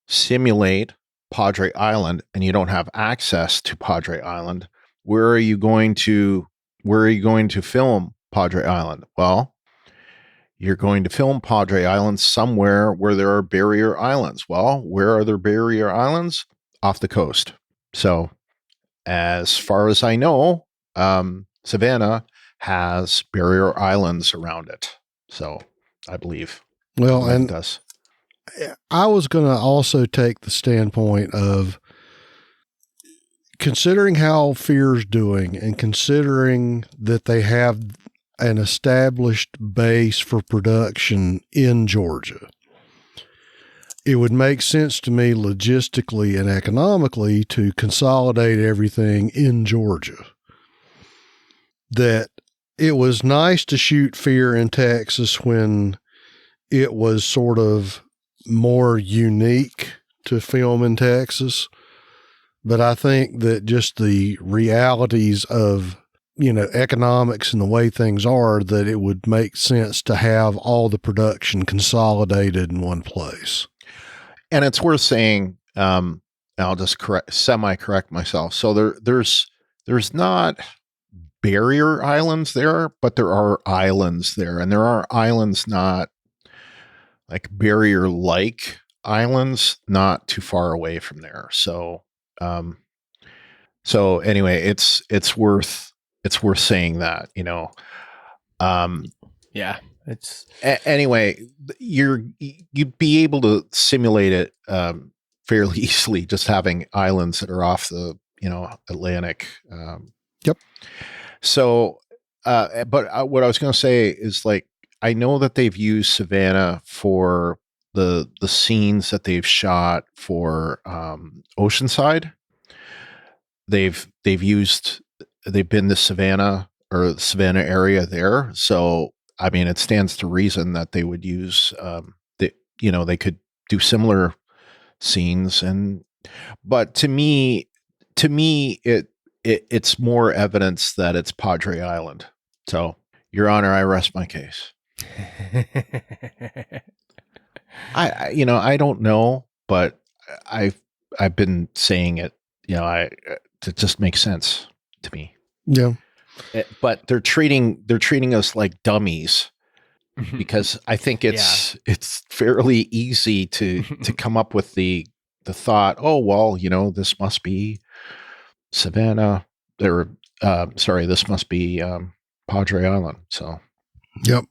simulate Padre Island and you don't have access to Padre Island, where are you going to film Padre Island? Well, you're going to film Padre Island somewhere where there are barrier islands. Well, where are there barrier islands? Off the coast. So as far as I know, Savannah has barrier islands around it. So I believe. Well, it and does. I was going to also take the standpoint of considering how Fear's doing and considering that they have an established base for production in Georgia. It would make sense to me logistically and economically to consolidate everything in Georgia. That it was nice to shoot Fear in Texas when it was sort of more unique to film in Texas. But I think that just the realities of, economics and the way things are, that it would make sense to have all the production consolidated in one place. And it's worth saying, I'll just semi-correct myself. So there's not barrier islands there, but there are islands there, and there are islands not like barrier-like islands, not too far away from there. So, anyway, it's worth saying that, Yeah, it's anyway, you'd be able to simulate it fairly easily, just having islands that are off the Atlantic. Yep. So, but what I was going to say is, like, I know that they've used Savannah for the scenes that they've shot for Oceanside. They've been the Savannah or the Savannah area there. So, I mean, it stands to reason that they would use, they could do similar scenes. But to me, it's more evidence that it's Padre Island. So, Your Honor, I rest my case. I don't know, but I've been saying it. It just makes sense to me. Yeah. But they're treating us like dummies, because I think it's fairly easy to come up with the thought, oh well, this must be Savannah, or this must be Padre Island. So, yep.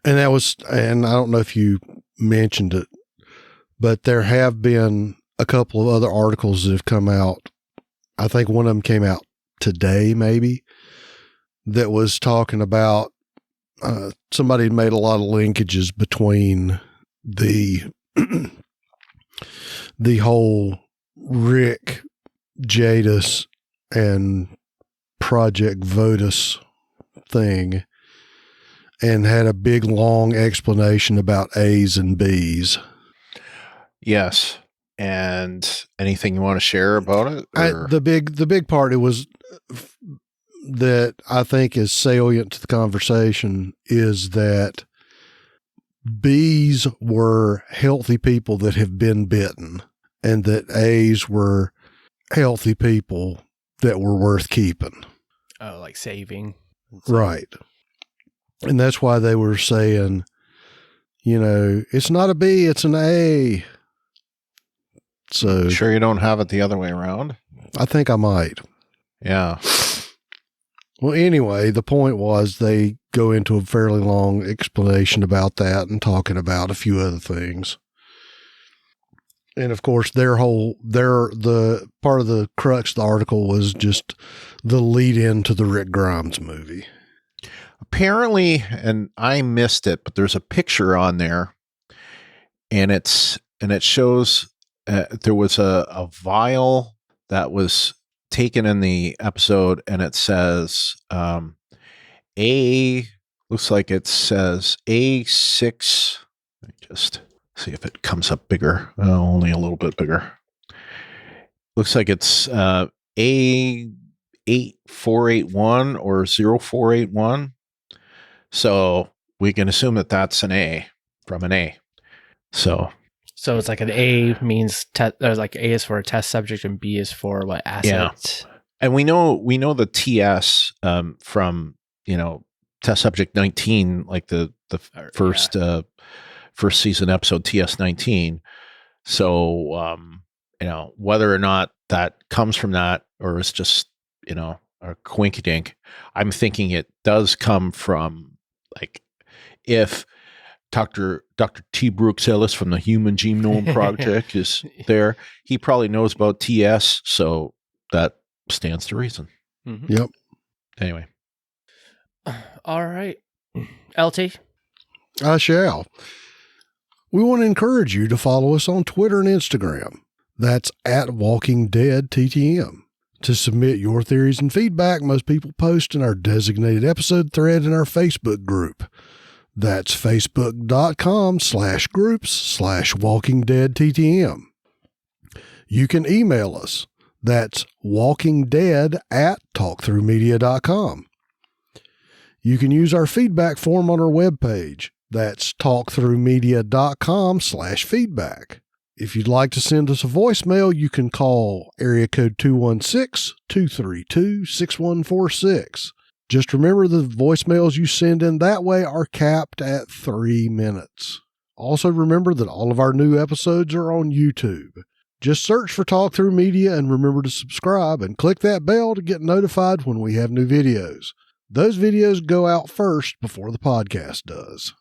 And I don't know if you mentioned it, but there have been a couple of other articles that have come out. I think one of them came out today, maybe, that was talking about somebody had made a lot of linkages between the whole Rick Jadis and Project Votus thing, and had a big long explanation about A's and B's. Yes. And anything you want to share about it? The big part, it was that I think is salient to the conversation, is that B's were healthy people that have been bitten, and that A's were healthy people that were worth keeping. Oh, like saving. Right. And that's why they were saying, it's not a B, it's an A. So sure you don't have it the other way around? I think I might. Yeah. Well, anyway, the point was they go into a fairly long explanation about that and talking about a few other things. And of course, the part of the crux of the article was just the lead in to the Rick Grimes movie. Apparently, and I missed it, but there's a picture on there, and it shows there was a vial that was taken in the episode, and it says looks like it says A6. Let me just see if it comes up bigger. Only a little bit bigger. Looks like it's A8481 or 0481. So we can assume that that's an A from an A. So it's like an A means there's like A is for a test subject and B is for what asset. Yeah. And we know the TS from test subject 19, like the first season episode TS 19. So whether or not that comes from that, or it's just, a coinky dink. I'm thinking it does come from, like, if Dr. T. Brooks Ellis from the Human Genome Project is there, he probably knows about TS, so that stands to reason. Mm-hmm. Yep. Anyway. All right. LT? I shall. We want to encourage you to follow us on Twitter and Instagram. That's at Walking Dead TTM. To submit your theories and feedback, most people post in our designated episode thread in our Facebook group. That's facebook.com/groups/WalkingDeadTTM. You can email us. That's walkingdead@talkthroughmedia.com. You can use our feedback form on our webpage. That's talkthroughmedia.com/feedback. If you'd like to send us a voicemail, you can call area code 216-232-6146. Just remember the voicemails you send in that way are capped at 3 minutes. Also remember that all of our new episodes are on YouTube. Just search for Talk Through Media and remember to subscribe and click that bell to get notified when we have new videos. Those videos go out first before the podcast does.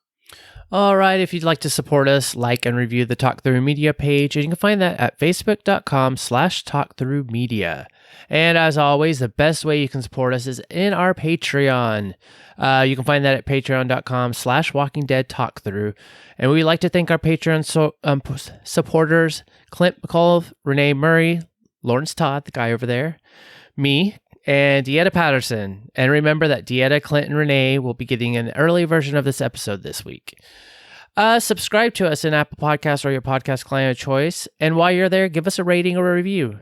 All right. If you'd like to support us, like and review the Talk Through Media page, and you can find that at facebook.com/talkthroughmedia. And as always, the best way you can support us is in our Patreon. You can find that at patreon.com/walkingdeadtalkthrough. And we'd like to thank our Patreon supporters, Clint McCullough, Renee Murray, Lawrence Todd, the guy over there, me, and Dieta Patterson. And remember that Dieta, Clint, and Renee will be getting an early version of this episode this week. Subscribe to us in Apple Podcasts or your podcast client of choice. And while you're there, give us a rating or a review.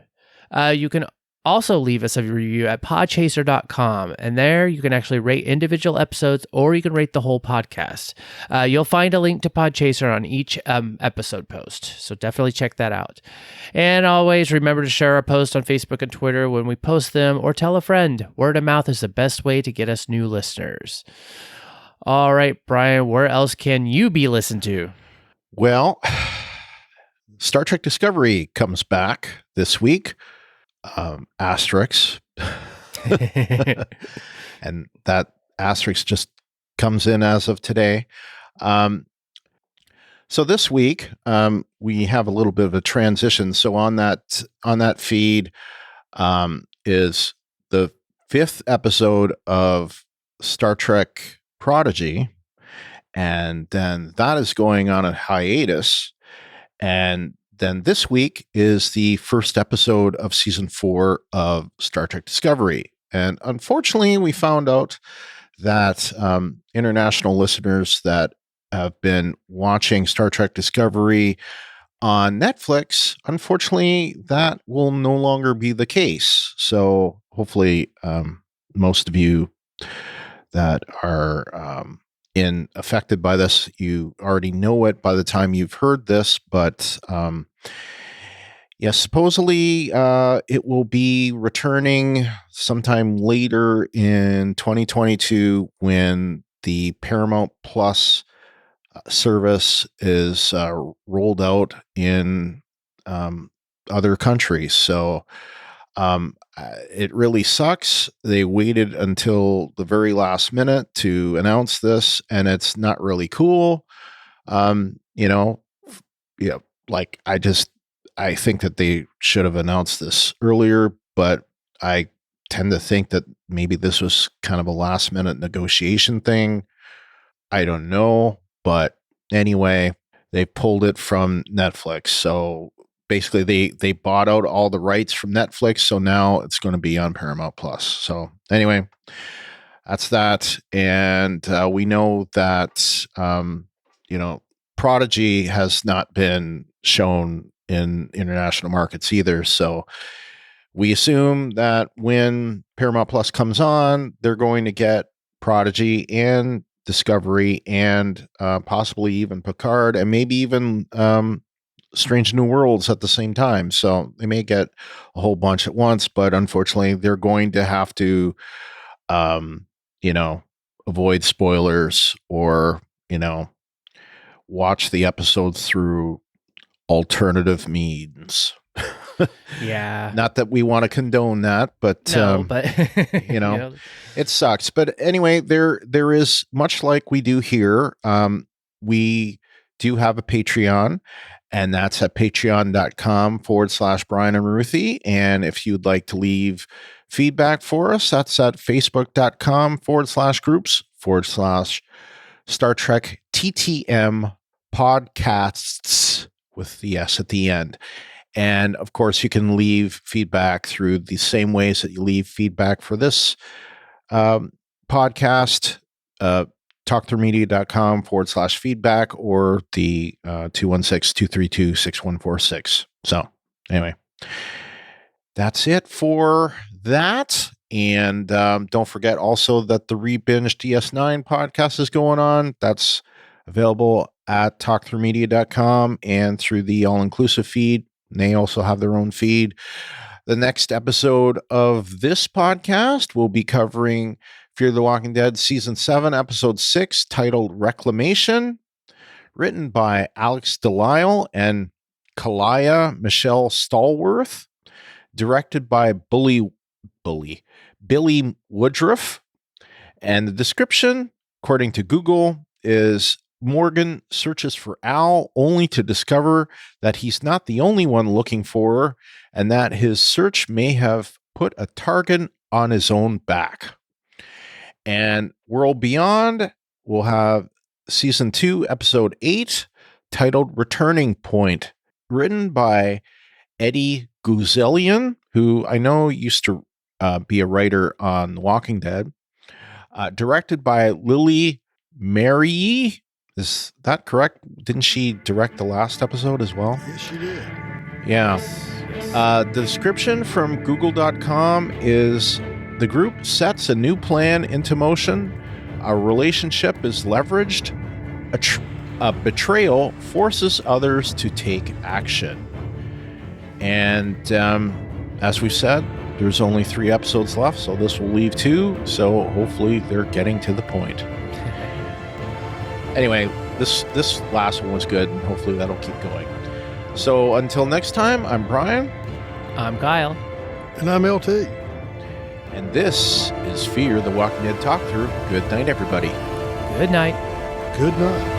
You can also leave us a review at podchaser.com. And there you can actually rate individual episodes or you can rate the whole podcast. You'll find a link to Podchaser on each episode post. So definitely check that out. And always remember to share our posts on Facebook and Twitter when we post them, or tell a friend. Word of mouth is the best way to get us new listeners. All right, Brian, where else can you be listened to? Well, Star Trek Discovery comes back this week. Asterisk. And that asterisk just comes in as of today. So this week, we have a little bit of a transition. So on that feed is the 5th episode of Star Trek Prodigy, and then that is going on a hiatus. And then this week is the first episode of season 4 of Star Trek Discovery. And unfortunately, we found out that international listeners that have been watching Star Trek Discovery on Netflix, unfortunately, that will no longer be the case. So hopefully, most of you that are affected by this, you already know it by the time you've heard this, but yes, supposedly it will be returning sometime later in 2022 when the Paramount Plus service is rolled out in other countries. So it really sucks. They waited until the very last minute to announce this, and it's not really cool. I think that they should have announced this earlier, but I tend to think that maybe this was kind of a last minute negotiation thing. I don't know, but anyway, they pulled it from Netflix. So basically they bought out all the rights from Netflix. So now it's going to be on Paramount Plus. So anyway, that's that. And we know that, Prodigy has not been shown in international markets either. So we assume that when Paramount Plus comes on, they're going to get Prodigy and Discovery and possibly even Picard and maybe even Strange New Worlds at the same time. So they may get a whole bunch at once, but unfortunately they're going to have to, avoid spoilers or, watch the episode through alternative means. Yeah. Not that we want to condone that, but No, but it sucks. But anyway, there is, much like we do here, we do have a Patreon, and that's at patreon.com/Brian and Ruthie. And if you'd like to leave feedback for us, that's at facebook.com/groups/Star Trek TTM podcasts with the S at the end. And of course, you can leave feedback through the same ways that you leave feedback for this podcast, talkthroughmedia.com/feedback, or the 216-232-6146. So anyway, that's it for that. And don't forget also that the Rebinged DS9 podcast is going on. That's available at talkthroughmedia.com and through the all-inclusive feed. They also have their own feed. The next episode of this podcast will be covering Fear the Walking Dead Season 7, Episode 6, titled Reclamation, written by Alex Delisle and Kalaya Michelle Stallworth, directed by Billy Woodruff. And the description, according to Google, is Morgan searches for Al only to discover that he's not the only one looking for her, and that his search may have put a target on his own back. And World Beyond will have Season 2, Episode 8, titled Returning Point, written by Eddie Guzelian, who I know used to be a writer on The Walking Dead, directed by Lily Mary. Is that correct? Didn't she direct the last episode as well? Yes, she did. Yeah. The description from google.com is the group sets a new plan into motion. A relationship is leveraged. A betrayal forces others to take action. And as we said, there's only 3 episodes left, so this will leave 2. So hopefully they're getting to the point. Anyway, this last one was good, and hopefully that'll keep going. So until next time, I'm Brian. I'm Kyle. And I'm LT. And this is Fear the Walking Dead Talk Through. Good night, everybody. Good night. Good night.